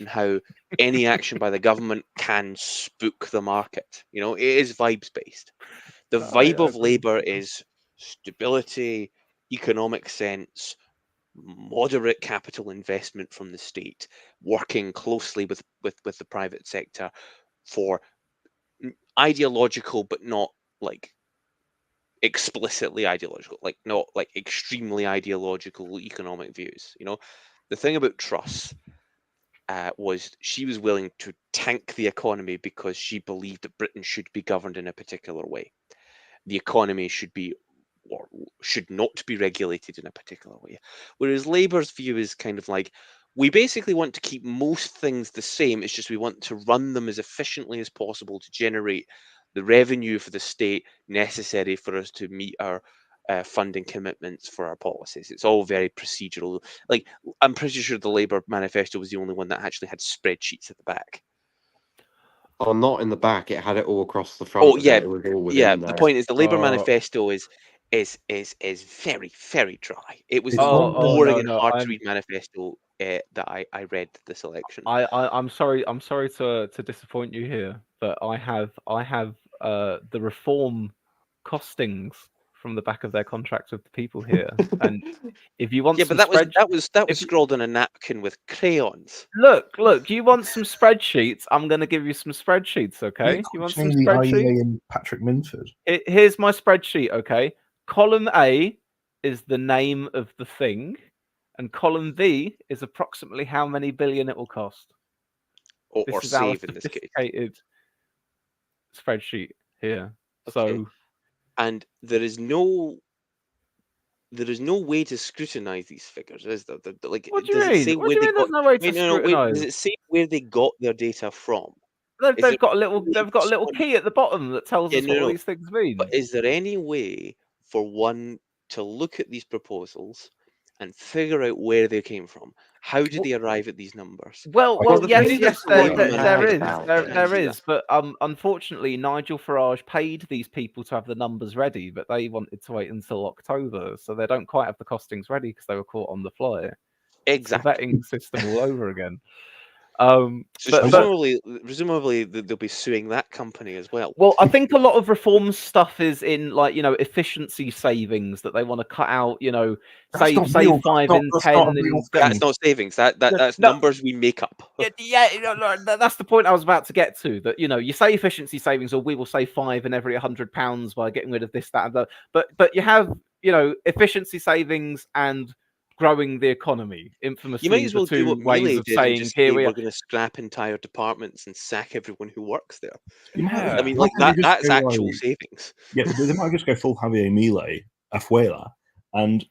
how any action by the government can spook the market, it is vibes-based. The vibe I of agree. Labour is stability, economic sense, moderate capital investment from the state, working closely with the private sector for ideological but not like explicitly ideological, like not like extremely ideological economic views. The thing about Truss was she was willing to tank the economy because she believed that Britain should be governed in a particular way. The economy should be or should not be regulated in a particular way. Whereas Labour's view is kind of like, we basically want to keep most things the same. It's just we want to run them as efficiently as possible to generate the revenue for the state necessary for us to meet our funding commitments for our policies. It's all very procedural. Like, I'm pretty sure the Labour manifesto was the only one that actually had spreadsheets at the back. Or not in the back. It had it all across the front. Oh of yeah, it. It was all yeah. within The there. point is, the Labour Uh, manifesto is very, very dry. It was It's the one most of the- boring no, and no, hard to read manifesto that I read this election. I'm sorry to disappoint you here, but I have the reform costings from the back of their contracts with the people here. And if you want Yeah, some but spread, that was if you, scrawled on a napkin with crayons. look, you want some spreadsheets? I'm going to give you some spreadsheets, okay? You want some questioning the spreadsheets? IEA and Patrick Minford. Here's my spreadsheet, okay? Column A is the name of the thing, and column B is approximately how many billion it will cost. Or This is our save in this case. sophisticated spreadsheet here. Okay. So, And there is no way to scrutinize these figures, is there? Like, what do you does it mean? say What where do you they mean? got? There's no way to Wait, no, wait. Does scrutinize. it say where they got their data from? They've, Is there they've got a little. any They've got a little response? key at the bottom that tells Yeah, us what all no. these things mean. But is there any way for one to look at these proposals and figure out where they came from? How did they arrive at these numbers? Well, Well, the yes, thing yes, that's there, quite there, there mad is, about there this- is, but unfortunately, Nigel Farage paid these people to have the numbers ready, but they wanted to wait until October, so they don't quite have the costings ready because they were caught on the fly. It's the Exactly. vetting system all over again. So But presumably they'll be suing that company as well. well, I think a lot of reform stuff is in, like, efficiency savings that they want to cut out. That's not Save real. 5 That's in not 10 a real and thing. That's not savings. That's No. numbers we make up. Yeah, that's the point I was about to get to. That you say efficiency savings, or we will save 5 in every £100 by getting rid of this, that, and that. But you have efficiency savings and growing the economy. Infamously, You might as well the do two what ways Melee of did and saying just here say we we're are. going to scrap entire departments and sack everyone who works there. You might, Yeah. I mean, why like can't they just that's go, actual like- savings. Yeah, they might just go full Javier Milei, Afuela, and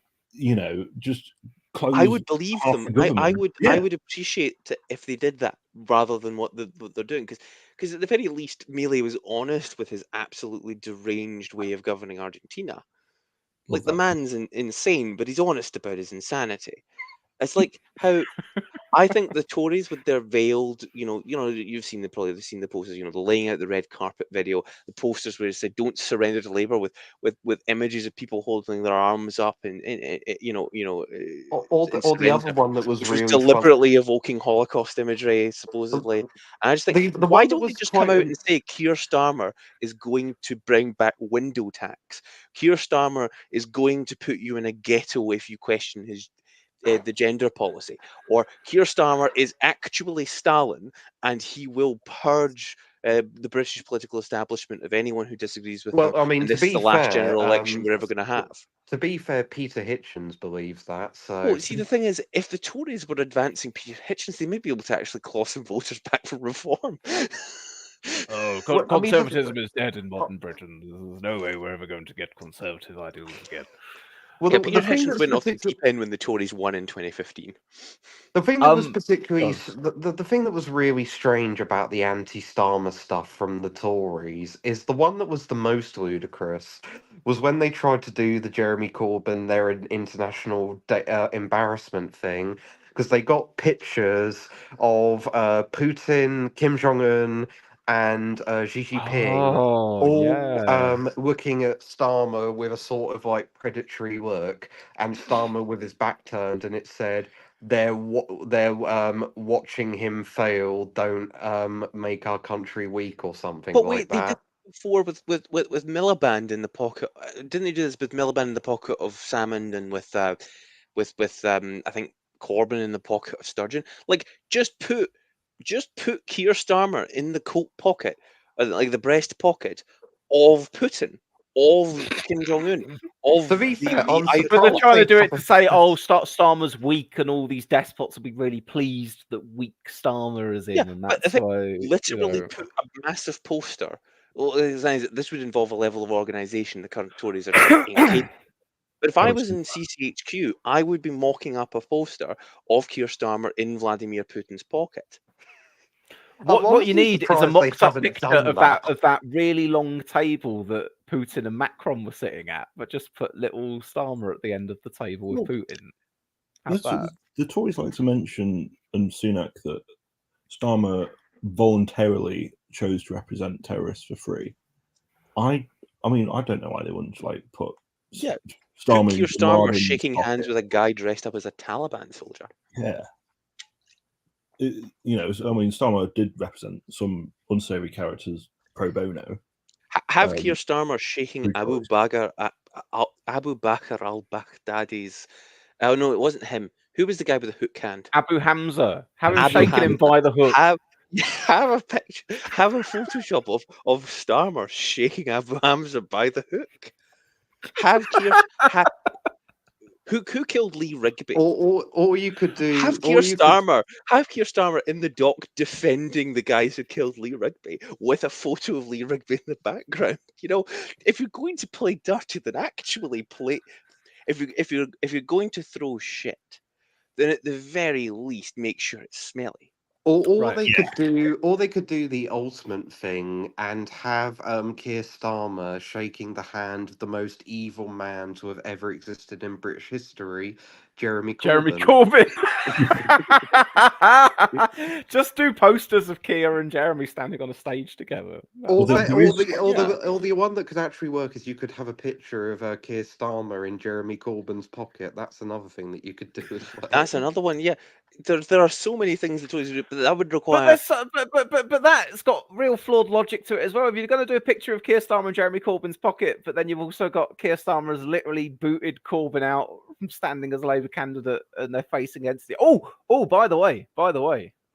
just close. I would believe half them. the government. I would appreciate it if they did that rather than what they're doing, because at the very least, Melee was honest with his absolutely deranged way of governing Argentina. Like, the man's insane, but he's honest about his insanity. It's like how I think the Tories with their veiled, you've seen they've seen the posters, the laying out the red carpet video, the posters where it said "Don't surrender to Labour" with images of people holding their arms up and Or the surrender, other one that was which was really deliberately evoking Holocaust imagery, supposedly. And I just think, the why one that don't they was just quite come out and say Keir Starmer is going to bring back window tax? Keir Starmer is going to put you in a ghetto if you question his the gender policy, or Keir Starmer is actually Stalin and he will purge the British political establishment of anyone who disagrees with him, well. I mean, and to this is be the last fair, general election we're ever going to have. to be fair, Peter Hitchens believes that. So Well, see, the thing is, if the Tories were advancing Peter Hitchens, they may be able to actually claw some voters back from reform. Oh, Well, I mean, conservatism is dead in modern Britain. There's no way we're ever going to get conservative ideals again. well, Yeah, the Peter thing Hitchens that's went off the particular- deep end when the Tories won in 2015. The thing that was Um, particularly oh. the thing that was really strange about the anti-Starmer stuff from the Tories is the one that was the most ludicrous was when they tried to do the Jeremy Corbyn their international embarrassment thing, because they got pictures of Putin, Kim Jong Un, and Xi Jinping Oh, all yeah. looking at Starmer with a sort of like predatory look, and Starmer with his back turned, and it said they're watching him fail. Don't make our country weak or something But like wait, they did that. before with Miliband in the pocket. Didn't they do this with Miliband in the pocket of Salmond and with I think Corbyn in the pocket of Sturgeon? Like, just put Keir Starmer in the coat pocket, like the breast pocket of Putin, of Kim Jong Un, of To be fair, I'm But they're surprised trying to they do it to haven't- say, oh, Starmer's weak, and all these despots will be really pleased that weak Starmer is in, yeah, and but I that's think why, literally put a massive poster. Well, this would involve a level of organisation the current Tories are just incapable. But if I would was say in CCHQ, I would be mocking up a poster of Keir Starmer in Vladimir Putin's pocket. What you honestly need is a surprised they mocked up haven't picture done of that. that really long table that Putin and Macron were sitting at, but just put little Starmer at the end of the table with Well, Putin. How's that's what that? the Tories like to mention, and Sunak, that Starmer voluntarily chose to represent terrorists for free. I mean, I don't know why they wouldn't like put Yeah. Starmer Keir in Bin Starmer Laden's shaking hands pocket. with a guy dressed up as a Taliban soldier. Yeah. You know, I mean, Starmer did represent some unsavory characters pro bono. Have Keir Starmer shaking good Abu choice. Bakr al-Baghdadi's... Oh no, it wasn't him. Who was the guy with the hook hand? Abu Hamza. Have him Abu shaking Hamza. him by the hook. Have a picture, have a Photoshop of Starmer shaking Abu Hamza by the hook. Have Keir... Who killed Lee Rigby? Or you could do, Have or Keir you could, Starmer in the dock defending the guys who killed Lee Rigby with a photo of Lee Rigby in the background. You know, if you're going to play dirty, then actually play. If you're going to throw shit, then at the very least make sure it's smelly. or Right. they could do, or they could do the ultimate thing and have Keir Starmer shaking the hand of the most evil man to have ever existed in British history, Jeremy Jeremy Corbyn. Corbyn. Just do posters of Keir and Jeremy standing on a stage together. Or there is- the one that could actually work is you could have a picture of Keir Starmer in Jeremy Corbyn's pocket. That's another thing that you could do as well. That's another one. Yeah, there are so many things that Tories do, but that would But require. there's but that's got real flawed logic to it as well. If you're going to do a picture of Keir Starmer and Jeremy Corbyn's pocket, but then you've also got Keir Starmer has literally booted Corbyn out from standing as a Labour candidate, and they're facing against it. Oh, by the way,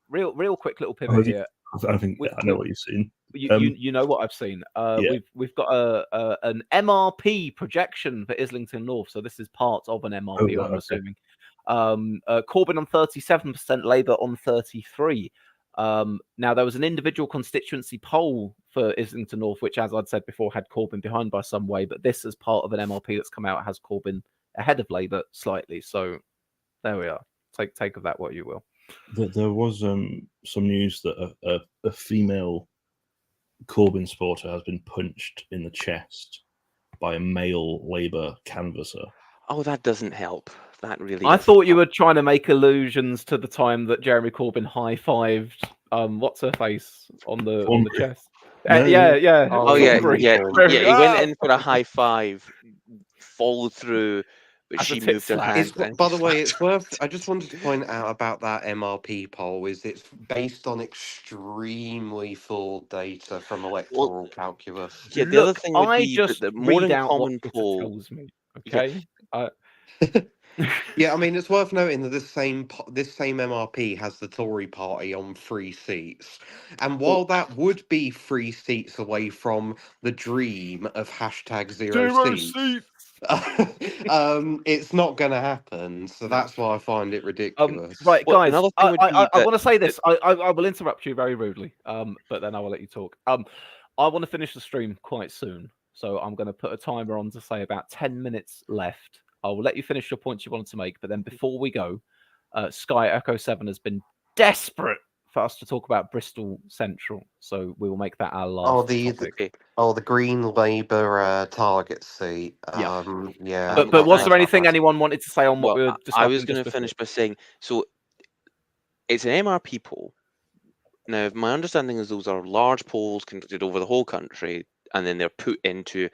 real quick little pivot here. I think I know what you've seen. You know what I've seen. Yeah. We've got an MRP projection for Islington North, so this is part of an MRP. right, I'm okay. assuming. Corbyn on 37%, Labour on 33%. Now there was an individual constituency poll for Islington North, which, as I'd said before, had Corbyn behind by some way, but this is part of an MRP that's come out has Corbyn ahead of Labour slightly. So there we are. Take of that what you will. There was some news that a female Corbyn supporter has been punched in the chest by a male Labour canvasser. Oh, that doesn't help. That really. I doesn't thought you help. were trying to make allusions to the time that Jeremy Corbyn high-fived what's her face on the Thornbury. chest. No, Yeah. Oh yeah, Thornbury. yeah. He went Ah! in for a high five, followed through, but As a she tit moved her slap. hand. And By he the way, slapped it's worth. I just wanted to point out about that MRP poll is it's based on extremely flawed data from electoral calculus. Yeah, the other Look, thing would I be that just the more read in out what common Twitter poll. tells me. Yeah. Okay. Yeah, I mean it's worth noting that this same MRP has the Tory party on 3 seats, and while that would be 3 seats away from the dream of hashtag zero seats, it's not going to happen. So that's why I find it ridiculous. Right, Well, guys. another thing would be I that- want to say this. I will interrupt you very rudely. But then I will let you talk. I want to finish the stream quite soon, so I'm going to put a timer on to say about 10 minutes left. I will let you finish your points you wanted to make, but then before we go, Sky Echo 7 has been desperate for us to talk about Bristol Central, so we will make that our last topic. The Green Labour target seat. Yeah. Yeah. But was thank there you. anything anyone wanted to say on what we were discussing? I was going to finish by saying, so it's an MRP poll. Now, my understanding is those are large polls conducted over the whole country, and then they're put into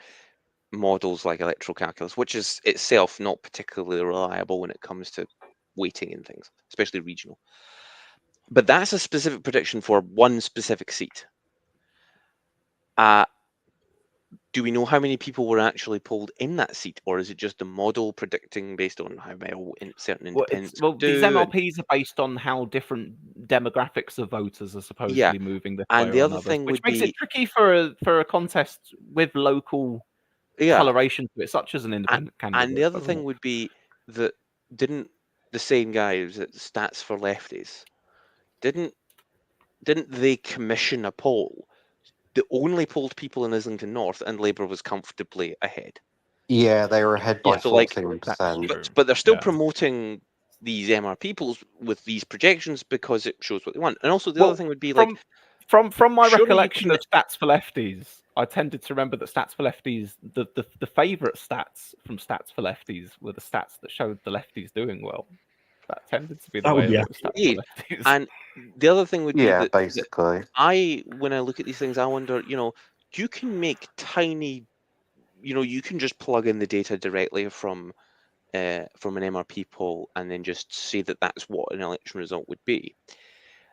models like electoral calculus, which is itself not particularly reliable when it comes to weighting and things, especially regional. But that's a specific prediction for one specific seat. Do we know how many people were actually polled in that seat, or is it just a model predicting based on how well certain independents Well, do? these MRPs are based on how different demographics of voters are supposedly moving this way and the or other another, thing which would makes be it tricky for a contest with local coloration to it, such as an independent candidate. And the other doesn't thing it? would be that didn't the same guys at Stats for Lefties didn't they commission a poll that only polled people in Islington North, and Labour was comfortably ahead? Yeah, they were ahead by Yeah, So, like, 14%. true. but they're still Yeah. promoting these MRP polls with these projections because it shows what they want. And also, the other thing would be like, from my surely you recollection can. of Stats for Lefties, I tended to remember that Stats for Lefties, the favourite stats from Stats for Lefties were the stats that showed the lefties doing well. That tended to be the That would way be of it with Stats Indeed. for Lefties. And the other thing would be Yeah, that basically. when I look at these things, I wonder, you can make tiny, you can just plug in the data directly from an MRP poll and then just say that that's what an election result would be.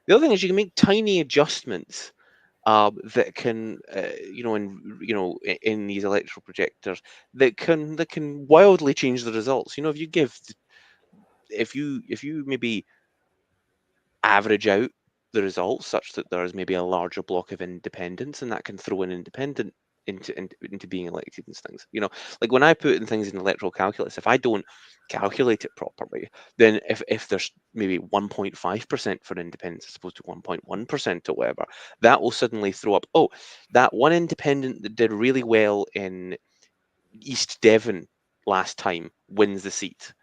The other thing is you can make tiny adjustments that can, in these electoral projectors that can wildly change the results. If you maybe average out the results such that there's maybe a larger block of independents, and that can throw an independent into being elected and things. Like when I put in things in electoral calculus, if I don't calculate it properly, then if there's maybe 1.5% for independents as opposed to 1.1% or whatever, that will suddenly throw up, oh, that one independent that did really well in East Devon last time wins the seat,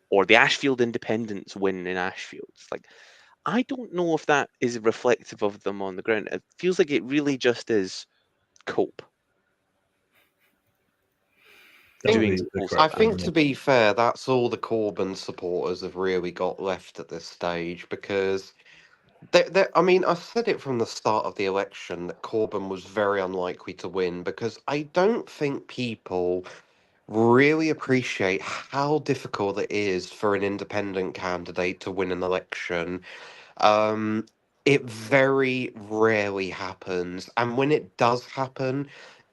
or the Ashfield Independents win in Ashfield. It's like, I don't know if that is reflective of them on the ground. It feels like it really just is cope. That would Doing be the the polls I like correct that. think, term. to be fair, that's all the Corbyn supporters have really got left at this stage because I mean, I said it from the start of the election that Corbyn was very unlikely to win because I don't think people really appreciate how difficult it is for an independent candidate to win an election. Um, it very rarely happens, and when it does happen,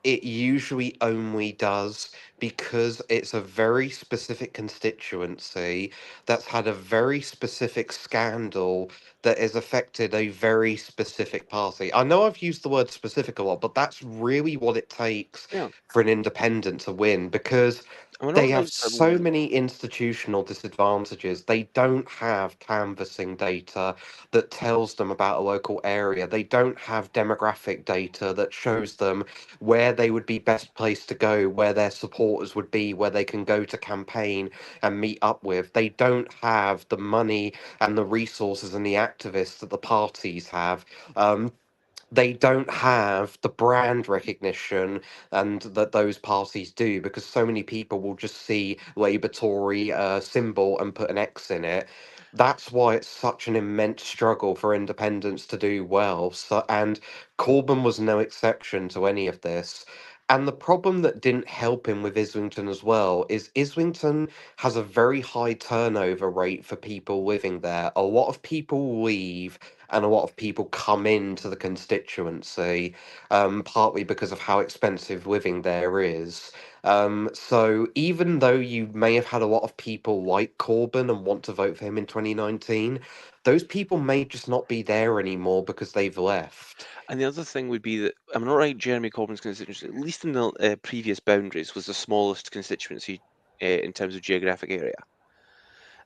it usually only does because it's a very specific constituency that's had a very specific scandal that has affected a very specific party. I know I've used the word specific a lot, but that's really what it takes Yeah. for an independent to win because And we're they not have like so many institutional disadvantages. They don't have canvassing data that tells them about a local area. They don't have demographic data that shows them where they would be best placed to go, where their supporters would be, where they can go to campaign and meet up with. They don't have the money and the resources and the activists that the parties have. They don't have the brand recognition and that those parties do because so many people will just see Labour Tory symbol and put an X in it. That's why it's such an immense struggle for independents to do well. So, and Corbyn was no exception to any of this. And the problem that didn't help him with Islington as well is Islington has a very high turnover rate for people living there. A lot of people leave and a lot of people come into the constituency, partly because of how expensive living there is. So even though you may have had a lot of people like Corbyn and want to vote for him in 2019, those people may just not be there anymore because they've left. And the other thing would be that I'm not right. Jeremy Corbyn's constituency, at least in the previous boundaries, was the smallest constituency in terms of geographic area.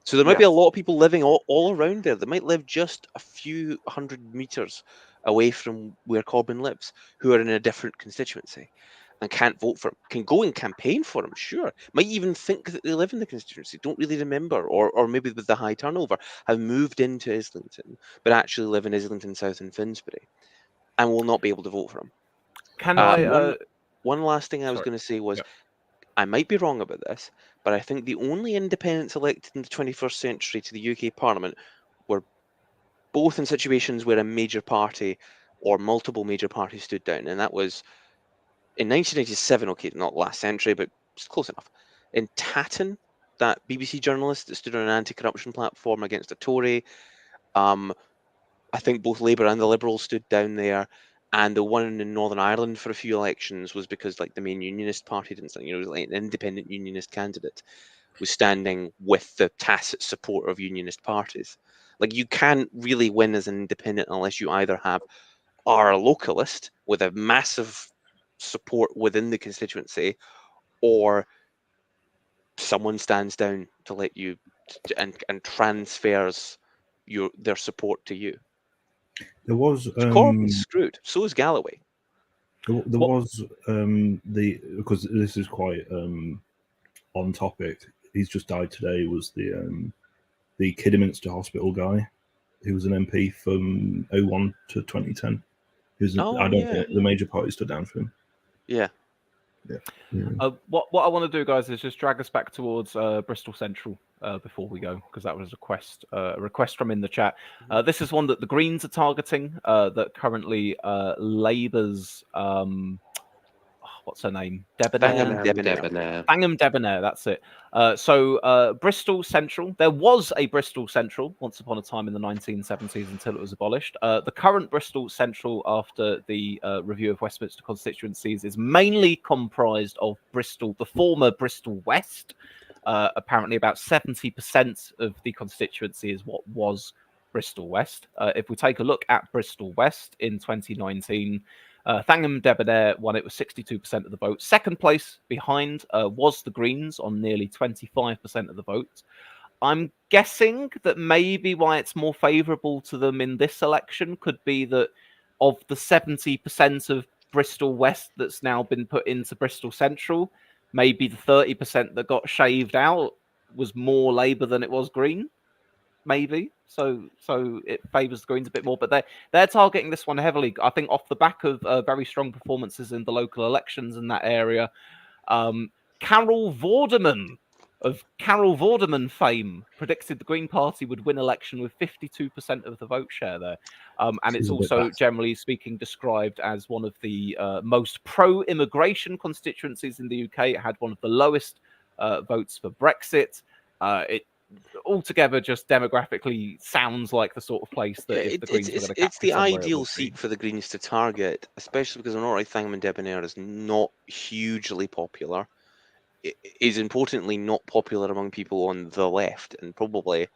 So there might be a Yes. lot of people living all around there. They might live just a few hundred meters away from where Corbyn lives, who are in a different constituency and can't vote for him. Can go and campaign for him, sure. Might even think that they live in the constituency, don't really remember, or maybe with the high turnover, have moved into Islington, but actually live in Islington South and Finsbury, and will not be able to vote for him. Can I? One last thing I was Sorry. going to say was, Yeah. I might be wrong about this, but I think the only independents elected in the 21st century to the UK Parliament were both in situations where a major party or multiple major parties stood down, and that was in 1987. Okay, not last century, but it's close enough. In Tatton, that BBC journalist that stood on an anti-corruption platform against a Tory. Um, I think both Labour and the Liberals stood down there. And the one in Northern Ireland for a few elections was because like the main Unionist party didn't stand, it was like an independent Unionist candidate was standing with the tacit support of Unionist parties. Like you can't really win as an independent unless you either are a localist with a massive support within the constituency, or someone stands down to let you and transfers their support to you. There was Corbyn's screwed. So is Galloway. there What- was the because this is quite on topic, he's just died today, was the Kidderminster Hospital guy, who was an MP from 01 to 2010. I don't think the major party stood down for him. Yeah. What I want to do, guys, is just drag us back towards Bristol Central before we go, because that was a request from in the chat. This is one that the Greens are targeting. That currently Labour's what's her name? Debonair. Bangham Debonair, that's it. So Bristol Central, there was a Bristol Central once upon a time in the 1970s until it was abolished. The current Bristol Central, after the review of Westminster constituencies, is mainly comprised of the former Bristol West. Apparently about 70% of the constituency is what was Bristol West. If we take a look at Bristol West in 2019, Bangham Debonair won it with 62% of the vote. Second place behind was the Greens on nearly 25% of the vote. I'm guessing that maybe why it's more favourable to them in this election could be that of the 70% of Bristol West that's now been put into Bristol Central, maybe the 30% that got shaved out was more Labour than it was Green. Maybe so it favours the Greens a bit more, but they're targeting this one heavily. I think off the back of very strong performances in the local elections in that area. Carol Vorderman of Carol Vorderman fame predicted the Green Party would win election with 52% of the vote share there, and it's also generally speaking described as one of the most pro-immigration constituencies in the UK. It had one of the lowest votes for Brexit. It altogether just demographically sounds like the sort of place that if the Greens were going to capture it's the somewhere, ideal seat for the Greens to target, especially because I'm not right. Bangham Debonair is not hugely popular. It is importantly not popular among people on the left, and probably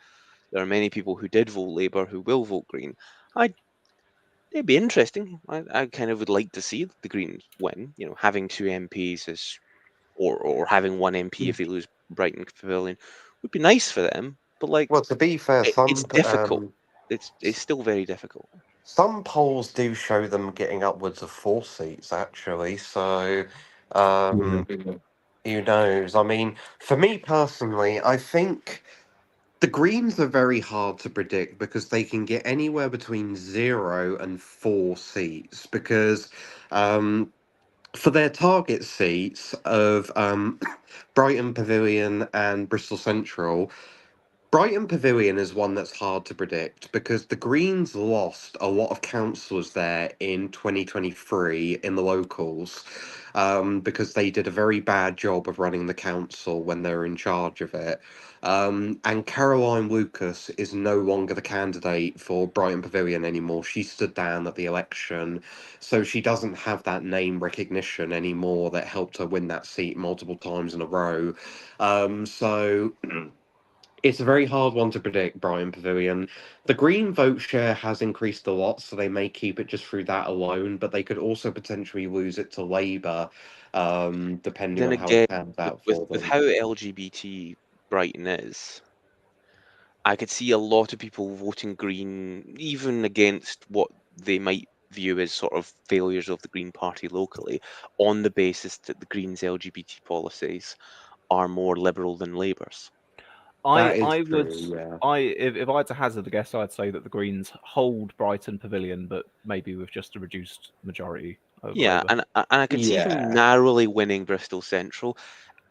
there are many people who did vote Labour who will vote Green. It'd be interesting. I kind of would like to see the Greens win. You know, having two MPs or having one MP if they lose Brighton Pavilion would be nice for them. But like, Well, to be fair, it's difficult. It's still very difficult. some polls do show them getting upwards of 4 seats, actually. So, who knows? I mean, for me personally, I think the Greens are very hard to predict because they can get anywhere between 0 and 4 seats. Because for their target seats of Brighton Pavilion and Bristol Central, Brighton Pavilion is one that's hard to predict because the Greens lost a lot of councillors there in 2023 in the locals, because they did a very bad job of running the council when they were in charge of it. And Caroline Lucas is no longer the candidate for Brighton Pavilion anymore. She stood down at the election, so she doesn't have that name recognition anymore that helped her win that seat multiple times in a row. So it's a very hard one to predict, Brian Pavilion. The Green vote share has increased a lot, so they may keep it just through that alone, but they could also potentially lose it to Labour, depending Then on how it again, pans out with for with them. how LGBT Brighton is, I could see a lot of people voting Green, even against what they might view as sort of failures of the Green Party locally, on the basis that the Greens' LGBT policies are more liberal than Labour's. That is I would true, yeah. if I had to hazard a guess, I'd say that the Greens hold Brighton Pavilion, but maybe with just a reduced majority over Yeah, Labour. and I could see them Yeah. narrowly winning Bristol Central.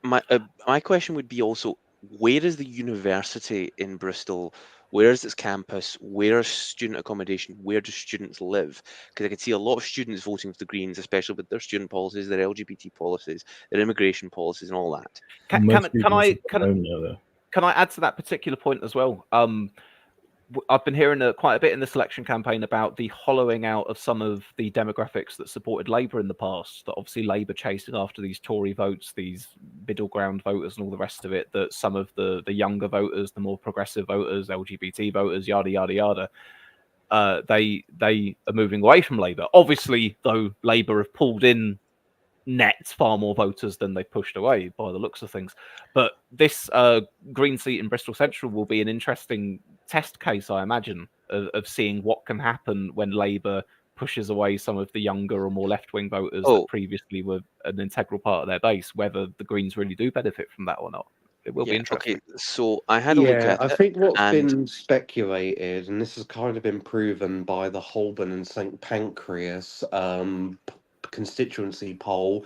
My question would be also, where is the university in Bristol? Where is its campus? Where is student accommodation? Where do students live? Because I could see a lot of students voting for the Greens, especially with their student policies, their LGBT policies, their immigration policies, and all that. Can I add to that particular point as well? I've been hearing quite a bit in the selection campaign about the hollowing out of some of the demographics that supported Labour in the past. That obviously Labour chasing after these Tory votes, these middle ground voters, and all the rest of it. That some of the younger voters, the more progressive voters, LGBT voters, yada yada yada, they are moving away from Labour. Obviously, though, Labour have pulled in net far more voters than they pushed away by the looks of things. But this Green seat in Bristol Central will be an interesting test case, I imagine, of seeing what can happen when Labour pushes away some of the younger or more left-wing voters Oh. that previously were an integral part of their base, whether the Greens really do benefit from that or not. It will be Yeah. interesting. Okay. So I had a look Yeah, at I it, think what's and been speculated, and this has kind of been proven by the Holborn and St Pancras constituency poll,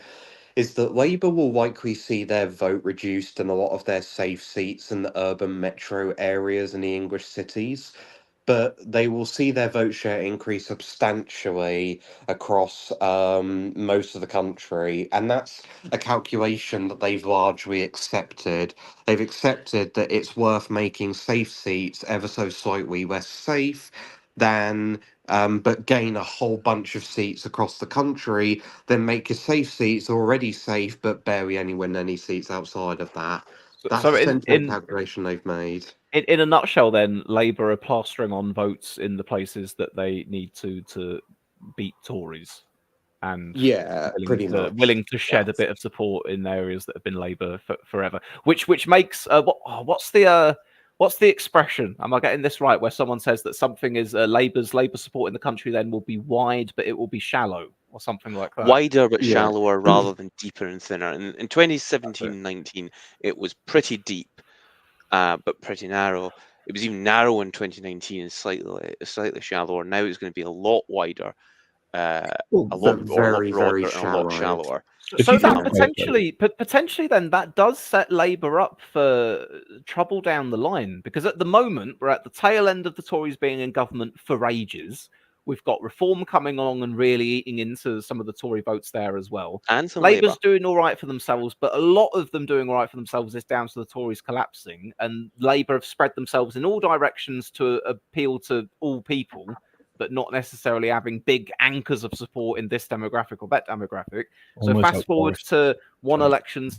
is that Labour will likely see their vote reduced in a lot of their safe seats in the urban metro areas in the English cities, but they will see their vote share increase substantially across most of the country. And that's a calculation that they've largely accepted. They've accepted that it's worth making safe seats ever so slightly less safe than. But gain a whole bunch of seats across the country, then make your safe seats already safe, but barely win any seats outside of that. That's So essentially the calculation they've made. in a nutshell, then Labour are plastering on votes in the places that they need to beat Tories, and Yeah, pretty much. willing to shed a bit of support in areas that have been Labour forever. Which makes what's the expression? Am I getting this right? Where someone says that something is Labour support in the country then will be wide, but it will be shallow, or something like that. wider but Yeah. shallower rather than deeper and thinner. In 2017-19, it was pretty deep, but pretty narrow. It was even narrow in 2019 and slightly shallower. Now it's going to be a lot wider, a lot very, very broader, and a lot shallow. shallower. If So you that think about it, potentially then that does set Labour up for trouble down the line, because at the moment we're at the tail end of the Tories being in government for ages. We've got Reform coming along and really eating into some of the Tory votes there as well. And some Labour's Labour. doing all right for themselves, but a lot of them doing all right for themselves is down to the Tories collapsing, and Labour have spread themselves in all directions to appeal to all people, but not necessarily having big anchors of support in this demographic or that demographic. So almost fast like forward Boris to one Johnson. election.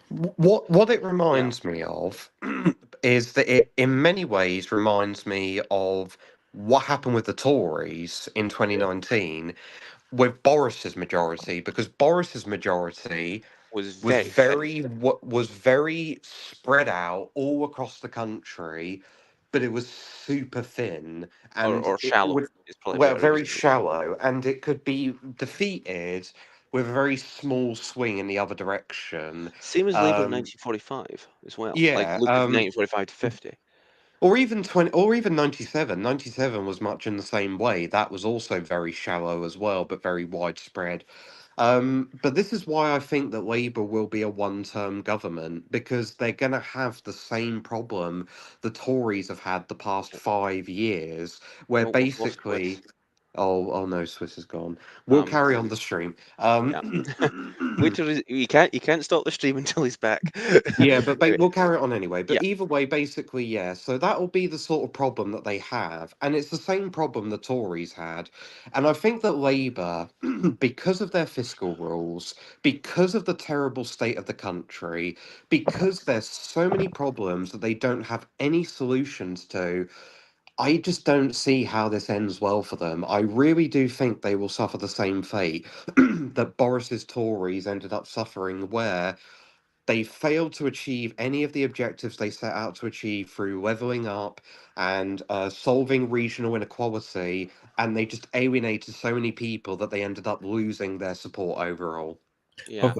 What it reminds me of is that it, in many ways, reminds me of what happened with the Tories in 2019 with Boris's majority, because Boris's majority Was was very thin, was very spread out all across the country, but it was super thin and or it shallow would, is probably a well, better very description. shallow, and it could be defeated with a very small swing in the other direction. Same as Labour in Um, 1945 as well. Like yeah, look at 1945 to 50. or even 20, or even 97. 97 was much in the same way. That was also very shallow as well, but very widespread. But this is why I think that Labour will be a one-term government, because they're going to have the same problem the Tories have had the past 5 years, where Oh, we've lost basically, Swiss. oh no, Swiss is gone. We'll carry on the stream. Yeah. Wait till you can't stop the stream until he's back. Yeah, but we'll carry it on anyway. Yeah. But either way, basically, yeah. So that'll be the sort of problem that they have. And it's the same problem the Tories had. And I think that Labour, because of their fiscal rules, because of the terrible state of the country, because there's so many problems that they don't have any solutions to, I just don't see how this ends well for them. I really do think they will suffer the same fate that Boris's Tories ended up suffering, where they failed to achieve any of the objectives they set out to achieve through leveling up and solving regional inequality, and they just alienated so many people that they ended up losing their support overall. Yeah.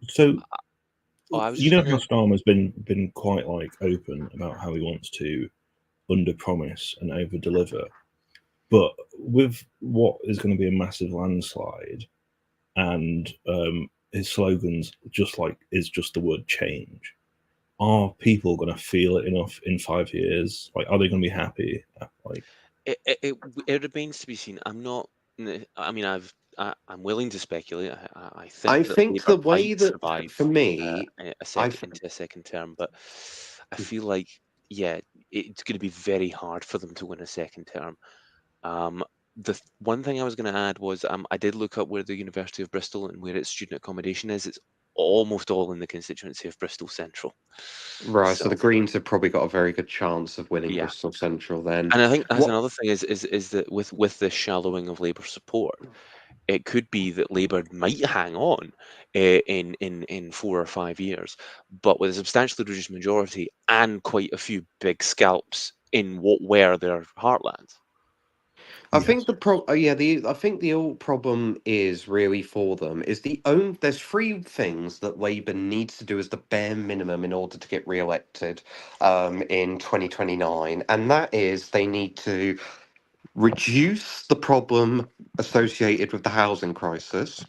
So I was you just know gonna. how Starmer's been quite like open about how he wants to under promise and over deliver, but with what is going to be a massive landslide, and his slogans is just the word change. Are people going to feel it enough in 5 years? Like, are they going to be happy? Like, It remains to be seen. I'm not. I mean, I'm willing to speculate. I I think that think Labour the way might that, survive for me, I've into a second term, but I feel like yeah, it's going to be very hard for them to win a second term. One thing I was going to add was I did look up where the University of Bristol and where its student accommodation is. It's almost all in the constituency of Bristol Central. right. So the So Greens have probably got a very good chance of winning yeah, Bristol Central then. and I think that's What another thing is that with the shallowing of Labour support, it could be that Labour might hang on in 4 or 5 years, but with a substantially reduced majority and quite a few big scalps in what were their heartlands. I Yes. think I think the old problem is really for them is there's three things that Labour needs to do as the bare minimum in order to get re-elected in 2029, and that is they need to reduce the problem associated with the housing crisis.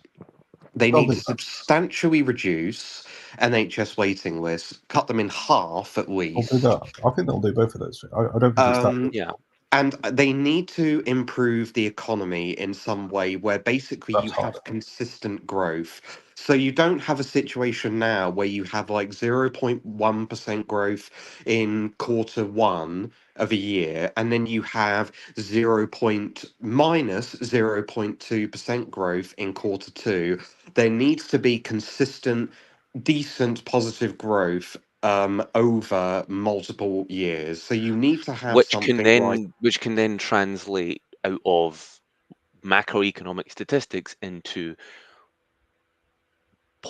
They They'll need do to that. substantially reduce NHS waiting lists, cut them in half at They'll do least. that. I think they'll do both of those. I don't think it's that. Yeah. And they need to improve the economy in some way where basically That's you hard. have consistent growth. So you don't have a situation now where you have like 0.1% growth in quarter one of a year, and then you have 0.2% growth in quarter two. There needs to be consistent, decent, positive growth over multiple years. So you need to have something like Which can then translate out of macroeconomic statistics into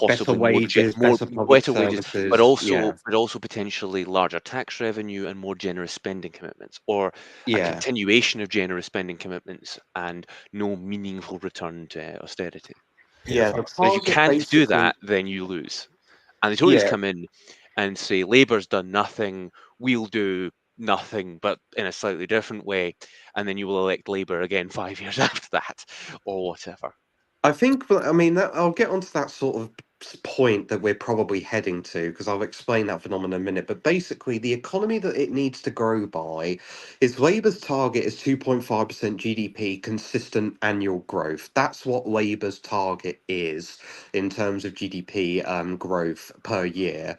better possibly wages, more better public better wages, services. Yeah, but also potentially larger tax revenue and more generous spending commitments, or a yeah. continuation of generous spending commitments and no meaningful return to austerity. Yeah, Yeah, the facts. And if you target can't do basically, that, then you lose. And the Tories yeah, come in and say Labour's done nothing, we'll do nothing, but in a slightly different way, and then you will elect Labour again 5 years after that, or whatever. I think, but I mean, I'll get onto that sort of point that we're probably heading to because I'll explain that phenomenon in a minute. But basically, the economy that it needs to grow by is Labour's target is 2.5% GDP consistent annual growth. That's what Labour's target is in terms of GDP growth per year.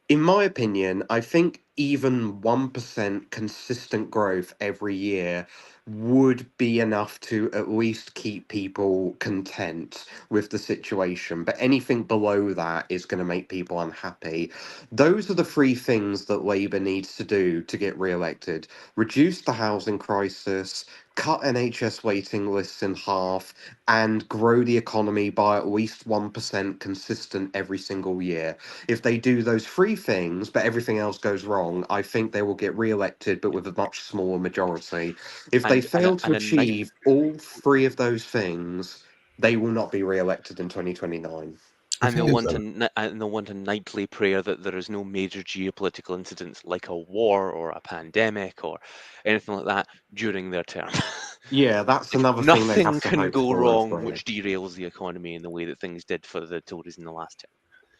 In my opinion, I think even 1% consistent growth every year would be enough to at least keep people content with the situation. But anything below that is going to make people unhappy. Those are the three things that Labour needs to do to get re-elected: reduce the housing crisis, cut NHS waiting lists in half, and grow the economy by at least 1% consistent every single year. If they do those three things, but everything else goes wrong, I think they will get re-elected, but with a much smaller majority. If they fail to And a night achieve all three of those things, they will not be re-elected in 2029. The And thing is, though, they'll want a nightly prayer that there is no major geopolitical incidents like a war or a pandemic or anything like that during their term. Yeah, that's Like another thing they nothing have to can hope go for as wrong, well. which derails the economy in the way that things did for the Tories in the last term.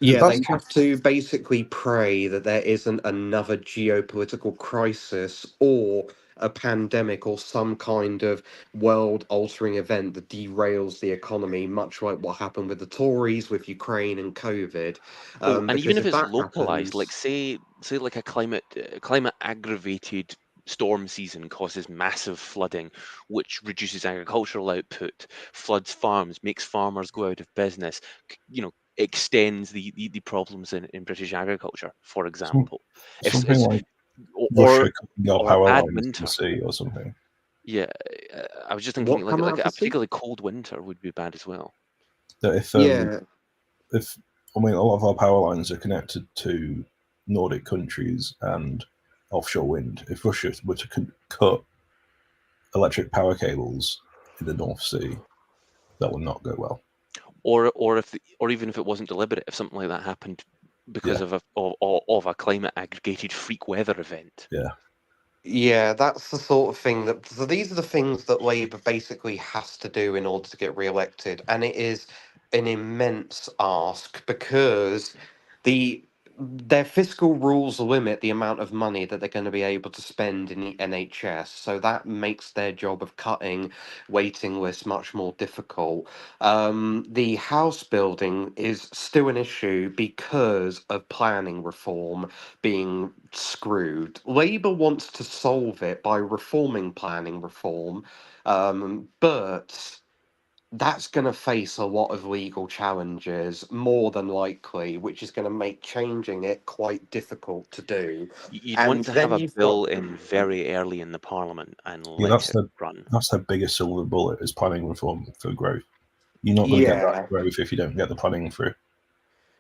Yeah, that's they have to basically pray that there isn't another geopolitical crisis or a pandemic or some kind of world altering event that derails the economy, much like what happened with the Tories, with Ukraine and COVID. Oh, and even Because if if it's that localized, like happens, say like a climate aggravated storm season causes massive flooding, which reduces agricultural output, floods farms, makes farmers go out of business, extends the problems in British agriculture, for some, example. If something it's like or Russia cutting our or a power bad lines to the winter. sea or something. Yeah, I was just thinking what coming like out a to sea? particularly cold winter would be bad as well. That Yeah, if I mean a lot of our power lines are connected to Nordic countries and offshore wind. If Russia were to cut electric power cables in the North Sea, that would not go well. Or even if it wasn't deliberate, if something like that happened because Yeah, of a climate aggregated freak weather event. yeah. yeah, that's the sort of thing that. So these are the things that Labour basically has to do in order to get re-elected, and it is an immense ask because the their fiscal rules limit the amount of money that they're going to be able to spend in the NHS. So that makes their job of cutting waiting lists much more difficult. The house building is still an issue because of planning reform being screwed. Labour wants to solve it by reforming planning reform, but that's going to face a lot of legal challenges, more than likely, which is going to make changing it quite difficult to do. You'd And want to have then a you've got. bill in very early in the Parliament and Yeah, let it run. that's their biggest silver bullet is planning reform for growth. You're not going to get that Yeah, growth if you don't get the planning through.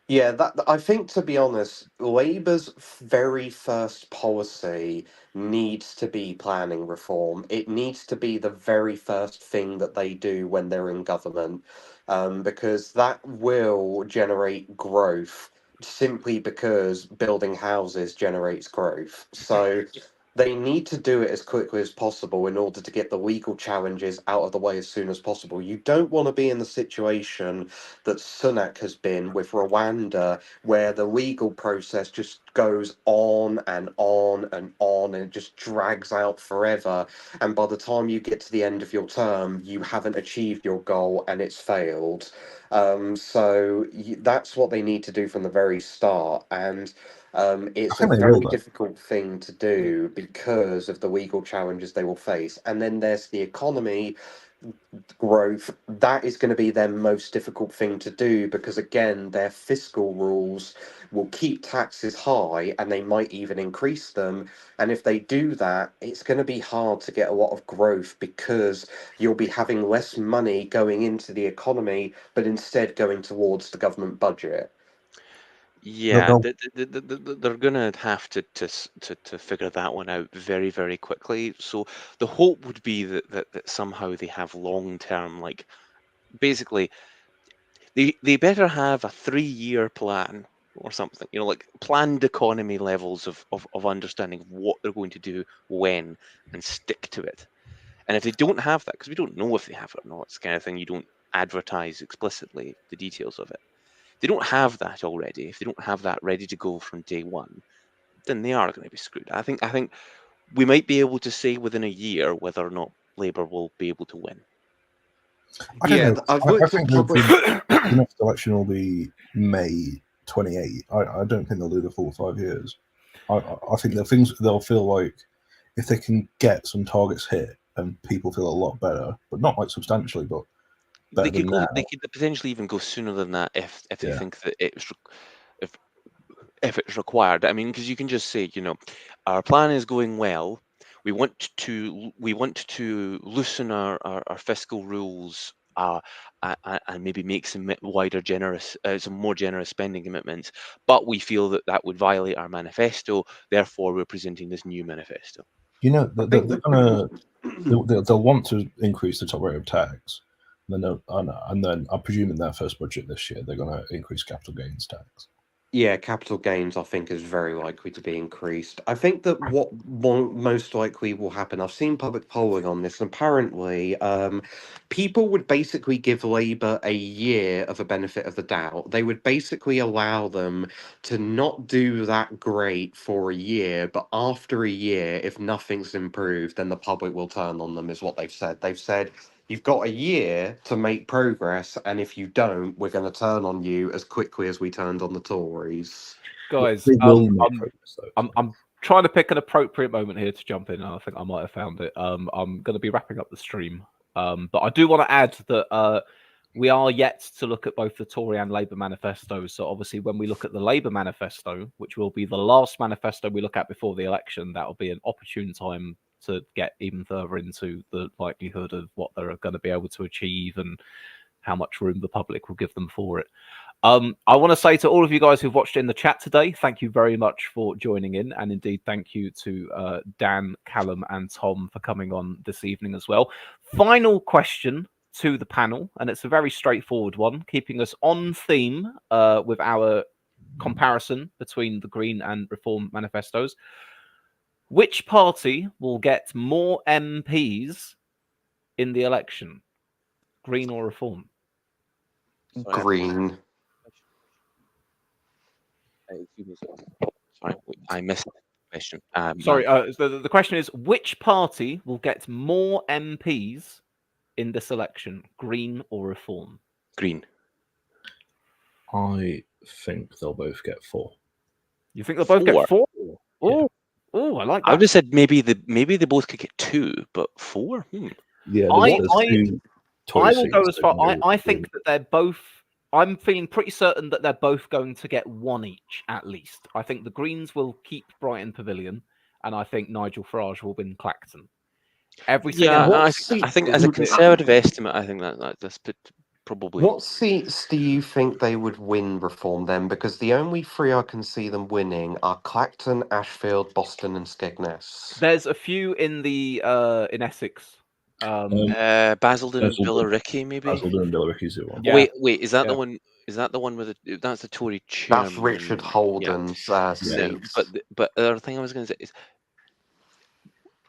Yeah, that I think, to be honest, Labour's very first policy needs to be planning reform. It needs to be the very first thing that they do when they're in government, because that will generate growth simply because building houses generates growth. So they need to do it as quickly as possible in order to get the legal challenges out of the way as soon as possible. You don't want to be in the situation that Sunak has been with Rwanda, where the legal process just goes on and on and on, and it just drags out forever. And by the time you get to the end of your term, you haven't achieved your goal and it's failed. That's what they need to do from the very start. And I it's a think they will very though. difficult thing to do because of the legal challenges they will face. And then there's the economy growth. That is going to be their most difficult thing to do because, again, their fiscal rules will keep taxes high and they might even increase them. And if they do that, it's going to be hard to get a lot of growth because you'll be having less money going into the economy, but instead going towards the government budget. Yeah, They'll they're gonna have to figure that one out very, very quickly. So the hope would be that somehow they have long term, like basically they better have a 3-year plan or something, like planned economy levels of understanding what they're going to do when and stick to it. And if they don't have that, because we don't know if they have it or not, it's the kind of thing you don't advertise explicitly the details of it. They don't have that already. If they don't have that ready to go from day one, then they are going to be screwed. I think we might be able to say within a year whether or not Labour will be able to win. I don't Yeah, know. I've I looked at think public. the next election will be May 28. I don't think they'll do the full 5 years. I think they'll feel like if they can get some targets hit and people feel a lot better, but not like substantially, but better than now. They could potentially even go sooner than that if they Yeah. think that if if it's required. I mean, because you can just say, our plan is going well. We want to loosen our fiscal rules, and maybe make some some more generous spending commitments. But we feel that would violate our manifesto. Therefore, we're presenting this new manifesto. I They're think gonna the they'll want to increase the top rate of tax, and then I presume in their first budget this year they're going to increase capital gains tax. Yeah, capital gains, I think, is very likely to be increased. I think that what most likely will happen, I've seen public polling on this, and apparently, people would basically give Labour a year of a benefit of the doubt. They would basically allow them to not do that great for a year, but after a year, if nothing's improved, then the public will turn on them, is what they've said. They've said, you've got a year to make progress, and if you don't, we're going to turn on you as quickly as we turned on the Tories. Guys, They will make progress though. I'm trying to pick an appropriate moment here to jump in, and I think I might have found it. I'm going to be wrapping up the stream, but I do want to add that we are yet to look at both the Tory and Labour manifestos. So obviously, when we look at the Labour manifesto, which will be the last manifesto we look at before the election, that will be an opportune time to get even further into the likelihood of what they're going to be able to achieve and how much room the public will give them for it. I want to say to all of you guys who've watched in the chat today, thank you very much for joining in. And indeed, thank you to Dan, Callum, and Tom for coming on this evening as well. Final question to the panel, and it's a very straightforward one, keeping us on theme with our comparison between the Green and Reform manifestos. Which party will get more MPs in the election? Green or Reform? Sorry, Green. excuse me. Sorry, I missed the question. Sorry, the question is, which party will get more MPs in this election, Green or Reform? Green. I think they'll both get 4. You think they'll both get 4? Yeah. Oh, I like I would that. have said maybe they both could get 2, but 4. Yeah, I there's 2 Tory will go seats as far. they can I do. think that they're both. I'm feeling pretty certain that they're both going to get 1 each at least. I think the Greens will keep Brighton Pavilion, and I think Nigel Farage will win Clacton. Everything Yeah, else. I think as a conservative estimate, I think that's probably. What seats do you think they would win reform then? Because the only three I can see them winning are Clacton, Ashfield, Boston, and Skegness. There's a few in the in Essex. Basildon and Basildon. Billericay, maybe. Basildon and Billericay's the one. Yeah. Wait, is that the Yeah. one? Is that the one with the? That's the Tory That's chairman. Richard Yeah. Holden's No, seat. but the other thing I was going to say is,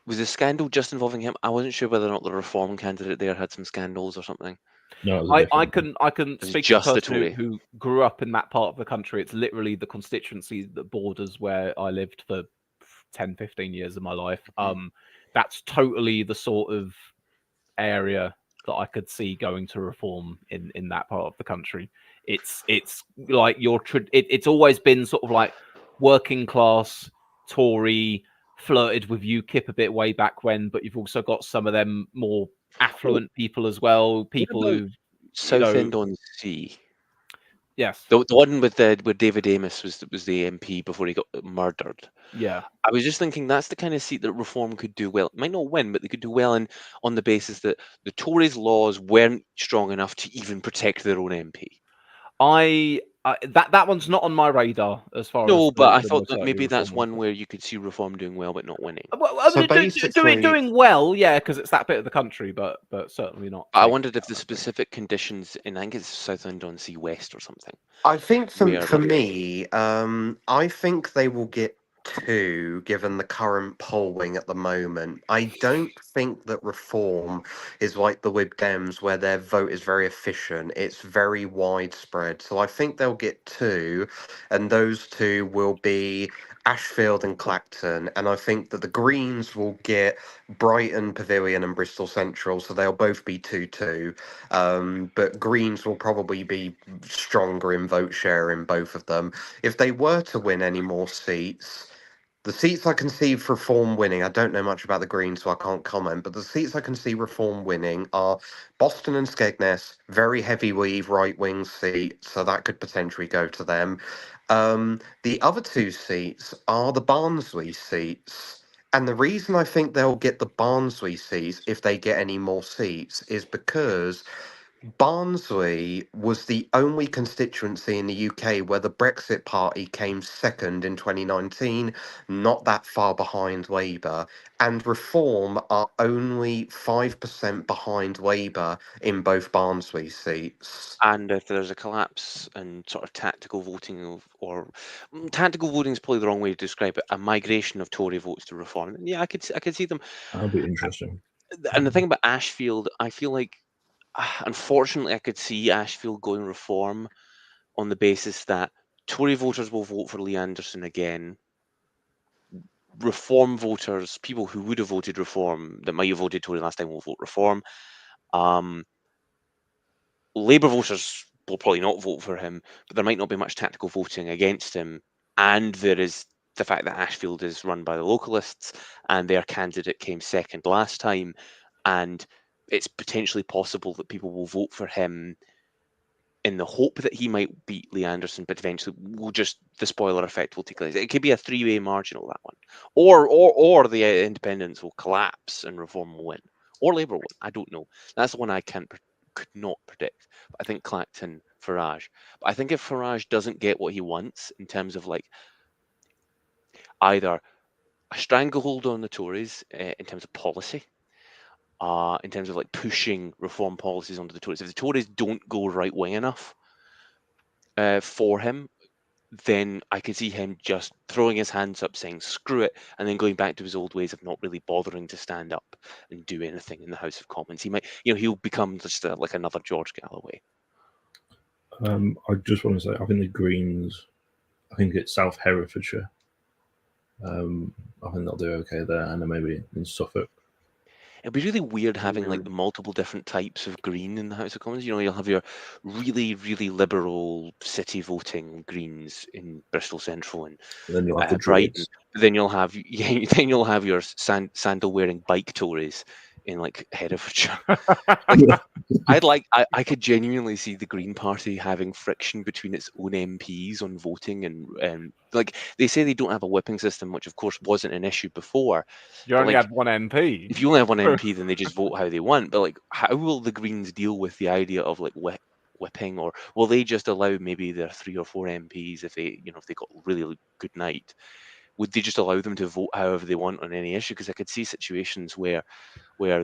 was the scandal just involving him? I wasn't sure whether or not the Reform candidate there had some scandals or something. No, it was a different one. I can It's speak to a just the person who, Tory. who grew up in that part of the country. It's literally the constituency that borders where I lived for 10, 15 years of my life. That's totally the sort of area that I could see going to reform in that part of the country. It's like it's always been sort of like working class Tory, flirted with UKIP a bit way back when, but you've also got some of them more affluent people as well, people about who Southend on Sea. Yes. The one with where David Amos was the MP before he got murdered. Yeah. I was just thinking that's the kind of seat that Reform could do well. It might not win, but they could do well on the basis that the Tories' laws weren't strong enough to even protect their own MP. That one's not on my radar as far as No, but I the thought most that likely maybe that's reform one where you could see Reform doing well but not winning. Well, I So mean, basically- doing well, yeah, because it's that bit of the country, but certainly not. I taking wondered if out the that big. specific conditions in, I think it's Southend-on-Sea West or something. I think Where for like me, I think they will get 2, given the current polling at the moment. I don't think that Reform is like the Lib Dems, where their vote is very efficient. It's very widespread. So I think they'll get 2, and those 2 will be Ashfield and Clacton. And I think that the Greens will get Brighton, Pavilion, and Bristol Central. So they'll both be 2-2. But Greens will probably be stronger in vote share in both of them. If they were to win any more seats, the seats I can see for Reform winning, I don't know much about the Greens, so I can't comment, but the seats I can see Reform winning are Boston and Skegness, very heavily right wing seats, so that could potentially go to them. The other 2 seats are the Barnsley seats. And the reason I think they'll get the Barnsley seats, if they get any more seats, is because Barnsley was the only constituency in the UK where the Brexit Party came second in 2019, not that far behind Labour. And Reform are only 5% behind Labour in both Barnsley seats. And if there's a collapse and sort of tactical voting tactical voting is probably the wrong way to describe it, a migration of Tory votes to Reform, then yeah, I could see them. That'll be interesting. And the thing about Ashfield, I feel like, unfortunately, I could see Ashfield going Reform on the basis that Tory voters will vote for Lee Anderson again. Reform voters, people who would have voted Reform, that might have voted Tory last time, will vote Reform. Labour voters will probably not vote for him, but there might not be much tactical voting against him. And there is the fact that Ashfield is run by the localists, and their candidate came second last time, and it's potentially possible that people will vote for him in the hope that he might beat Lee Anderson, but eventually the spoiler effect will take place. It could be a 3-way marginal, that one, or the independents will collapse and Reform will win, or Labour will win. I don't know. That's the one I could not predict. But I think Clacton, Farage. But I think if Farage doesn't get what he wants in terms of like either a stranglehold on the Tories in terms of policy, in terms of like pushing reform policies onto the Tories, if the Tories don't go right wing enough for him, then I could see him just throwing his hands up, saying "screw it," and then going back to his old ways of not really bothering to stand up and do anything in the House of Commons. He might, he'll become just like another George Galloway. I just want to say, I think the Greens, I think it's South Herefordshire. I think they'll do okay there, and then maybe in Suffolk. It'd be really weird having like the multiple different types of Green in the House of Commons. You'll have your really, really liberal city voting Greens in Bristol Central and then you'll have the Brighton. Druids. Then you'll have your sandal wearing bike Tories in like Herefordshire. I could genuinely see the Green Party having friction between its own MPs on voting, and like they say they don't have a whipping system, which of course wasn't an issue before. You only had one MP. If you only have one MP, then they just vote how they want. But like, how will the Greens deal with the idea of like whipping, or will they just allow maybe their 3 or 4 MPs if they got really good night? Would they just allow them to vote however they want on any issue? Because I could see situations where their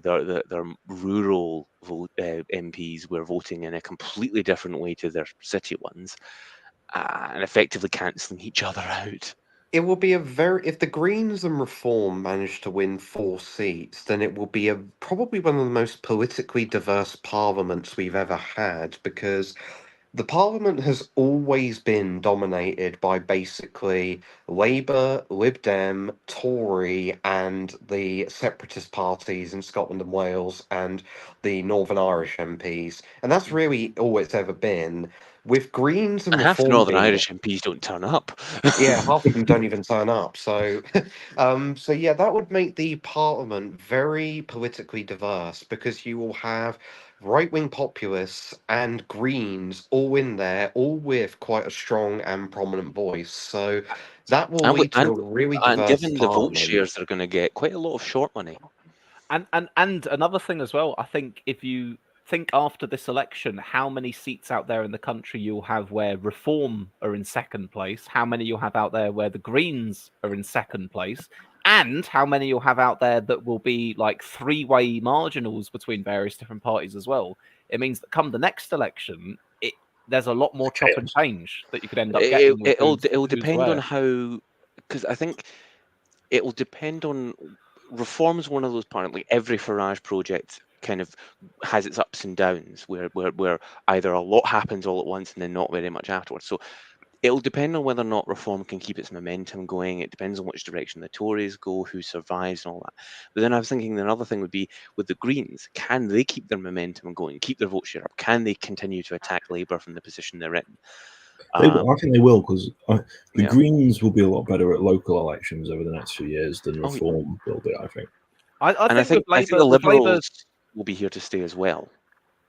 rural MPs were voting in a completely different way to their city ones, and effectively cancelling each other out. It will be if the Greens and Reform manage to win 4 seats, then it will be probably one of the most politically diverse parliaments we've ever had, because the parliament has always been dominated by basically Labour, Lib Dem, Tory, and the separatist parties in Scotland and Wales, and the Northern Irish MPs. And that's really all it's ever been. With Greens and And half the Reform Northern being Irish MPs don't turn up. yeah, half of them don't even turn up. So, so yeah, that would make the parliament very politically diverse, because you will have right-wing populists and Greens all in there, all with quite a strong and prominent voice. So that will And, lead to a really diverse given the vote parliament. shares, they're going to get quite a lot of short money. And another thing as well, I think if you think after this election, how many seats out there in the country you'll have where Reform are in second place, how many you'll have out there where the Greens are in second place, and how many you'll have out there that will be like three-way marginals between various different parties as well. It means that come the next election, there's a lot more chop and change that you could end up getting. It'll who's depend where. on how, because I think it will depend on Reform's one of those parts. Like every Farage project kind of has its ups and downs, where either a lot happens all at once and then not very much afterwards. So it'll depend on whether or not Reform can keep its momentum going. It depends on which direction the Tories go, who survives, and all that. But then I was thinking another thing would be with the Greens: can they keep their momentum going, keep their vote share up? Can they continue to attack Labour from the position they're in? I think they will, because the yeah. Greens will be a lot better at local elections over the next few years than Oh, Reform will be, I think. I think I think the Liberals will be here to stay as well.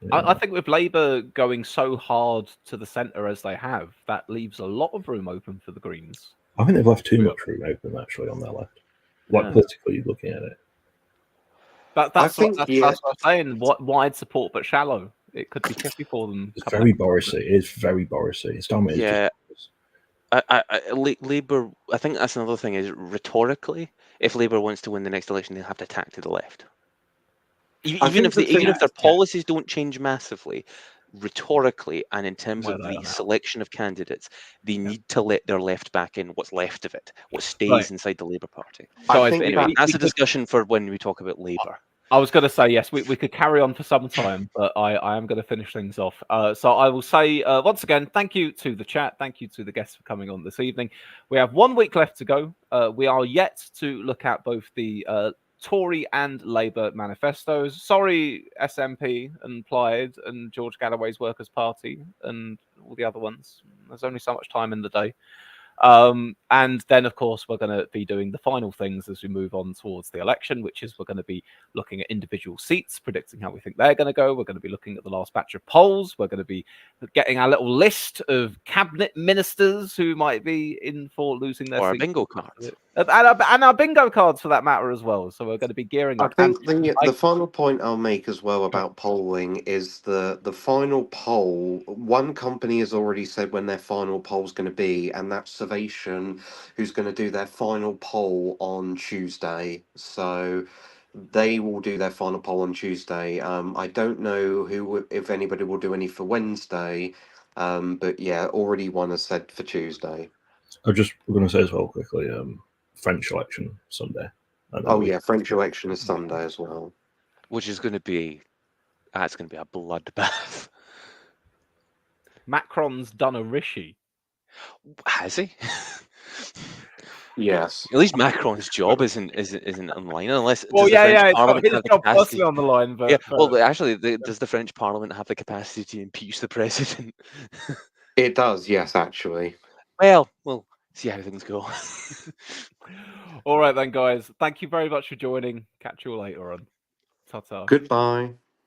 Yeah. I think with Labour going so hard to the centre as they have, that leaves a lot of room open for the Greens. I think they've left too much room open, actually, on their left. Like, politically looking at it. That's what I'm saying. Wide support but shallow. It could be tricky for them. It's very Borisy. It is very Borisy. Starmer Yeah. Labour, I think that's another thing, is rhetorically, if Labour wants to win the next election, they'll have to tack to the left. Even if their policies don't change massively, rhetorically and in terms of the selection of candidates, they need to let their left back in what's left of it, what stays inside the Labour Party. Guys, anyway, that's a discussion for when we talk about Labour. I was going to say, yes, we could carry on for some time, but I am going to finish things off. So I will say, once again, thank you to the chat. Thank you to the guests for coming on this evening. We have 1 week left to go. We are yet to look at both the Tory and Labour manifestos. Sorry, SNP and Plaid and George Galloway's Workers' Party and all the other ones. There's only so much time in the day. And then, of course, we're going to be doing the final things as we move on towards the election, which is we're going to be looking at individual seats, predicting how we think they're going to go. We're going to be looking at the last batch of polls. We're going to be getting our little list of cabinet ministers who might be in for losing their seats. Or our bingo cards. And our bingo cards, for that matter, as well. So we're going to be gearing up. I think the final point I'll make as well about polling is the final poll. One company has already said when their final poll is going to be, and that's Salvation, who's going to do their final poll on Tuesday. So they will do their final poll on Tuesday. I don't know if anybody will do any for Wednesday, but yeah, already one has said for Tuesday. We're going to say as well quickly, French election Sunday. Oh yeah, French election is Sunday as well, which is going to be it's going to be a bloodbath. Macron's done a Rishi. Has he? Yes. At least Macron's job isn't on the line, unless well, does the French Parliament his have the job capacity on the line. But, yeah, well, actually, does the French Parliament have the capacity to impeach the president? It does, yes, actually. Well, we'll see how things go. All right then, guys. Thank you very much for joining. Catch you all later on. Ta-ta. Goodbye.